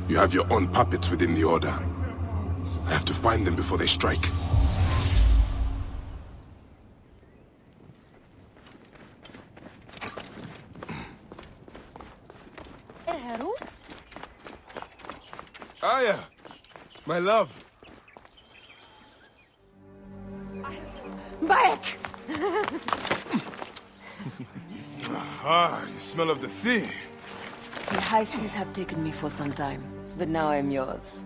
You have your own puppets within the Order. I have to find them before they strike. Aya! My love! Back! Ah, you smell of the sea. The high seas have taken me for some time, but now I'm yours.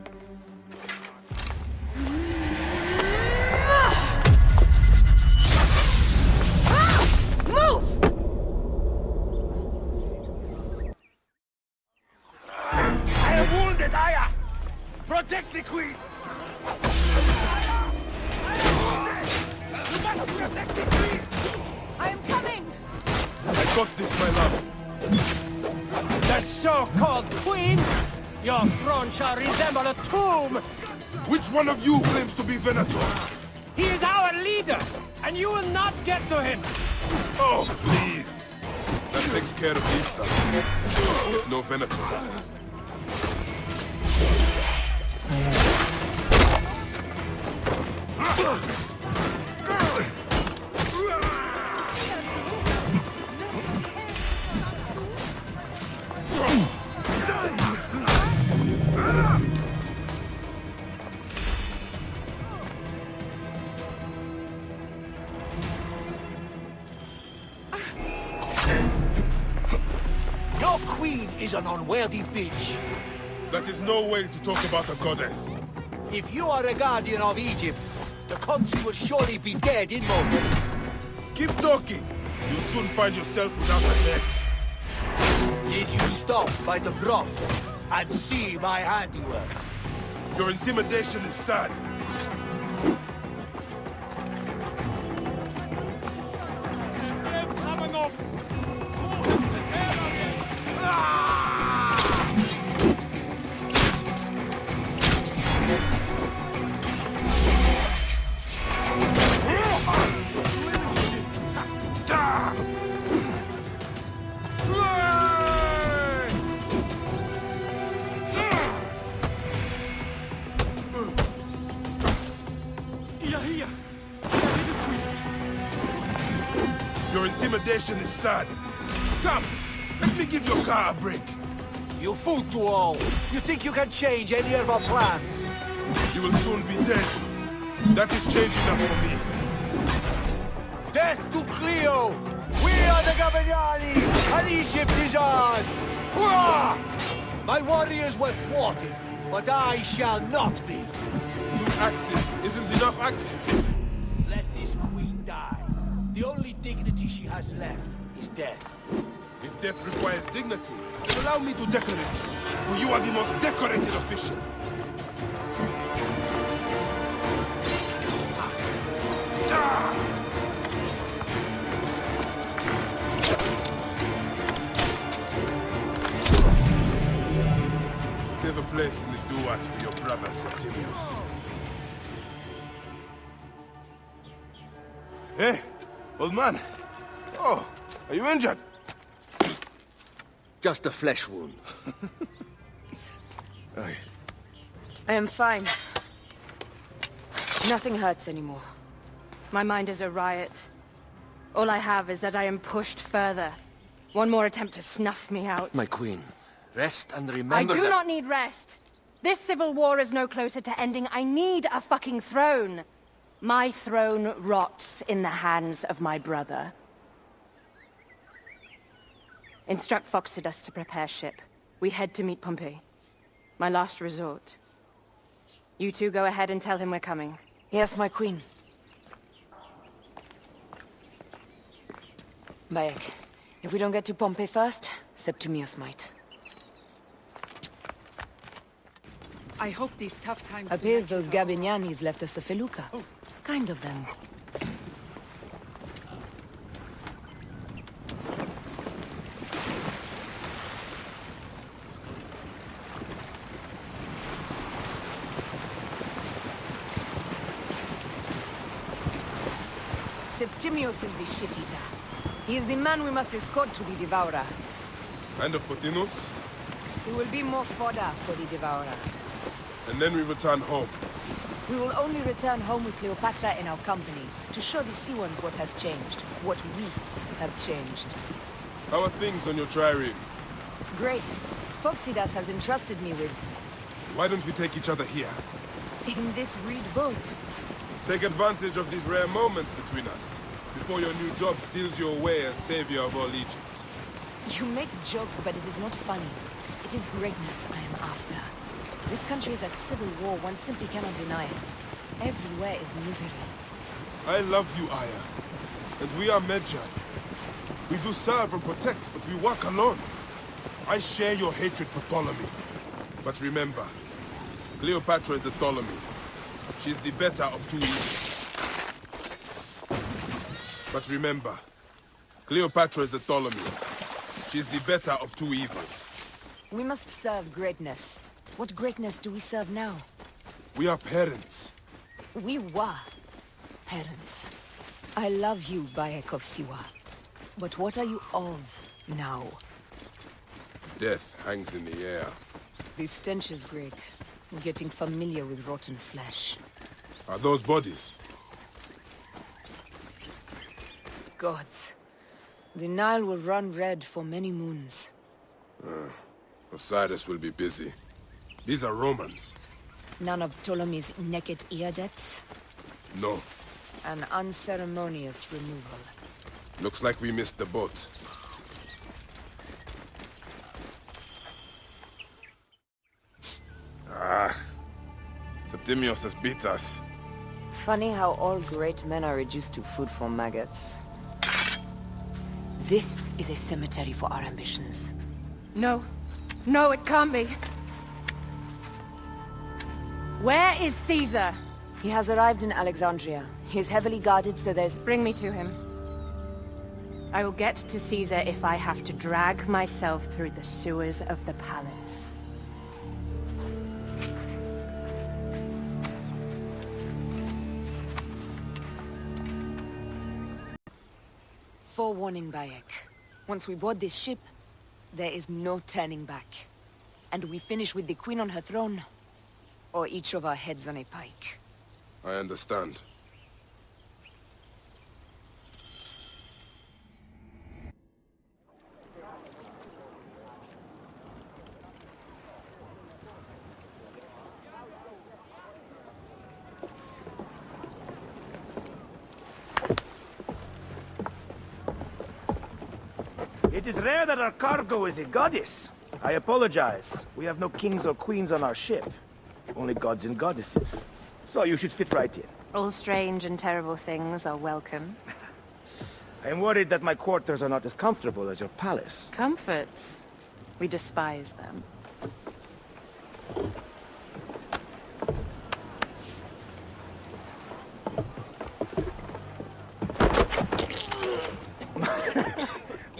Move! I am wounded, Aya! Protect the queen! You must protect the queen! I am coming! I got this, my love. The so-called queen? Your throne shall resemble a tomb! Which one of you claims to be Venator? He is our leader, and you will not get to him! Oh, please. That takes care of these stuff. No Venator. Your queen is an unworthy bitch. That is no way to talk about a goddess. If you are a guardian of Egypt, the country will surely be dead in moments. Keep talking. You'll soon find yourself without a neck. Did you stop by the broth and see my handiwork? Your intimidation is sad. Your intimidation is sad. Come, let me give your car a break. You fool to all. You think you can change any of our plans? You will soon be dead. That is change enough for me. Death to Cleo! We are the Gabignani, and Egypt is ours! Hurrah! My warriors were thwarted, but I shall not be. 2 axes isn't enough axes. Let this queen die. The only dignity she has left is death. If death requires dignity, allow me to decorate you, for you are the most decorated official. Save a place in the duat for your brother Septimius. Hey, old man. Oh, are you injured? Just a flesh wound. Aye. I am fine. Nothing hurts anymore. My mind is a riot. All I have is that I am pushed further. One more attempt to snuff me out. My queen, rest and remember I do that... not need rest. This civil war is no closer to ending. I need a fucking throne. My throne rots in the hands of my brother. Instruct Foxidus to prepare ship. We head to meet Pompey. My last resort. You two go ahead and tell him we're coming. Yes, my queen. Bayek, if we don't get to Pompey first, Septimius might. I hope these tough times... Appears those Gabinianis left us a felucca. Kind of them. Septimius is the shit-eater. He is the man we must escort to the Devourer. And of Pothinus? He will be more fodder for the Devourer. And then we return home. We will only return home with Cleopatra in our company, to show the Sea Ones what has changed, what we have changed. How are things on your trireme? Great. Phoxidas has entrusted me with... Why don't we take each other here? in this reed boat. Take advantage of these rare moments between us, before your new job steals you away as savior of all Egypt. You make jokes, but it is not funny. It is greatness I am after. This country is at civil war, one simply cannot deny it. Everywhere is misery. I love you, Aya. And we are Medjay. We do serve and protect, but we work alone. I share your hatred for Ptolemy. But remember, Cleopatra is a Ptolemy. She's the better of two evils. But remember, Cleopatra is a Ptolemy. She's the better of two evils. We must serve greatness. What greatness do we serve now? We are parents. We were parents. I love you, Bayek of Siwa. But what are you of now? Death hangs in the air. The stench is great. Getting familiar with rotten flesh. Are those bodies? Gods. The Nile will run red for many moons. Osiris will be busy. These are Romans. None of Ptolemy's naked ear-deaths? No. An unceremonious removal. Looks like we missed the boat. Septimius has beat us. Funny how all great men are reduced to food for maggots. This is a cemetery for our ambitions. No. No, it can't be. Where is Caesar? He has arrived in Alexandria. He is heavily guarded, so there's... Bring me to him. I will get to Caesar if I have to drag myself through the sewers of the palace. Forewarning, Bayek. Once we board this ship, there is no turning back. And we finish with the Queen on her throne, or each of our heads on a pike. I understand. It is rare that our cargo is a goddess. I apologize. We have no kings or queens on our ship. Only gods and goddesses. So you should fit right in. All strange and terrible things are welcome. I am worried that my quarters are not as comfortable as your palace. Comforts? We despise them.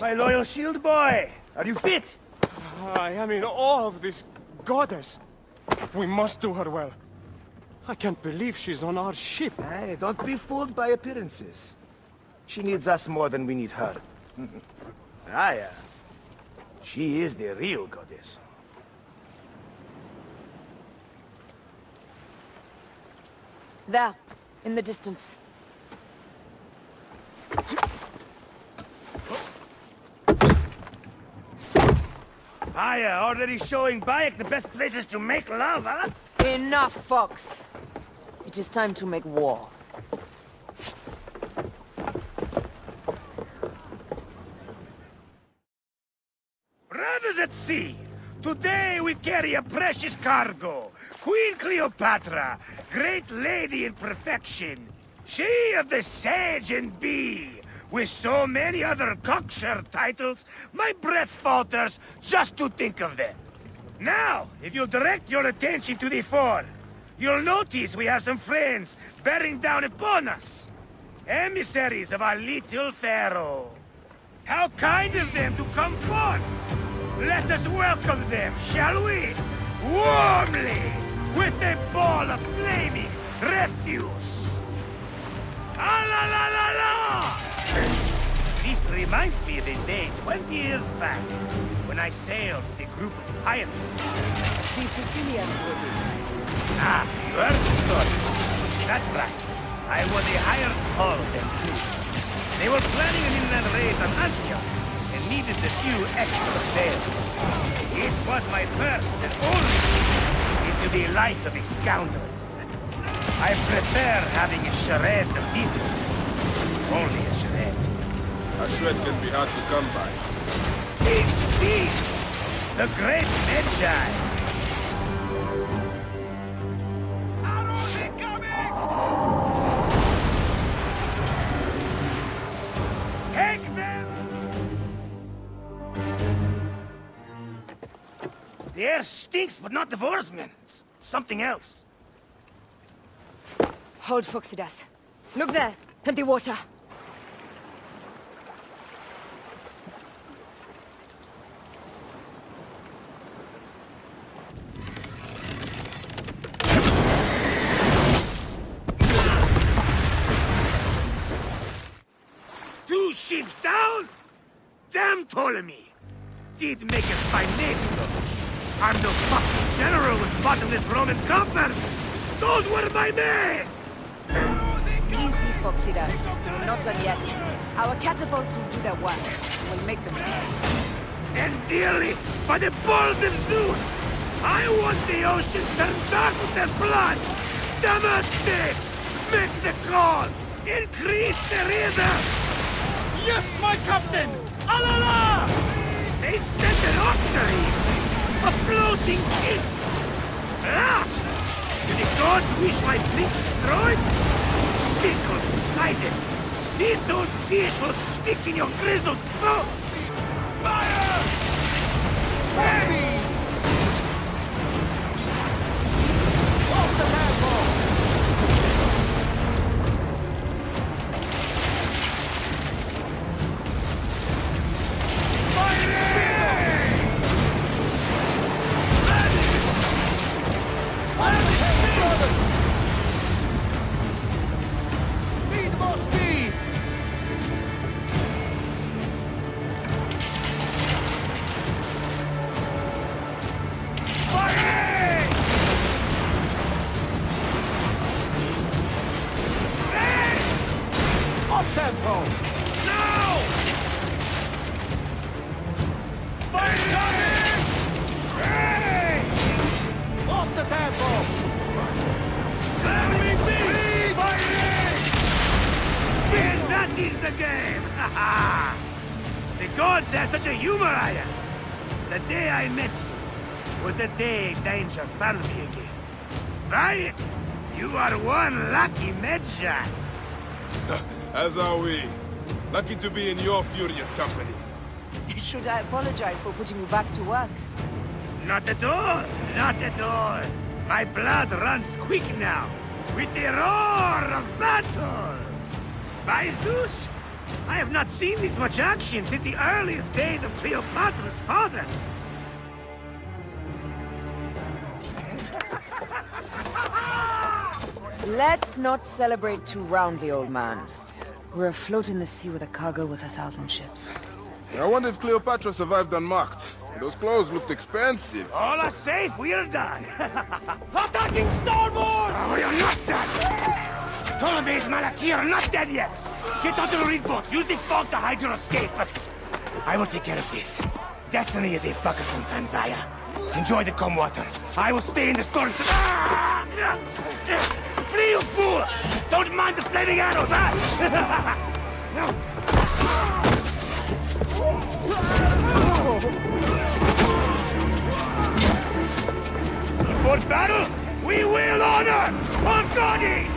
My loyal shield boy! Are you fit? I am in awe of this goddess. We must do her well. I can't believe she's on our ship. Hey, don't be fooled by appearances. She needs us more than we need her. Aya. She is the real goddess. There, in the distance. Aya, already showing Bayek the best places to make love, huh? Enough, Fox. It is time to make war. Brothers at sea, today we carry a precious cargo. Queen Cleopatra, great lady in perfection. She of the Sage and Bee. With so many other cocksure titles, my breath falters just to think of them. Now, if you'll direct your attention to the fore, you'll notice we have some friends bearing down upon us. Emissaries of our little pharaoh. How kind of them to come forth! Let us welcome them, shall we? Warmly, with a ball of flaming refuse. Ah la la la la! reminds me of a day 20 years back, when I sailed with a group of pirates. The Sicilians, was it? Ah, you heard the stories. That's right. I was a hired hull then too. They were planning an inland raid on Antioch, and needed a few extra sails. It was my first and only into the life of a scoundrel. I prefer having a charade of decency. Only a charade. A shred can be hard to come by. He speaks! The great Magi! Take them! The air stinks, but not the oarsmen. It's something else. Hold Phoxidas. Look there, at the water. Two ships down? Damn Ptolemy! Did make a fine name, though. I'm no fucking general with bottomless Roman coffers! Those were my men! Easy, Phoxidas. We're not done yet. Our catapults will do their work. We'll make them pay. And dearly, by the balls of Zeus! I want the ocean turned dark with their blood! Damascus! Make the call! Increase the river! Yes, my captain! Alala! They sent an octary! A floating fleet! Blast! Do the gods wish my fleet destroyed? Fickle Poseidon! This old fish will stick in your grizzled throat! Fire! Ready! Off the manhole! Need more speed! Fire! Up tempo! Now! Fire! Off the tempo! And that is the game! Ha ha! The gods have such a humor, I am. The day I met you was the day danger found me again. Right? You are one lucky Magi. As are we. Lucky to be in your furious company. Should I apologize for putting you back to work? Not at all! Not at all! My blood runs quick now, with the roar of battle! By Zeus! I have not seen this much action since the earliest days of Cleopatra's father! Let's not celebrate too roundly, old man. We're afloat in the sea with a cargo with 1,000 ships. I wonder if Cleopatra survived unmarked. Those clothes looked expensive. All are safe, we're done! Attacking starboard! Oh, you're not done! Ptolemy's Malaki are not dead yet! Get onto the reed boats, use the fog to hide your escape, but I will take care of this. Destiny is a fucker sometimes, Aya. Enjoy the calm water. I will stay in the storm. Flee, you fool! Don't mind the flaming arrows, huh? For battle, we will honor our goddess!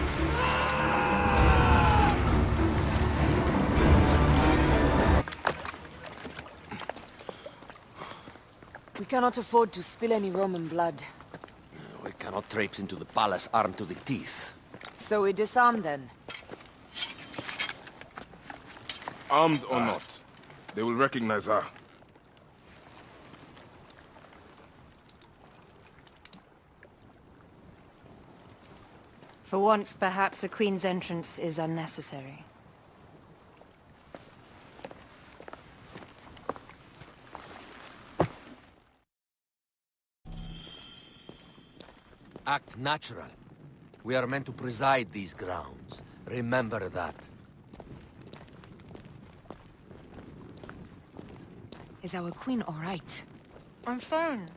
We cannot afford to spill any Roman blood. We cannot traipse into the palace armed to the teeth. So we disarm then. Armed or not, they will recognize her. For once, perhaps a queen's entrance is unnecessary. Act natural. We are meant to preside these grounds. Remember that. Is our queen all right? I'm fine.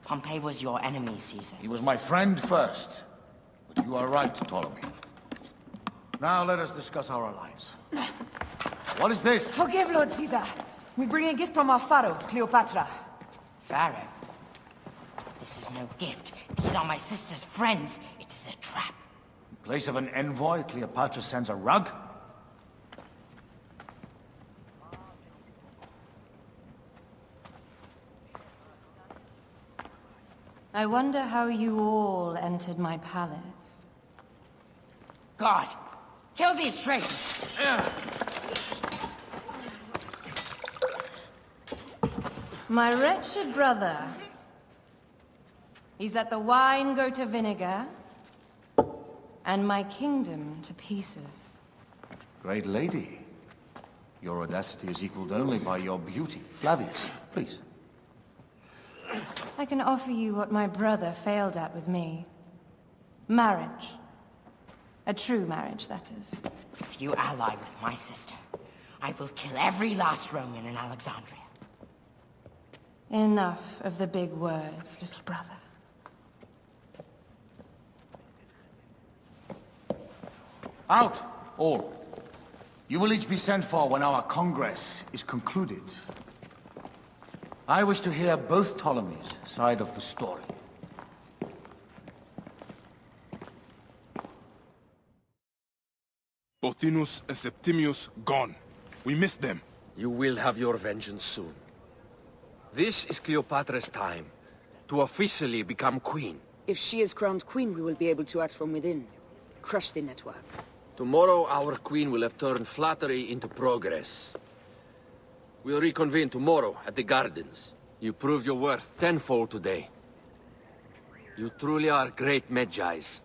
Pompey was your enemy, Caesar. He was my friend first. But you are right, Ptolemy. Now let us discuss our alliance. What is this? Forgive, Lord Caesar. We bring a gift from our pharaoh, Cleopatra. Pharaoh? This is no gift. These are my sister's friends. It is a trap. In place of an envoy, Cleopatra sends a rug? I wonder how you all entered my palace. God! Kill these traitors! My wretched brother. He's let the wine go to vinegar, and my kingdom to pieces. Great lady. Your audacity is equaled only by your beauty. Flavius, please. I can offer you what my brother failed at with me. Marriage. A true marriage, that is. If you ally with my sister, I will kill every last Roman in Alexandria. Enough of the big words, little brother. Out, all. You will each be sent for when our Congress is concluded. I wish to hear both Ptolemies' side of the story. Pothinus and Septimius gone. We missed them. You will have your vengeance soon. This is Cleopatra's time to officially become queen. If she is crowned queen, we will be able to act from within. Crush the network. Tomorrow, our queen will have turned flattery into progress. We'll reconvene tomorrow at the gardens. You proved your worth tenfold today. You truly are great Magi's.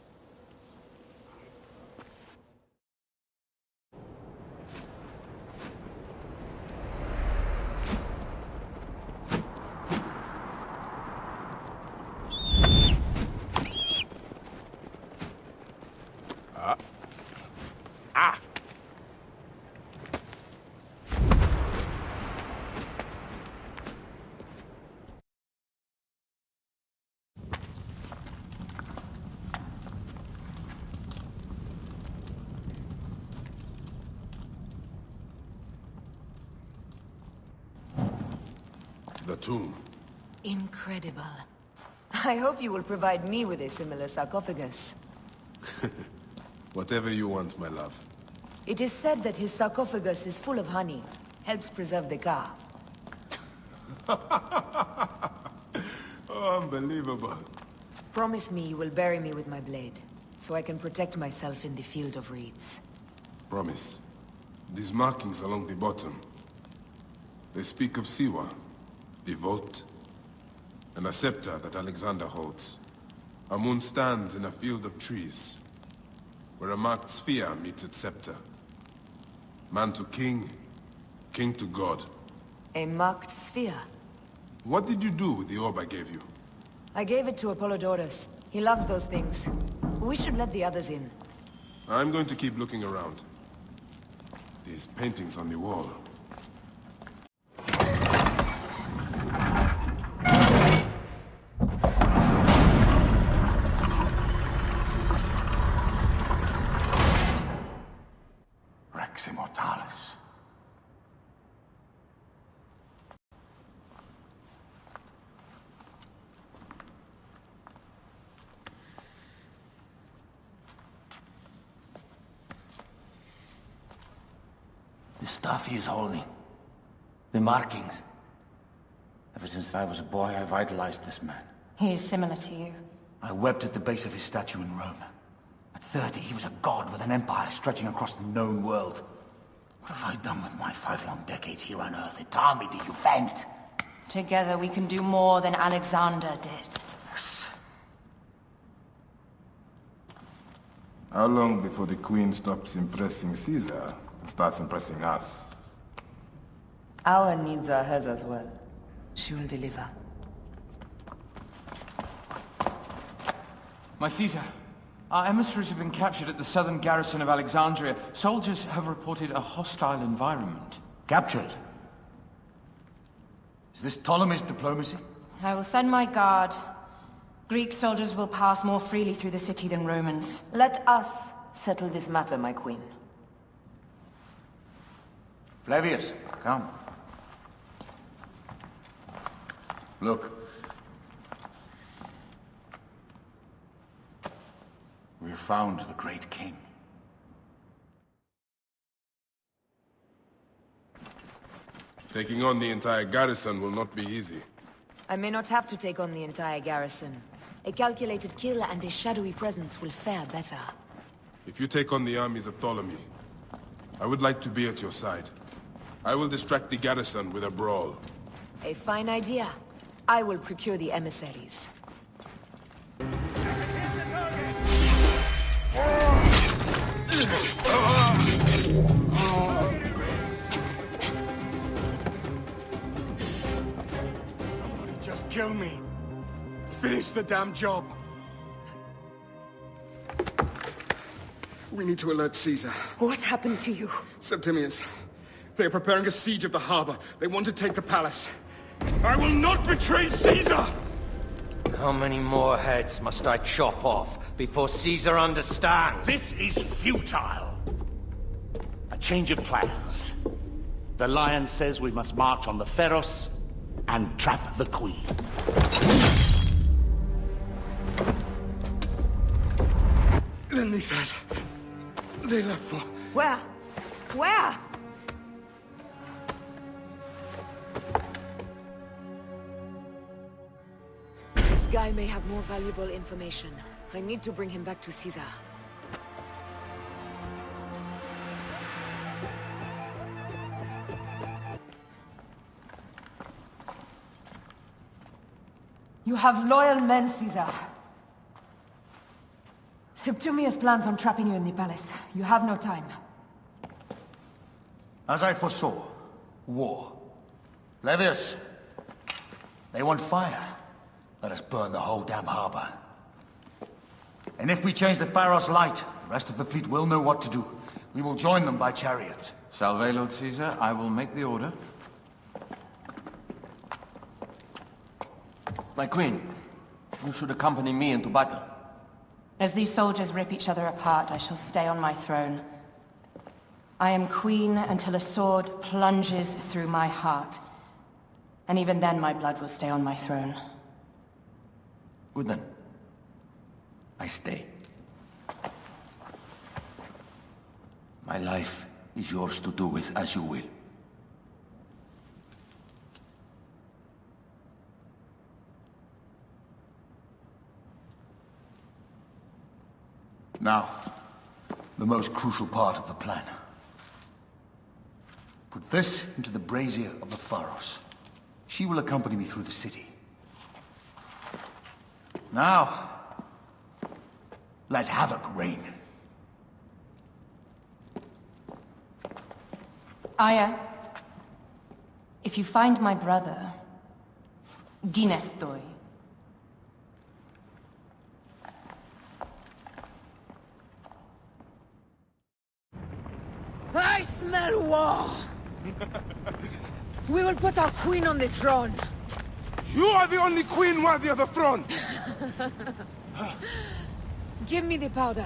The tomb. Incredible. I hope you will provide me with a similar sarcophagus. Whatever you want, my love. It is said that his sarcophagus is full of honey. Helps preserve the car. Oh, unbelievable. Promise me you will bury me with my blade, so I can protect myself in the field of reeds. Promise. These markings along the bottom, they speak of Siwa, the vault, and a scepter that Alexander holds. A moon stands in a field of trees, where a marked sphere meets its scepter. Man to king, king to god. A marked sphere? What did you do with the orb I gave you? I gave it to Apollodorus. He loves those things. We should let the others in. I'm going to keep looking around. These paintings on the wall. Rex Immortalis. The stuff he is holding. The markings. Ever since I was a boy, I've idolized this man. He is similar to you. I wept at the base of his statue in Rome. At 30, he was a god with an empire stretching across the known world. What have I done with my 5 long decades here on Earth? It taught me to you faint. Together we can do more than Alexander did. How long before the Queen stops impressing Caesar and starts impressing us? Our needs are hers as well. She will deliver. My Caesar, our emissaries have been captured at the southern garrison of Alexandria. Soldiers have reported a hostile environment. Captured? Is this Ptolemy's diplomacy? I will send my guard. Greek soldiers will pass more freely through the city than Romans. Let us settle this matter, my queen. Flavius, come. Look. We have found the great king. Taking on the entire garrison will not be easy. I may not have to take on the entire garrison. A calculated kill and a shadowy presence will fare better. If you take on the armies of Ptolemy, I would like to be at your side. I will distract the garrison with a brawl. A fine idea. I will procure the emissaries. Somebody just kill me. Finish the damn job. We need to alert Caesar. What happened to you? Septimius. They are preparing a siege of the harbor. They want to take the palace. I will not betray Caesar! How many more heads must I chop off before Caesar understands? This is futile. A change of plans. The Lion says we must march on the Pharos and trap the Queen. Then they said... they left for... Where? Where? This guy may have more valuable information. I need to bring him back to Caesar. You have loyal men, Caesar. Septimius plans on trapping you in the palace. You have no time. As I foresaw, war. Flavius, they want fire. Let us burn the whole damn harbor. And if we change the Pharos light, the rest of the fleet will know what to do. We will join them by chariot. Salve, Lord Caesar. I will make the order. My queen, you should accompany me into battle. As these soldiers rip each other apart, I shall stay on my throne. I am queen until a sword plunges through my heart. And even then my blood will stay on my throne. Good then. I stay. My life is yours to do with as you will. Now, the most crucial part of the plan. Put this into the brazier of the Pharos. She will accompany me through the city. Now, let havoc reign. Aya, if you find my brother, Ginestoy. I smell war! We will put our queen on the throne. You are the only queen worthy of the throne! Give me the powder.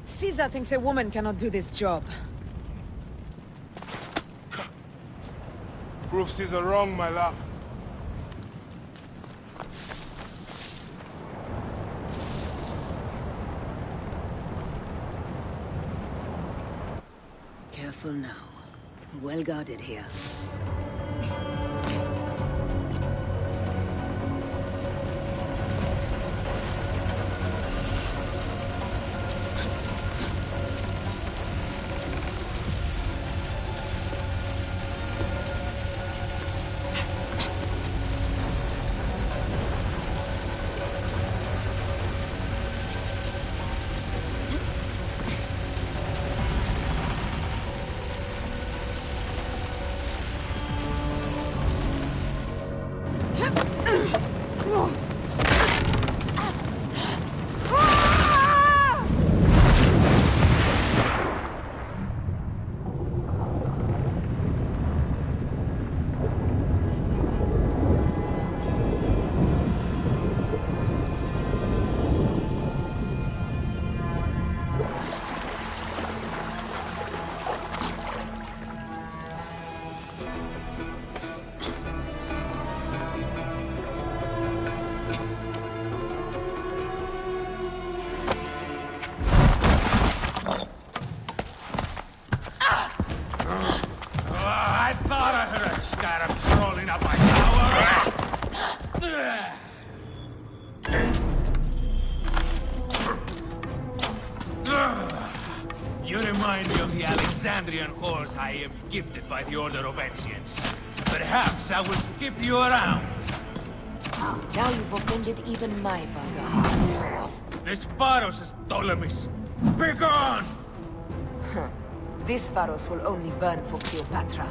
Caesar thinks a woman cannot do this job. Prove Caesar wrong, my love. Careful now. Well guarded here. Alexandrian ores I am gifted by the Order of Ancients. Perhaps I will keep you around. Now you've offended even my vulgar heart. This Pharos is Ptolemy's. Begone! This Pharos will only burn for Cleopatra.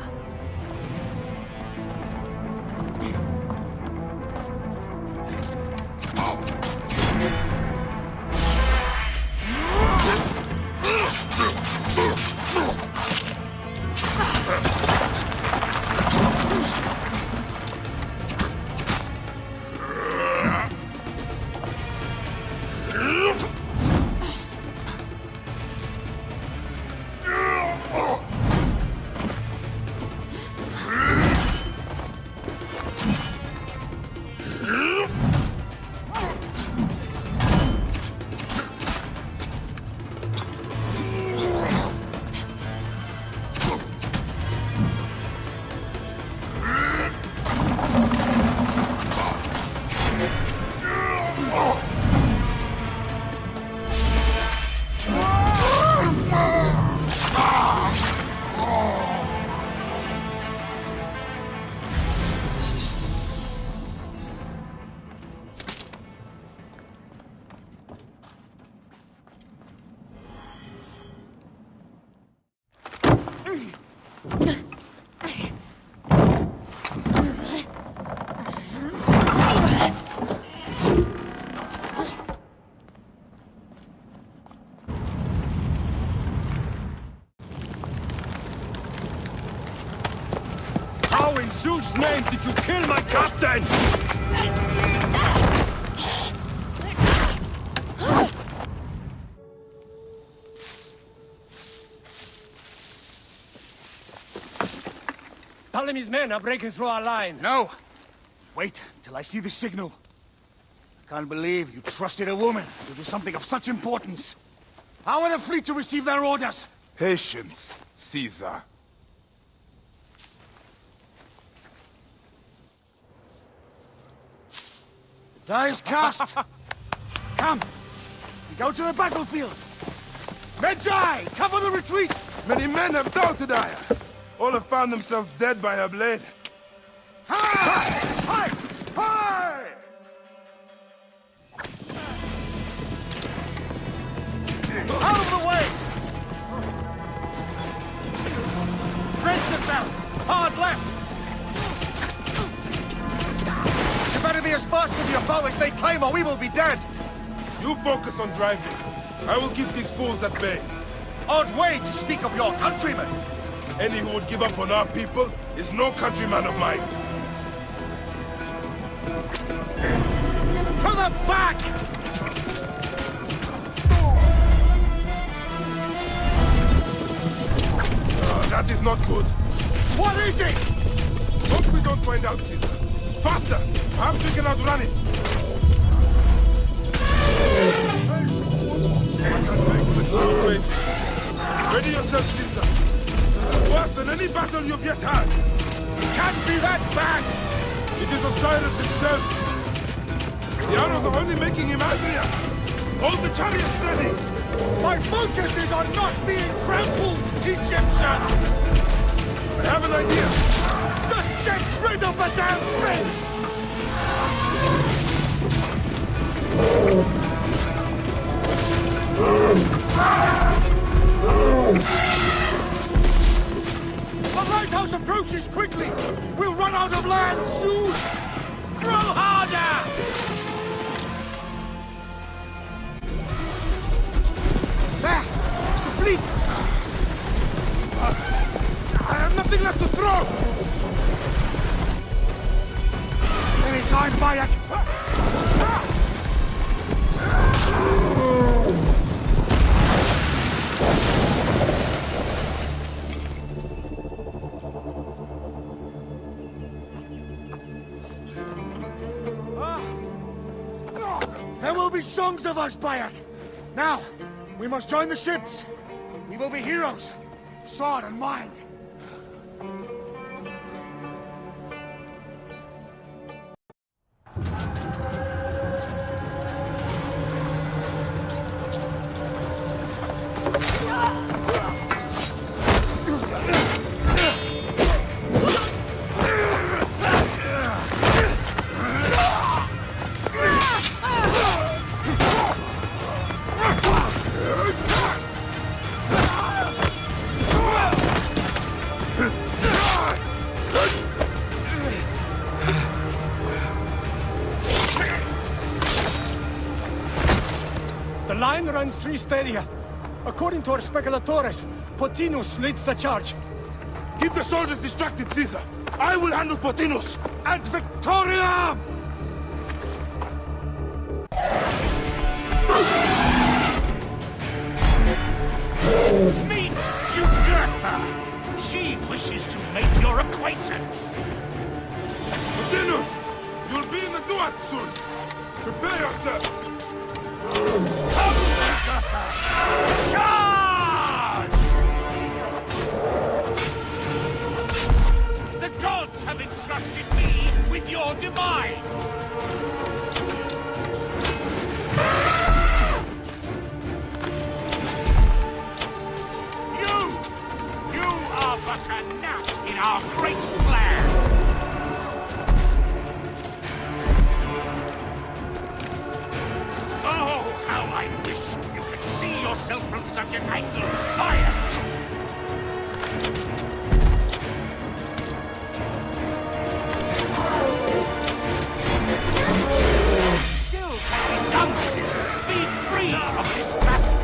How in Zeus' name did you kill my captain? Ptolemy's men are breaking through our line. No! Wait till I see the signal. I can't believe you trusted a woman to do something of such importance. How are the fleet to receive their orders? Patience, Caesar. The die is cast. Come, we go to the battlefield. Medjay, cover the retreat! Many men have doubted Aya. All have found themselves dead by her blade. Hi! Hi! Hi! Out of the way! Brace yourself! Hard left! You better be as fast with your bow as they claim or we will be dead! You focus on driving. I will keep these fools at bay. Odd way to speak of your countrymen! Any who would give up on our people is no countryman of mine. To the back! That is not good. What is it? Hope we don't find out, Caesar. Faster! Perhaps we can outrun it. Ready yourself, Caesar. This is worse than any battle you've yet had. It can't be that bad! It is Osiris himself. The arrows are only making him angrier. Hold the chariot steady. My focus is on not being trampled, Egyptian! I have an idea. Just get rid of the damn thing! The lighthouse approaches quickly! We'll run out of land soon! Throw harder! There! The fleet! I have nothing left to throw! Any time, Bayek! There will be songs of us, Bayek! Now, we must join the ships! We will be heroes! Sword and mind! line runs through Stadia. According to our speculatores, Pothinus leads the charge. Keep the soldiers distracted, Caesar. I will handle Pothinus and Victoria! Meet Jugurtha! She wishes to make your acquaintance. Pothinus! You'll be in the duat soon! Prepare yourself! Charge! The gods have entrusted me with your demise! You are but a gnat in our great plan! Oh, how I wish you could see yourself from such an angle! Fire! Still can be done with this! Be free of this battle!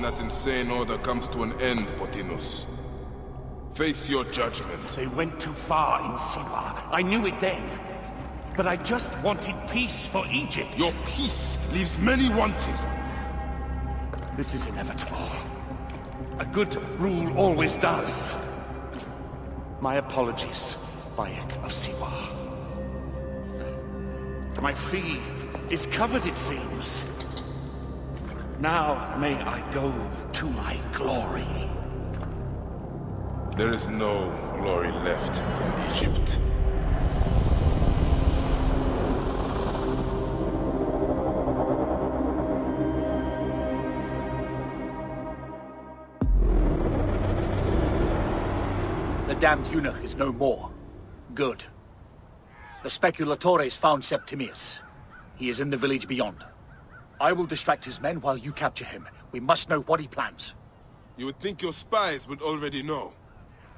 That insane order comes to an end, Pothinus. Face your judgment. They went too far in Siwa. I knew it then. But I just wanted peace for Egypt. Your peace leaves many wanting. This is inevitable. A good rule always does. My apologies, Bayek of Siwa. My fee is covered, it seems. Now may I go to my glory. There is no glory left in Egypt. The damned eunuch is no more. Good. The speculatores found Septimius. He is in the village beyond. I will distract his men while you capture him. We must know what he plans. You would think your spies would already know.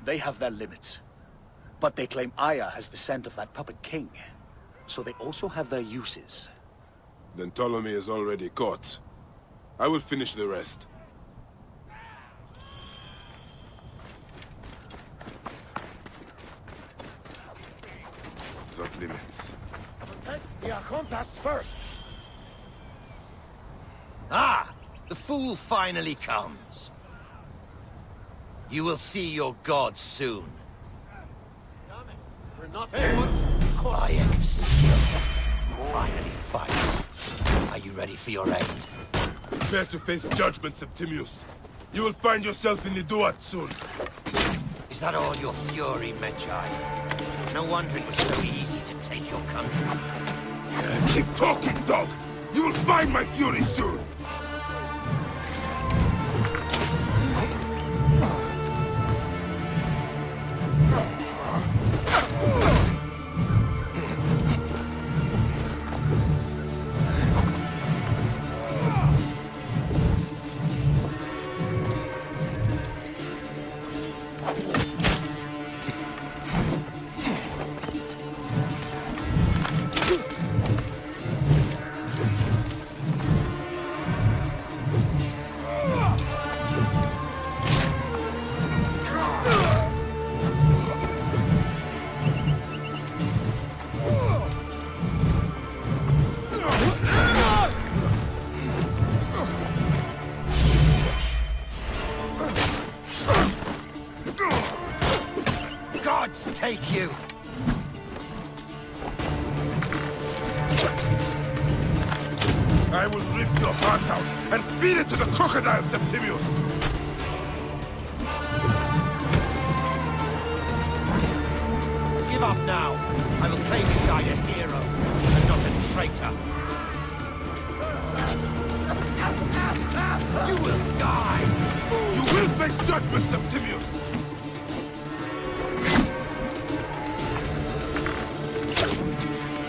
They have their limits. But they claim Aya has the scent of that puppet king. So they also have their uses. Then Ptolemy is already caught. I will finish the rest. It's off limits. Protect the Archontas first! Ah! The fool finally comes. You will see your gods soon. We're not Quiet. Finally fight. Are you ready for your end? Prepare to face judgment, Septimius. You will find yourself in the Duat soon. Is that all your fury, Medjay? No wonder it was so easy to take your country. Keep talking, dog! You will find my fury soon! Gods take you! I will rip your heart out and feed it to the crocodile, Septimius! Give up now. I will claim this guy a hero, and not a traitor. You will die! You will face judgment, Septimius!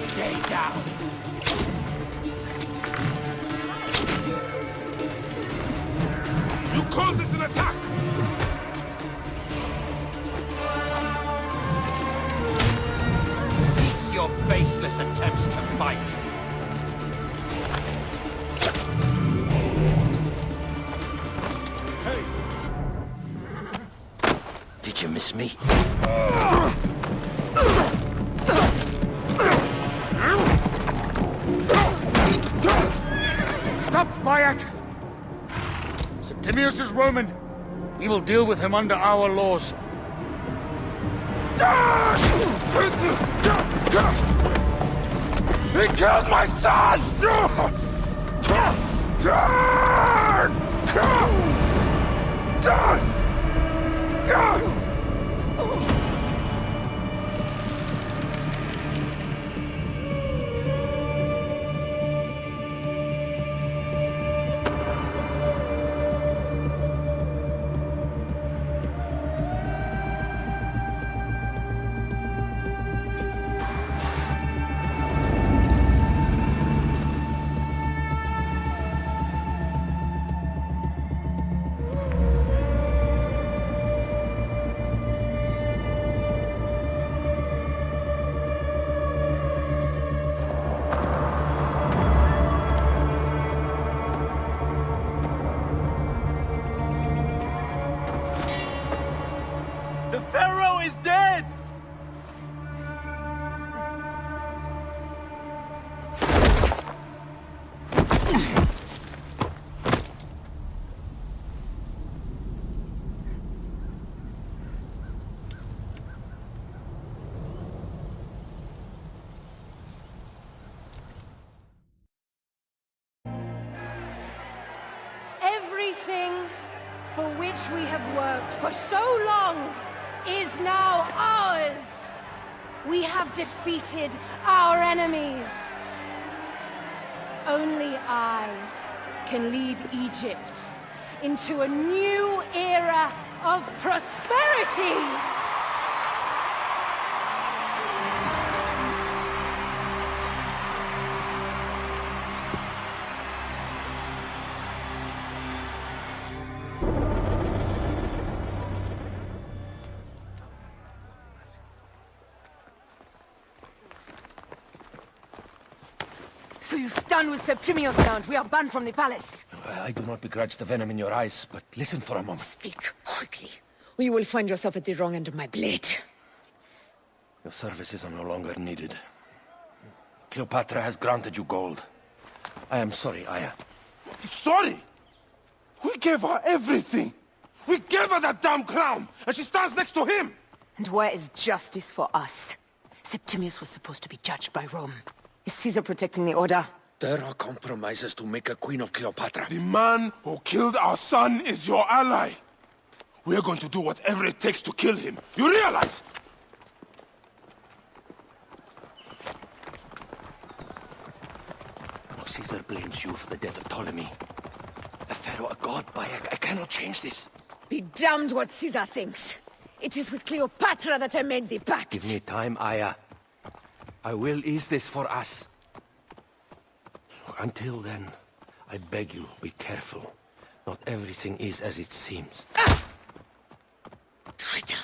Stay down! You call this an attack! Cease your baseless attempts to fight! Did you miss me? Stop, Bayek! Septimius is Roman. We will deal with him under our laws. He killed my son! The Pharaoh is dead! Everything for which we have worked for so long is now ours! We have defeated our enemies. Only I can lead Egypt into a new era of prosperity! So you stand with Septimius, Count. We are banned from the palace. I do not begrudge the venom in your eyes, but listen for a moment. Speak quickly, or you will find yourself at the wrong end of my blade. Your services are no longer needed. Cleopatra has granted you gold. I am sorry, Aya. Sorry? We gave her everything! We gave her that damn clown! And she stands next to him! And where is justice for us? Septimius was supposed to be judged by Rome. Is Caesar protecting the order? There are compromises to make a queen of Cleopatra. The man who killed our son is your ally. We're going to do whatever it takes to kill him. You realize? Caesar blames you for the death of Ptolemy. A pharaoh, a god, Bayek. I cannot change this. Be damned what Caesar thinks. It is with Cleopatra that I made the pact. Give me time, Aya. I will ease this for us. Until then, I beg you, be careful. Not everything is as it seems. Traitor.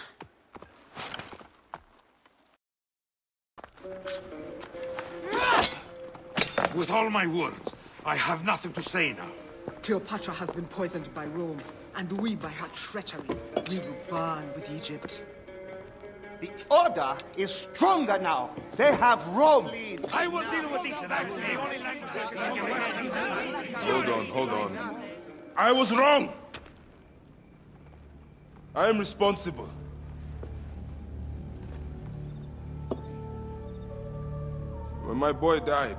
With all my words, I have nothing to say now. Cleopatra has been poisoned by Rome, and we, by her treachery, we will burn with Egypt. The Order is stronger now. They have Rome. Please. I will deal with this. Hold on. I was wrong. I am responsible. When my boy died,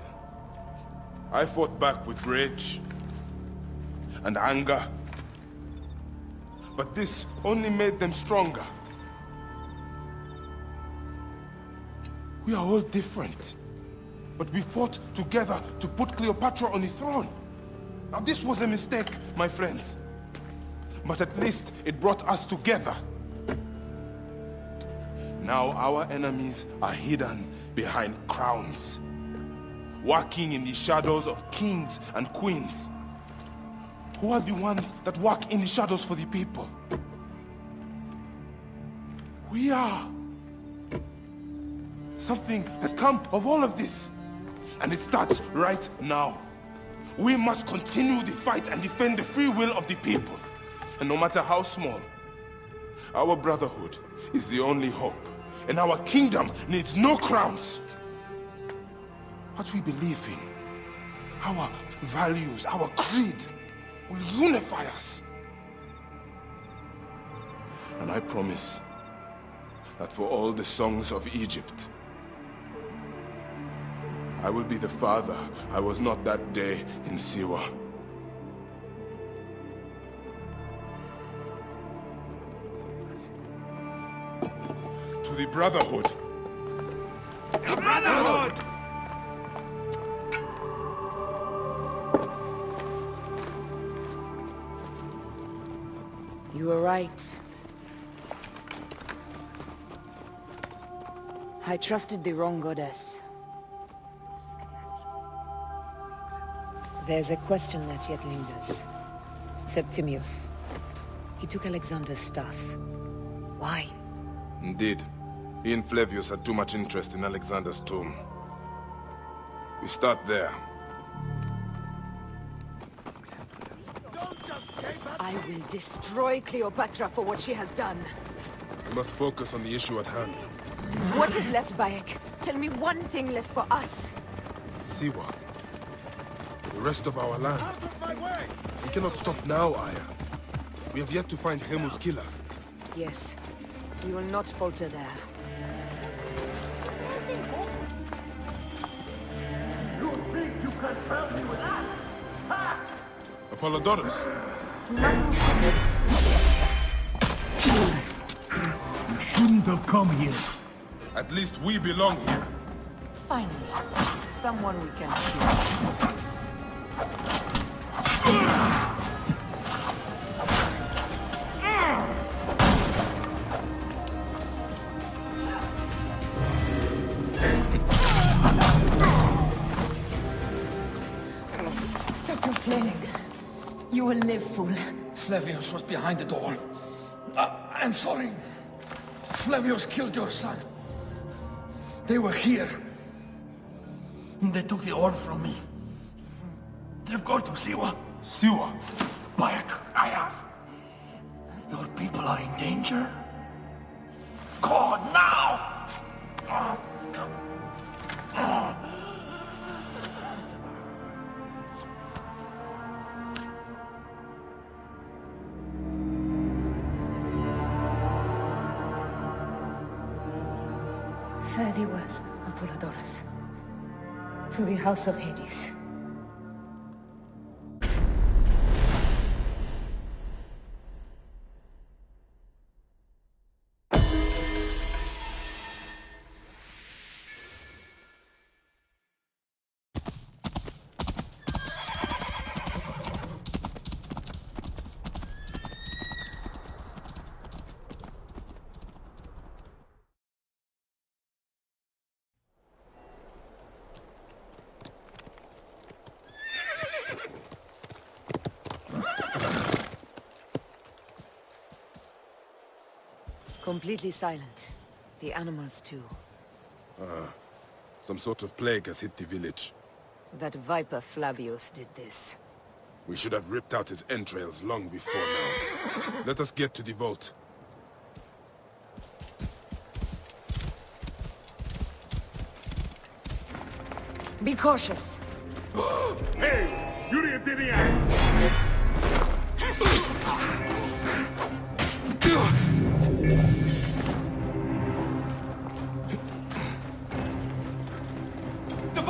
I fought back with rage and anger. But this only made them stronger. We are all different, but we fought together to put Cleopatra on the throne. Now this was a mistake, my friends. But at least it brought us together. Now our enemies are hidden behind crowns, working in the shadows of kings and queens. Who are the ones that work in the shadows for the people? We are. Something has come of all of this, and it starts right now. We must continue the fight and defend the free will of the people. And no matter how small, our brotherhood is the only hope, and our kingdom needs no crowns. What we believe in, our values, our creed, will unify us. And I promise that for all the songs of Egypt, I will be the father I was not that day in Siwa. To the Brotherhood. The Brotherhood! You were right. I trusted the wrong goddess. There's a question that yet lingers. Septimius. He took Alexander's stuff. Why? Indeed. He and Flavius had too much interest in Alexander's tomb. We start there. I will destroy Cleopatra for what she has done. We must focus on the issue at hand. What is left, Bayek? Tell me one thing left for us. Siwa. The rest of our land. Out of my way! We cannot stop now, Aya. We have yet to find Hemu's killer. Yes. We will not falter there. You think you can help me with that? Ha! Apollodorus. You shouldn't have come here. At least we belong here. Finally. Someone we can kill. Stop your flailing. You will live, fool. Flavius was behind the door. I'm sorry. Flavius killed your son. They were here. They took the orb from me. They've gone to Siwa. Siwa? Bayek, Aya. Your people are in danger. Go now! Fare thee well, Apollodorus. To the House of Hades. Completely silent. The animals too. Some sort of plague has hit the village. That viper Flavius did this. We should have ripped out his entrails long before now. Let us get to the vault. Be cautious. Hey! Yuri Diniak! The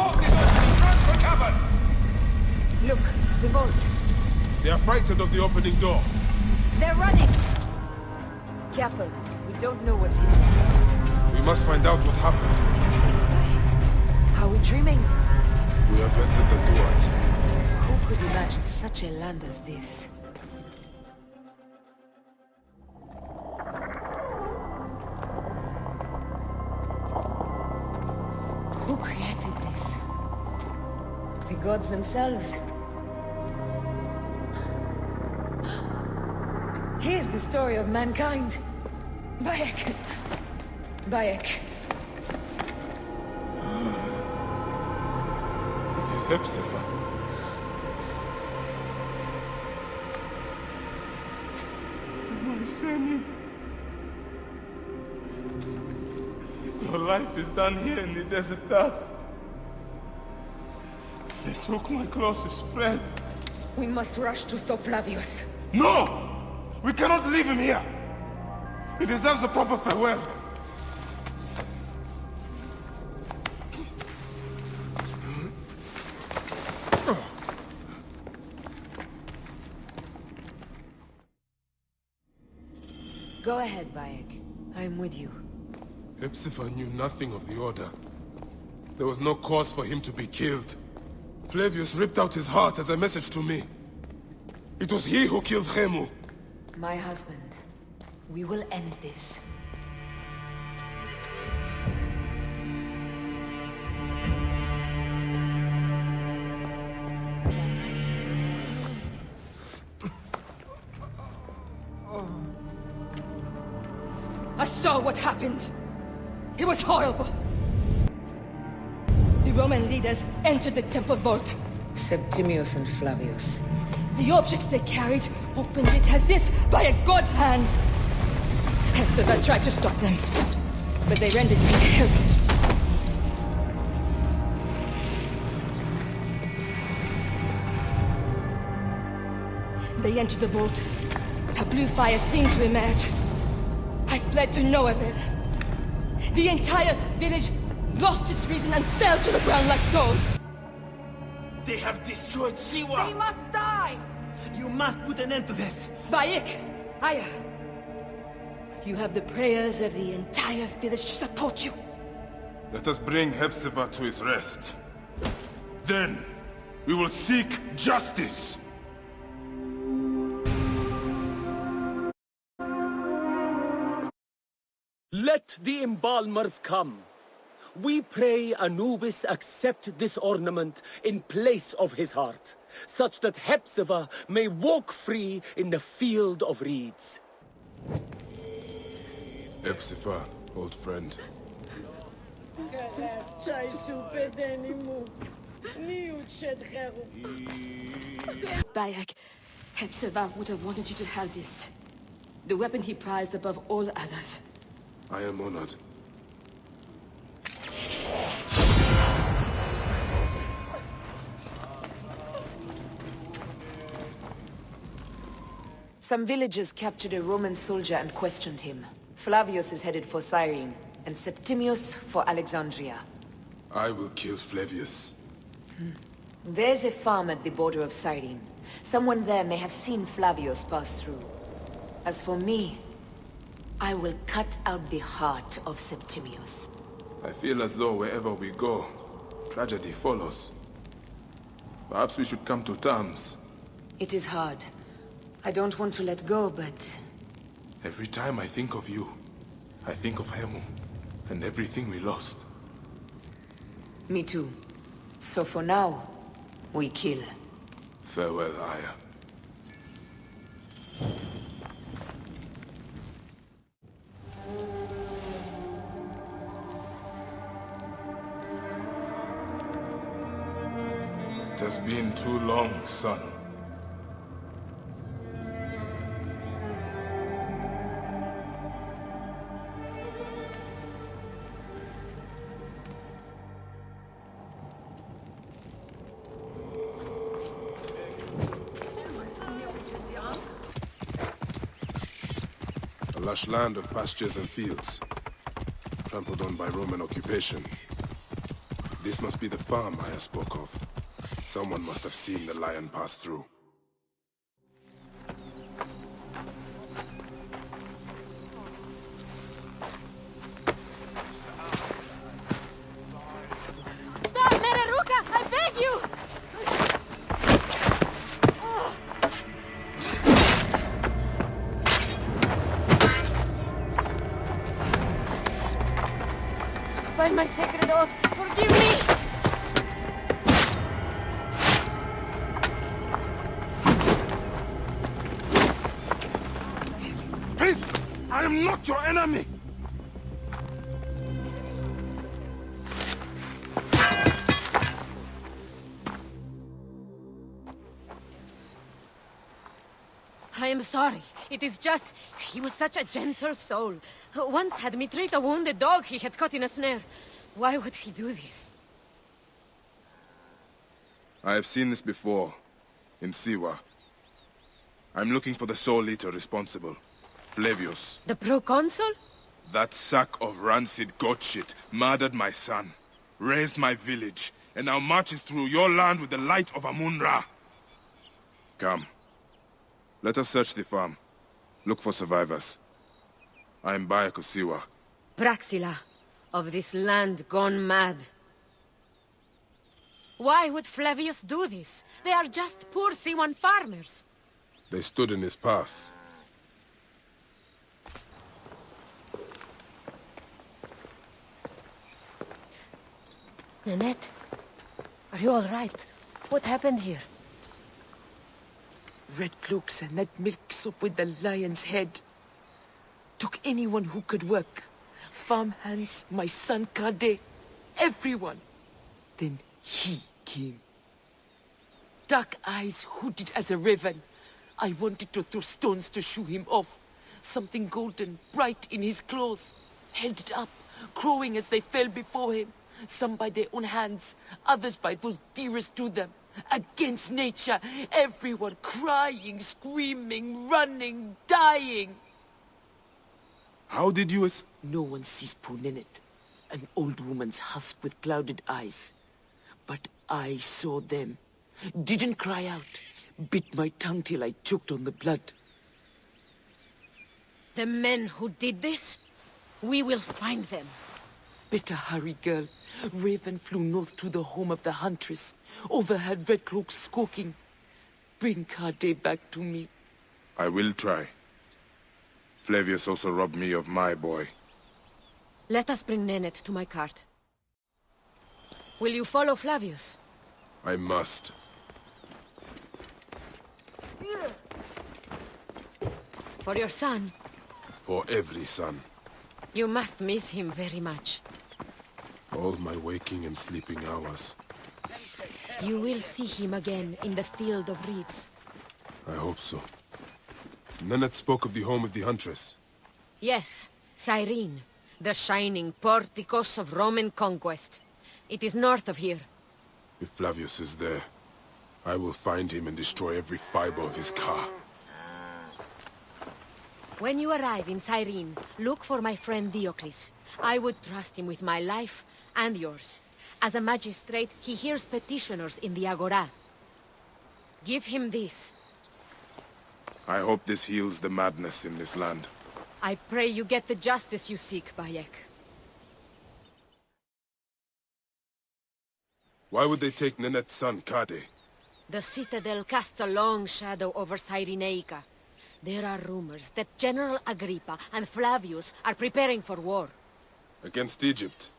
Look, the vault. They are frightened of the opening door. They're running! Careful, we don't know what's in there. We must find out what happened. Are we dreaming? We have entered the Duat. Who could imagine such a land as this? Who created this? The gods themselves. Here's the story of mankind. Bayek. Bayek. It is Hepzibah. My Sammy. Your life is done here in the desert dust. They took my closest friend. We must rush to stop Flavius. No! We cannot leave him here! He deserves a proper farewell. Go ahead, Bayek. I'm with you. Hepzibah knew nothing of the Order. There was no cause for him to be killed. Flavius ripped out his heart as a message to me. It was he who killed Khemu. My husband. We will end this. I saw what happened. It was horrible. The Roman leaders entered the temple vault. Septimius and Flavius. The objects they carried opened it as if by a god's hand. Hepzibah tried to stop them, but they rendered him helpless. They entered the vault. A blue fire seemed to emerge. I fled to no avail. The entire village lost its reason and fell to the ground like dogs. They have destroyed Siwa! They must die! You must put an end to this! Bayek! Aya! You have the prayers of the entire village to support you. Let us bring Hepzibah to his rest. Then, we will seek justice! Let the embalmers come. We pray Anubis accept this ornament in place of his heart, such that Hepzibah may walk free in the field of reeds. Hepzibah, old friend. Bayek, Hepzibah would have wanted you to have this. The weapon he prized above all others. I am honored. Some villagers captured a Roman soldier and questioned him. Flavius is headed for Cyrene, and Septimius for Alexandria. I will kill Flavius. There's a farm at the border of Cyrene. Someone there may have seen Flavius pass through. As for me, I will cut out the heart of Septimius. I feel as though wherever we go, tragedy follows. Perhaps we should come to terms. It is hard. I don't want to let go, but... Every time I think of you, I think of Khemu, and everything we lost. Me too. So for now, we kill. Farewell, Aya. It has been too long, son. A lush land of pastures and fields, trampled on by Roman occupation. This must be the farm Aya spoke of. Someone must have seen the lion pass through. Stop, Mereruka! I beg you! By my sacred oath, forgive me! Prince, I am not your enemy! I am sorry. It is just... he was such a gentle soul. Once had me treat a wounded dog he had caught in a snare. Why would he do this? I have seen this before, in Siwa. I'm looking for the sole leader responsible, Flavius. The proconsul? That sack of rancid goat shit murdered my son, raised my village, and now marches through your land with the light of Amun-Ra. Come. Let us search the farm. Look for survivors. I am Bayek of Siwa. Praxila, of this land gone mad. Why would Flavius do this? They are just poor Siwan farmers. They stood in his path. Nanette, are you all right? What happened here? Red cloaks and that milk soup with the lion's head. Took anyone who could work. Farm hands, my son Kade, everyone. Then he came. Dark eyes hooded as a raven. I wanted to throw stones to shoo him off. Something golden, bright in his claws. Held it up, crowing as they fell before him. Some by their own hands, others by those dearest to them. Against nature, everyone crying, screaming, running, dying. How did you No one sees poor Ninette, an old woman's husk with clouded eyes. But I saw them. Didn't cry out. Bit my tongue till I choked on the blood. The men who did this? We will find them. Better hurry, girl. Raven flew north to the home of the huntress. Overheard red cloaks squawking. Bring Kade back to me. I will try. Flavius also robbed me of my boy. Let us bring Nennet to my cart. Will you follow Flavius? I must. For your son? For every son. You must miss him very much. All my waking and sleeping hours. You will see him again in the field of reeds. I hope so. Nennet spoke of the home of the huntress. Yes, Cyrene, the shining porticos of Roman conquest. It is north of here. If Flavius is there, I will find him and destroy every fiber of his car. When you arrive in Cyrene, look for my friend Diocles. I would trust him with my life and yours. As a magistrate, he hears petitioners in the Agora. Give him this. I hope this heals the madness in this land. I pray you get the justice you seek, Bayek. Why would they take Nenet's son, Kade? The citadel casts a long shadow over Cyrenaica. There are rumors that General Agrippa and Flavius are preparing for war. Against Egypt?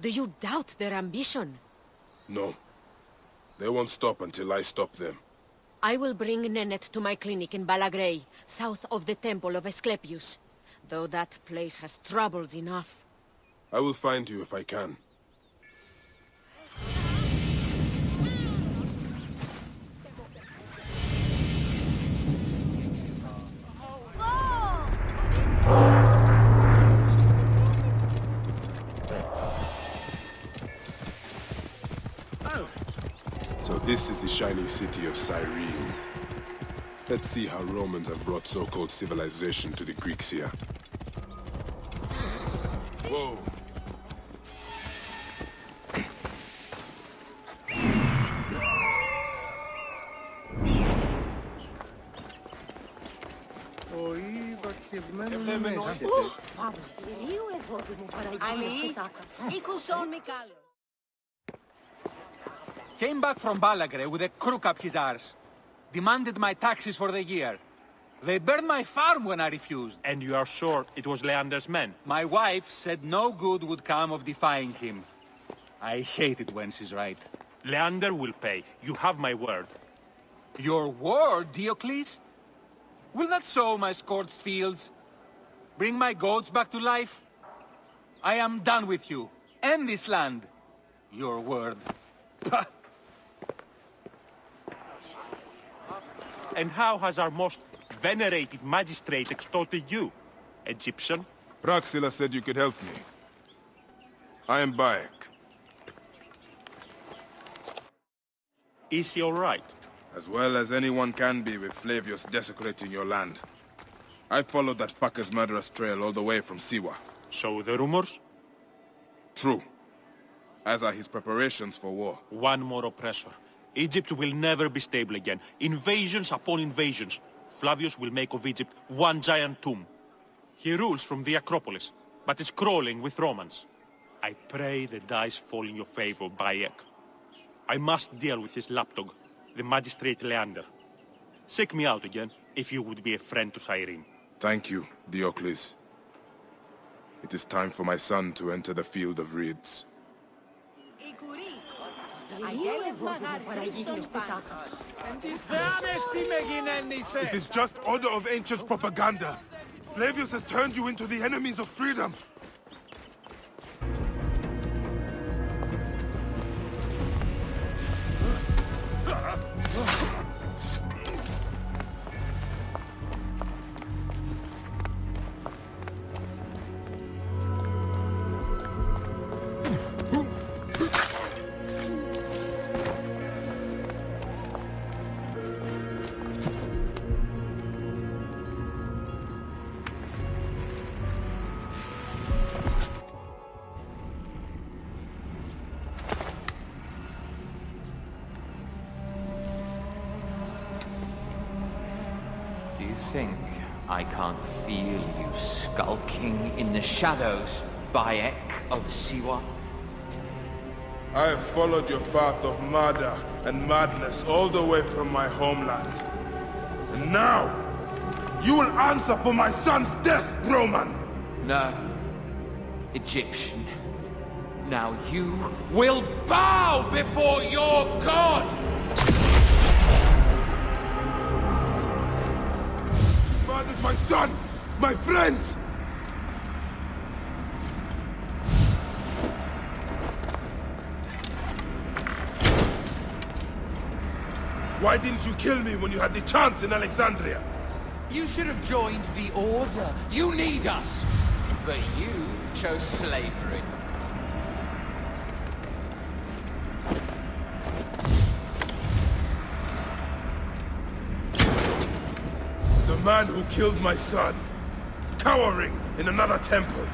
Do you doubt their ambition? No. They won't stop until I stop them. I will bring Nennet to my clinic in Balagrey, south of the temple of Asclepius. Though that place has troubles enough. I will find you if I can. So this is the shining city of Cyrene. Let's see how Romans have brought so-called civilization to the Greeks here. Whoa! Came back from Balagre with a crook up his arse. Demanded my taxes for the year. They burned my farm when I refused. And you are sure it was Leander's men? My wife said no good would come of defying him. I hate it when she's right. Leander will pay. You have my word. Your word, Diocles? Will that sow my scorched fields? Bring my goats back to life? I am done with you. And this land. Your word. Pah! And how has our most venerated magistrate extorted you, Egyptian? Praxila said you could help me. I am Bayek. Is he all right? As well as anyone can be with Flavius desecrating your land. I followed that fucker's murderous trail all the way from Siwa. So the rumors? True. As are his preparations for war. One more oppressor. Egypt will never be stable again. Invasions upon invasions. Flavius will make of Egypt one giant tomb. He rules from the Acropolis, but is crawling with Romans. I pray the dice fall in your favor, Bayek. I must deal with this lapdog, the magistrate Leander. Seek me out again, if you would be a friend to Cyrene. Thank you, Diocles. It is time for my son to enter the field of reeds. It is just Order of Ancients propaganda. Flavius has turned you into the enemies of freedom. Do you think I can't feel you skulking in the shadows, Bayek of Siwa? I have followed your path of murder and madness all the way from my homeland. And now, you will answer for my son's death, Roman! No, Egyptian. Now you will bow before your god! Murdered my son! My friends! Why didn't you kill me when you had the chance in Alexandria? You should have joined the Order. You need us! But you chose slavery. The man who killed my son, cowering in another temple.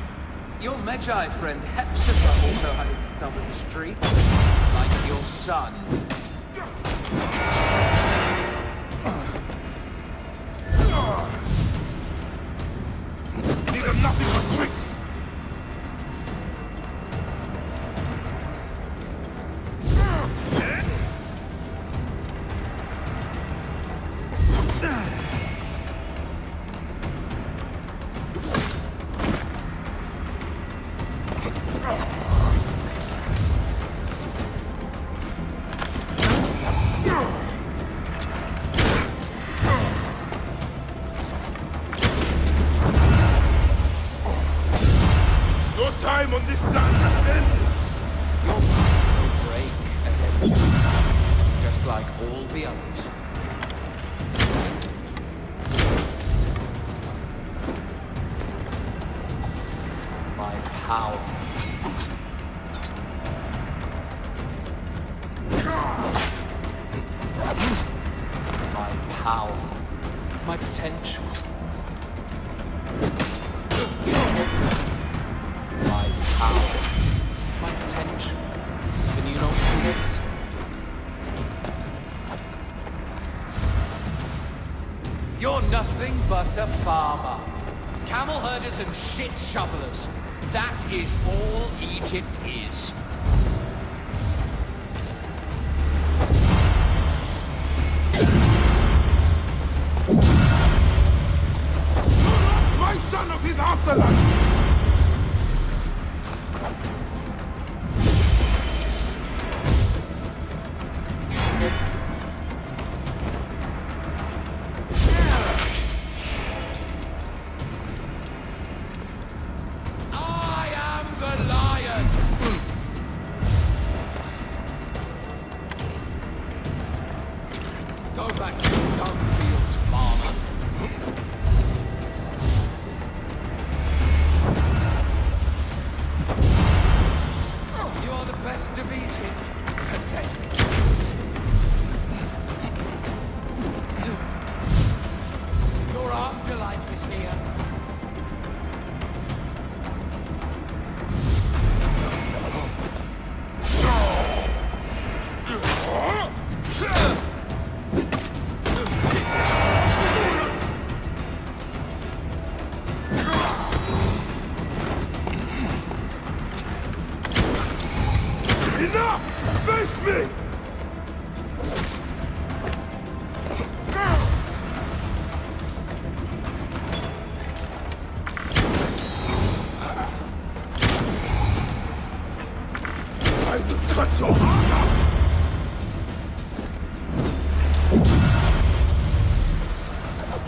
Your Magi friend Hepzibah also had a stubborn streak, like your son. These are nothing but tricks! Time on this sand has ended! Your mind will break ahead, just like all the others. My power. My power. My potential. Power, my potential. Can you not feel it? You're nothing but a farmer. camel herders and shit shovelers. That is all Egypt is. My son of his afterlife!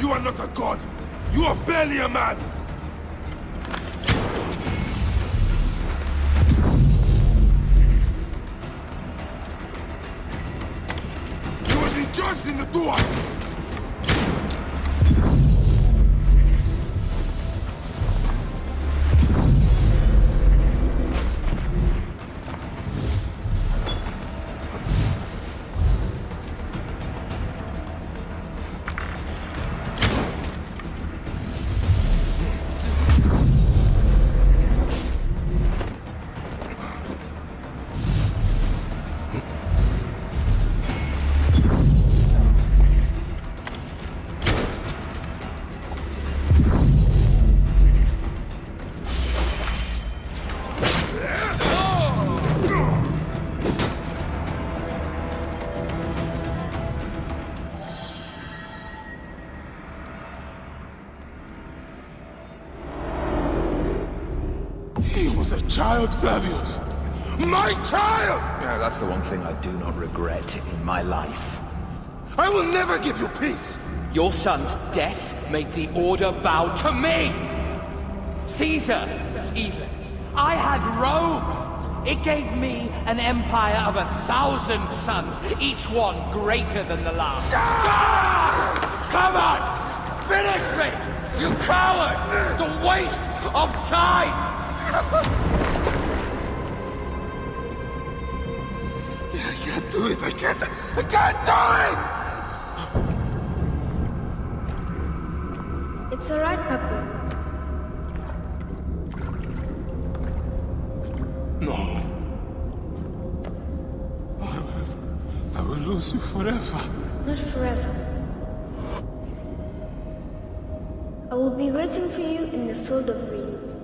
You are not a god! You are barely a man! You will be judged in the Dua! Child, Flavius! My child! Yeah, that's the one thing I do not regret in my life. I will never give you peace! Your son's death made the Order bow to me! Caesar, even. I had Rome! It gave me an empire of 1,000 sons, each one greater than the last. Ah! Come on! Finish me! You coward! The waste of time! I can't do it! I can't do it! It's alright, Papa. No. I will lose you forever. Not forever. I will be waiting for you in the field of reeds.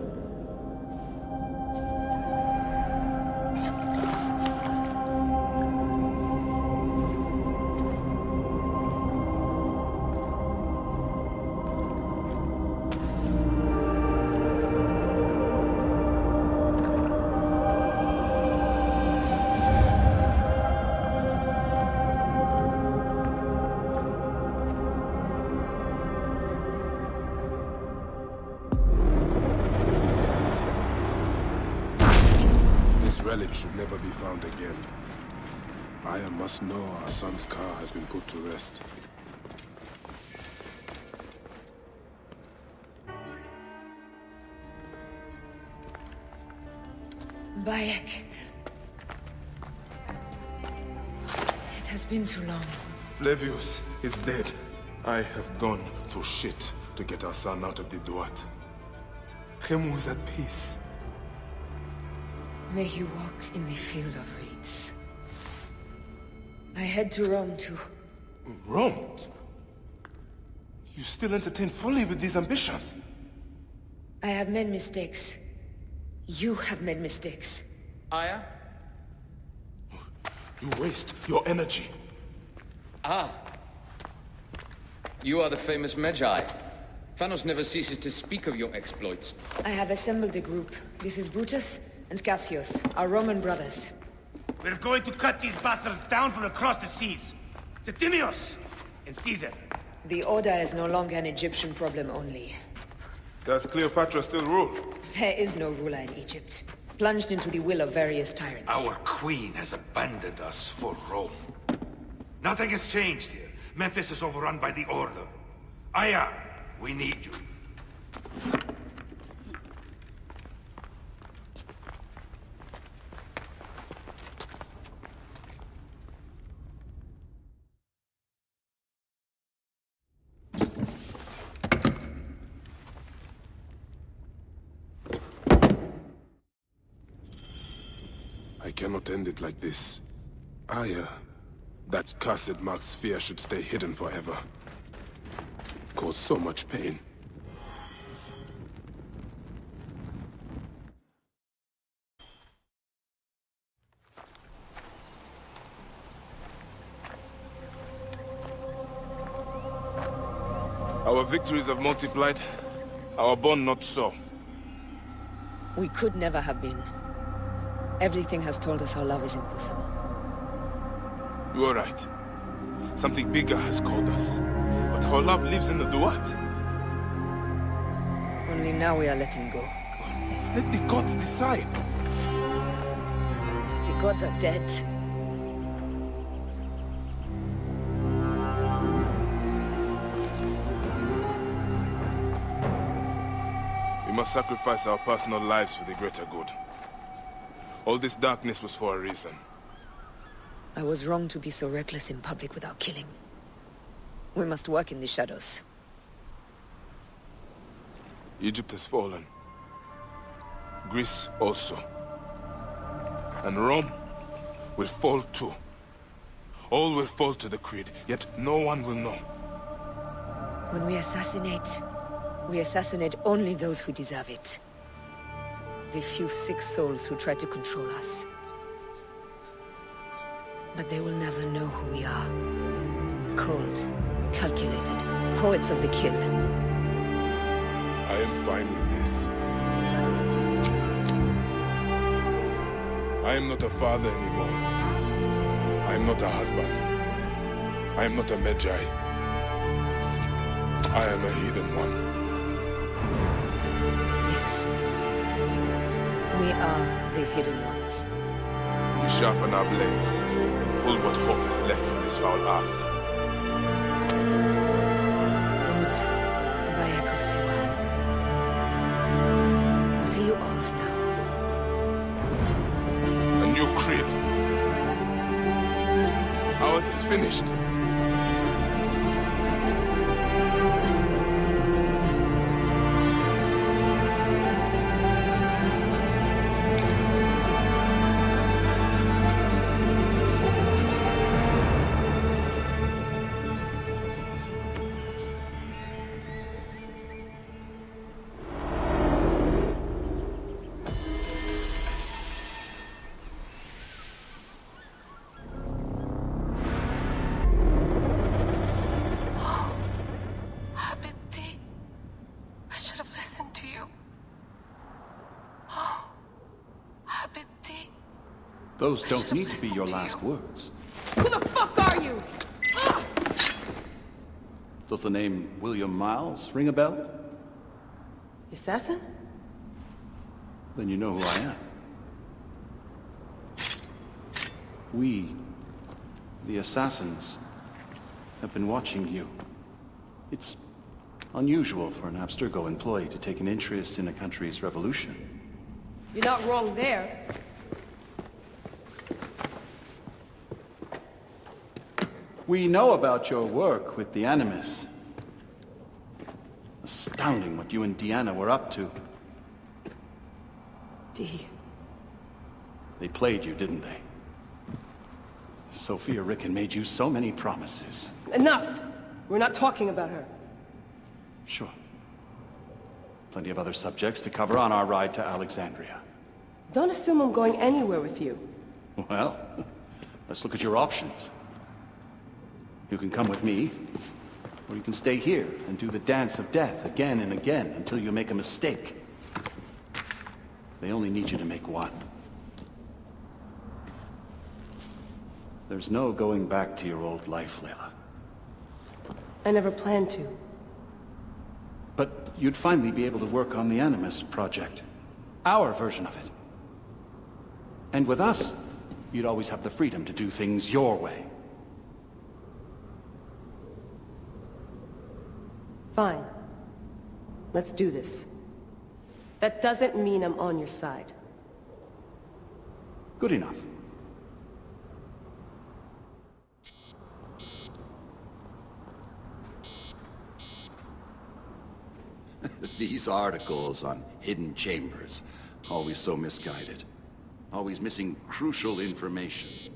Relic should never be found again. Aya must know our son's car has been put to rest. Bayek. It has been too long. Flavius is dead. I have gone through shit to get our son out of the Duat. Khemu is at peace. May he walk in the field of reeds. I head to Rome too. Rome? You still entertain folly with these ambitions? I have made mistakes. You have made mistakes. Aya? You waste your energy. Ah. You are the famous Magi. Thanos never ceases to speak of your exploits. I have assembled a group. This is Brutus and Cassius, our Roman brothers. We're going to cut these bastards down from across the seas. Septimius and Caesar. The Order is no longer an Egyptian problem only. Does Cleopatra still rule? There is no ruler in Egypt. Plunged into the will of various tyrants. Our queen has abandoned us for Rome. Nothing has changed here. Memphis is overrun by the Order. Aya, we need you. I cannot end it like this. Aya, that cursed marked sphere should stay hidden forever. Cause so much pain. Our victories have multiplied, our bond not so. We could never have been. Everything has told us our love is impossible. You are right. Something bigger has called us. But our love lives in the Duat. Only now we are letting go. Let the gods decide. The gods are dead. We must sacrifice our personal lives for the greater good. All this darkness was for a reason. I was wrong to be so reckless in public without killing. We must work in the shadows. Egypt has fallen. Greece also. And Rome will fall too. All will fall to the creed, yet no one will know. When we assassinate only those who deserve it. The few sick souls who try to control us. But they will never know who we are. Cold, calculated, poets of the kill. I am fine with this. I am not a father anymore. I am not a husband. I am not a Magi. I am a hidden one. Yes. We are the hidden ones. We sharpen our blades, pull what hope is left from this foul earth. Good. Bayek of Siwa. What are you of now? A new creed. Ours is finished. Those don't need to be your last words. Who the fuck are you? Ah! Does the name William Miles ring a bell? Assassin? Then you know who I am. We, the assassins, have been watching you. It's unusual for an Abstergo employee to take an interest in a country's revolution. You're not wrong there. We know about your work with the Animus. Astounding what you and Deanna were up to. D. They played you, didn't they? Sophia Ricken made you so many promises. Enough! We're not talking about her. Sure. Plenty of other subjects to cover on our ride to Alexandria. Don't assume I'm going anywhere with you. Well, let's look at your options. You can come with me, or you can stay here and do the dance of death again and again until you make a mistake. They only need you to make one. There's no going back to your old life, Layla. I never planned to. But you'd finally be able to work on the Animus project. Our version of it. And with us, you'd always have the freedom to do things your way. Fine. Let's do this. That doesn't mean I'm on your side. Good enough. These articles on hidden chambers, always so misguided. Always missing crucial information.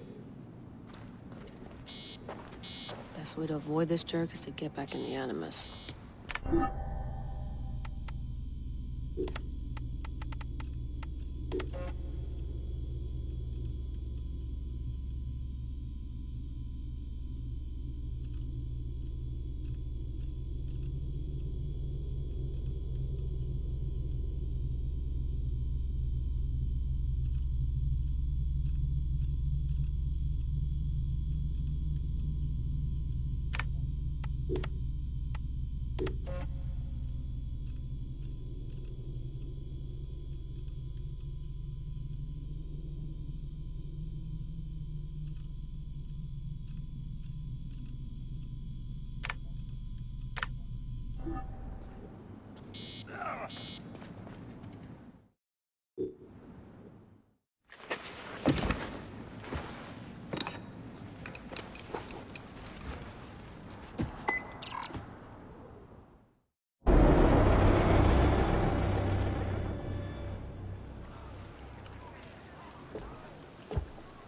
Best way to avoid this jerk is to get back in the Animus.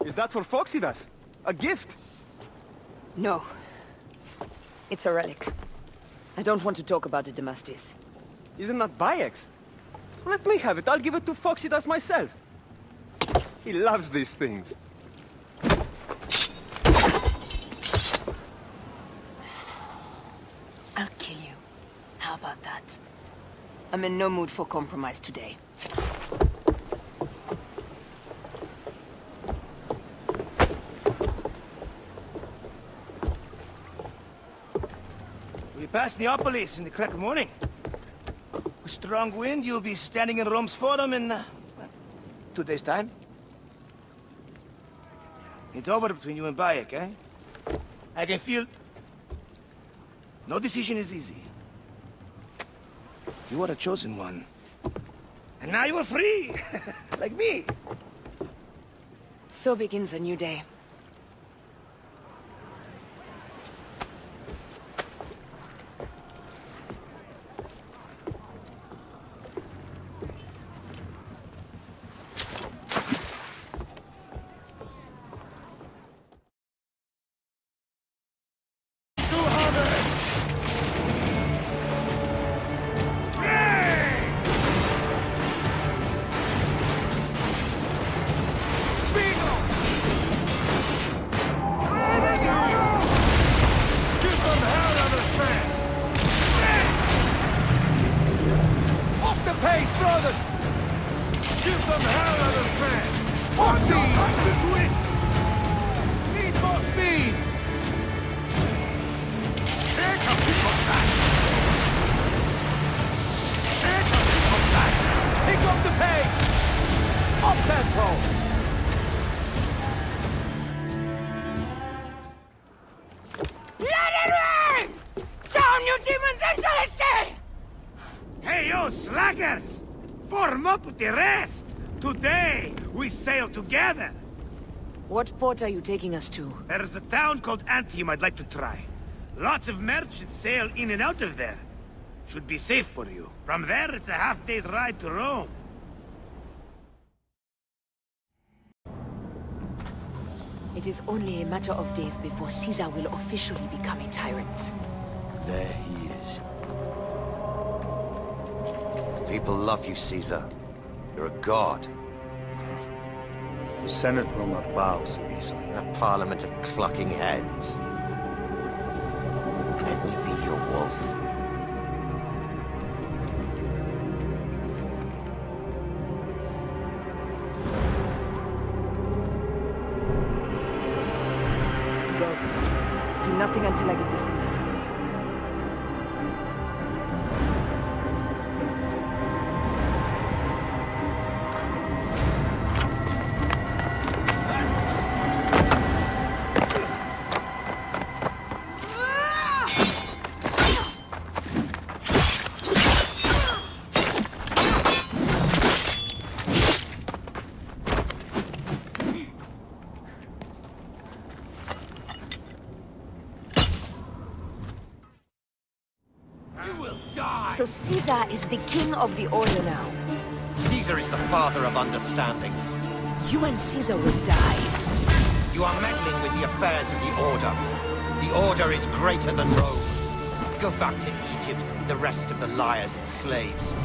Is that for Foxidas? A gift? No. It's a relic. I don't want to talk about it, Damastis. Isn't that Bayek's? Let me have it. I'll give it to Foxidas myself. He loves these things. I'll kill you. How about that? I'm in no mood for compromise today. We passed Neapolis in the crack of morning. With strong wind, you'll be standing in Rome's Forum in 2 days' time. It's over between you and Bayek, eh? I can feel... No decision is easy. You are a chosen one. And now you are free! Like me! So begins a new day. Hey, you slackers! Form up with the rest! Today, we sail together! What port are you taking us to? There's a town called Antium I'd like to try. Lots of merchants sail in and out of there. Should be safe for you. From there, it's a half-day's ride to Rome. It is only a matter of days before Caesar will officially become a tyrant. There he is. People love you, Caesar. You're a god. The Senate will not bow so easily. A parliament of clucking hens. Let me be your wolf. Go. Do nothing until I give the signal. So Caesar is the king of the Order now. Caesar is the father of understanding. You and Caesar will die. You are meddling with the affairs of the Order. The Order is greater than Rome. Go back to Egypt with the rest of the liars and slaves.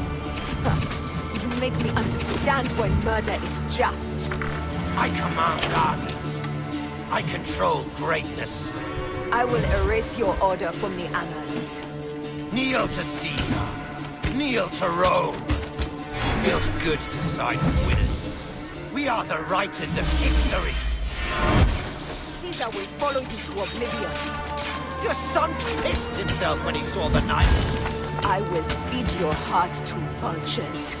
You make me understand why murder is just. I command armies. I control greatness. I will erase your order from the annals. Kneel to Caesar. Kneel to Rome. Feels good to side with winners. We are the writers of history. Caesar will follow you to oblivion. Your son pissed himself when he saw the knife. I will feed your heart to vultures.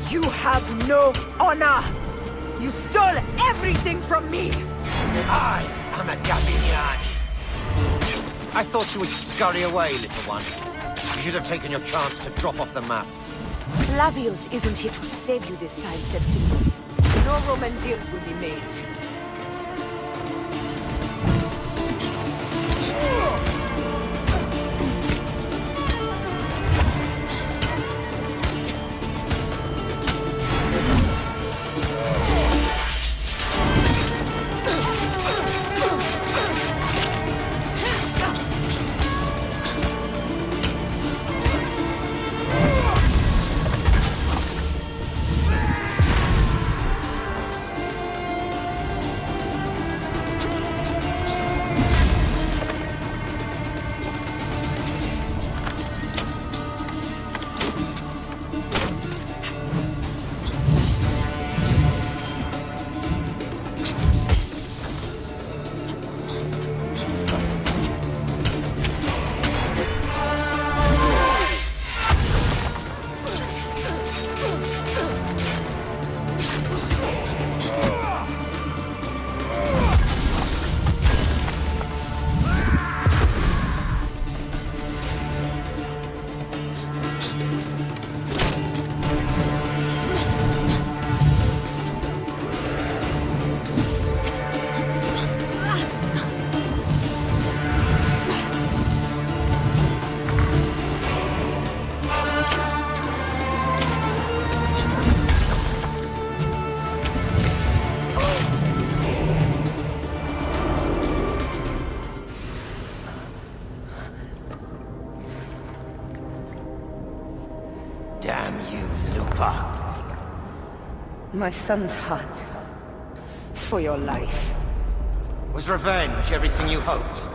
You have no honor! You stole everything from me! I am a Gabinian. I thought you would scurry away, little one. You should have taken your chance to drop off the map. Flavius isn't here to save you this time, Septimius. No Roman deals will be made. My son's heart. For your life. Was revenge everything you hoped?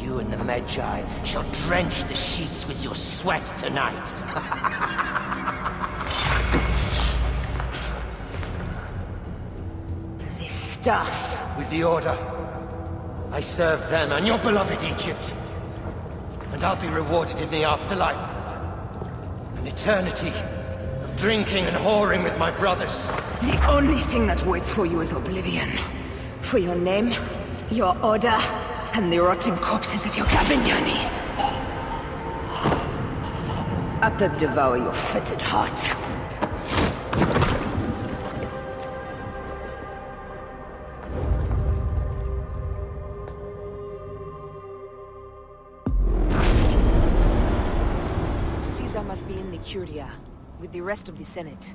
You and the Magi shall drench the sheets with your sweat tonight. This stuff. With the Order, I served them and your beloved Egypt. And I'll be rewarded in the afterlife. An eternity of drinking and whoring with my brothers. The only thing that waits for you is oblivion. For your name, your order, and the rotting corpses of your Gabignani. Up and devour your fetid heart. Caesar must be in the Curia, with the rest of the Senate.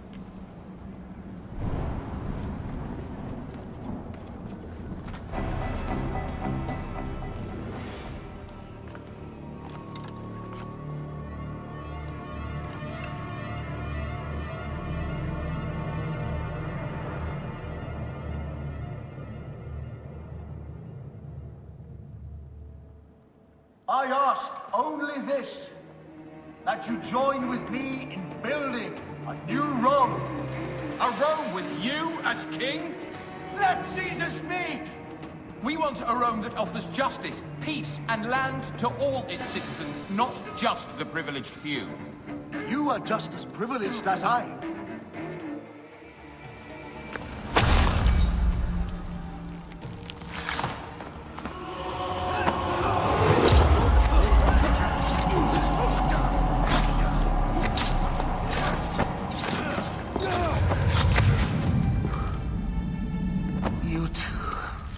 I ask only this, that you join with me in building a new Rome. A Rome with you as king? Let Caesar speak! We want a Rome that offers justice, peace, and land to all its citizens, not just the privileged few. You are just as privileged as I. You too,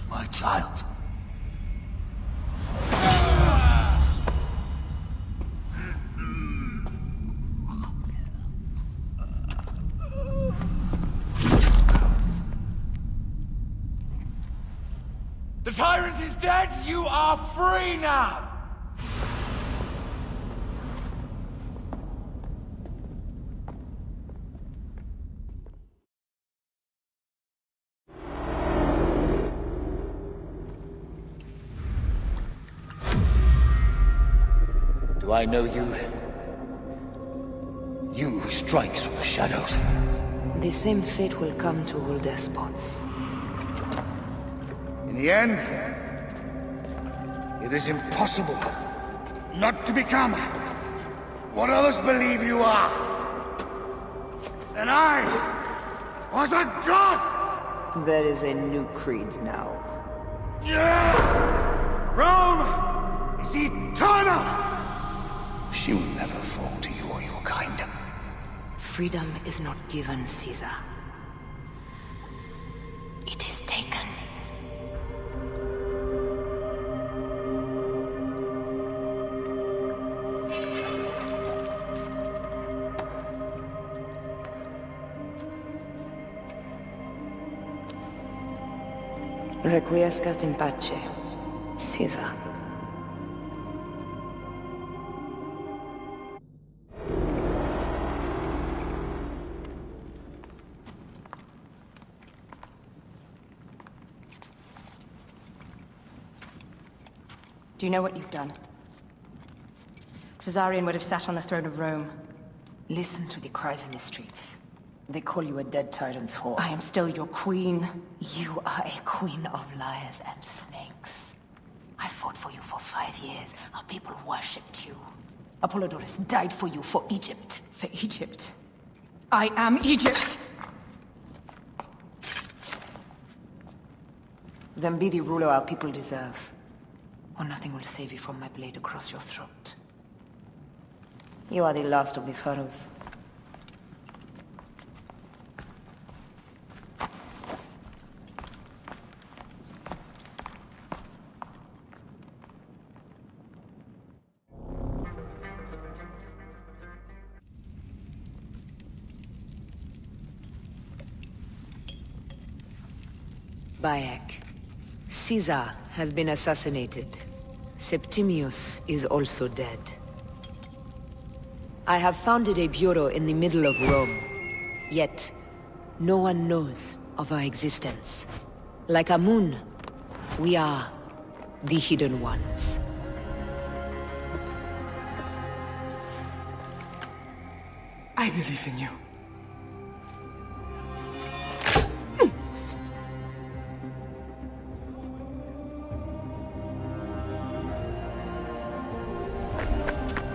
my child. The tyrant is dead! You are free now! Do I know you? You who strikes from the shadows. The same fate will come to all despots. In the end, it is impossible not to become what others believe you are. And I was a god! There is a new creed now. Rome is eternal! She will never fall to you or your kind. Freedom is not given, Caesar. It is taken. Requiescat in pace, Caesar. Do you know what you've done? Caesarion would have sat on the throne of Rome. Listen to the cries in the streets. They call you a dead tyrant's whore. I am still your queen. You are a queen of liars and snakes. I fought for you for 5 years. Our people worshipped you. Apollodorus died for you, for Egypt. For Egypt? I am Egypt! Then be the ruler our people deserve. Or nothing will save you from my blade across your throat. You are the last of the pharaohs. Bayek. Caesar has been assassinated. Septimius is also dead. I have founded a bureau in the middle of Rome. Yet, no one knows of our existence. Like Amun, we are the Hidden Ones. I believe in you.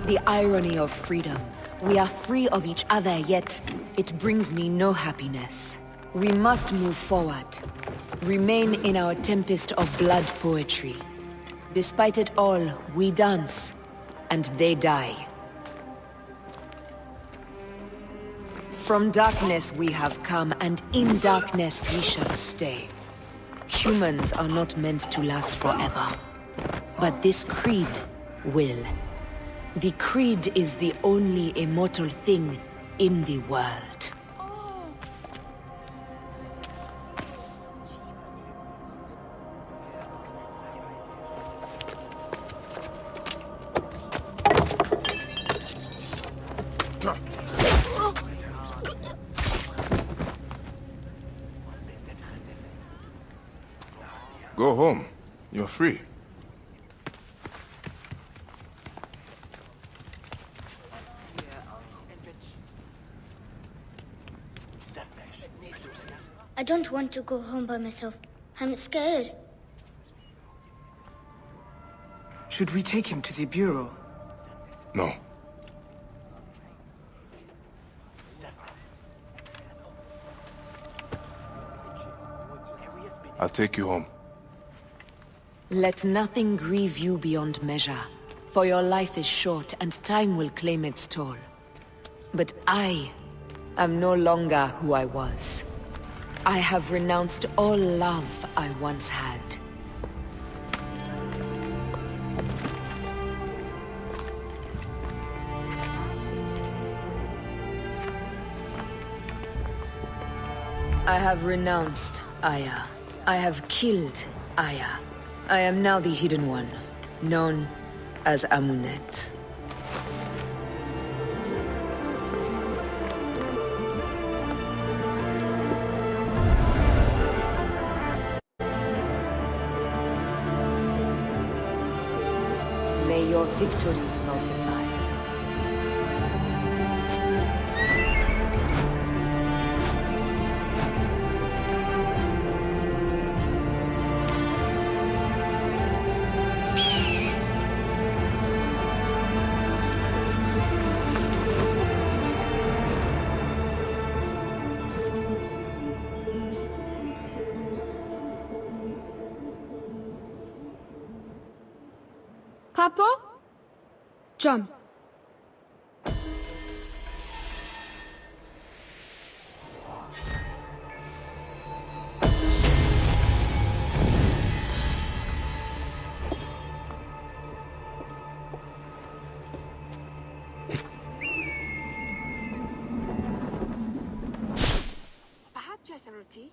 The irony of freedom. We are free of each other, yet it brings me no happiness. We must move forward. Remain in our tempest of blood poetry. Despite it all, we dance, and they die. From darkness we have come, and in darkness we shall stay. Humans are not meant to last forever. But this creed will. The creed is the only immortal thing in the world. Go home. You're free. don't want to go home by myself. I'm scared. Should we take him to the Bureau? No. I'll take you home. Let nothing grieve you beyond measure, for your life is short and time will claim its toll. But I am no longer who I was. I have renounced all love I once had. I have renounced Aya. I have killed Aya. I am now the Hidden One, known as Amunet. May your victories multiply. Papa? Jump. Perhaps just a roti?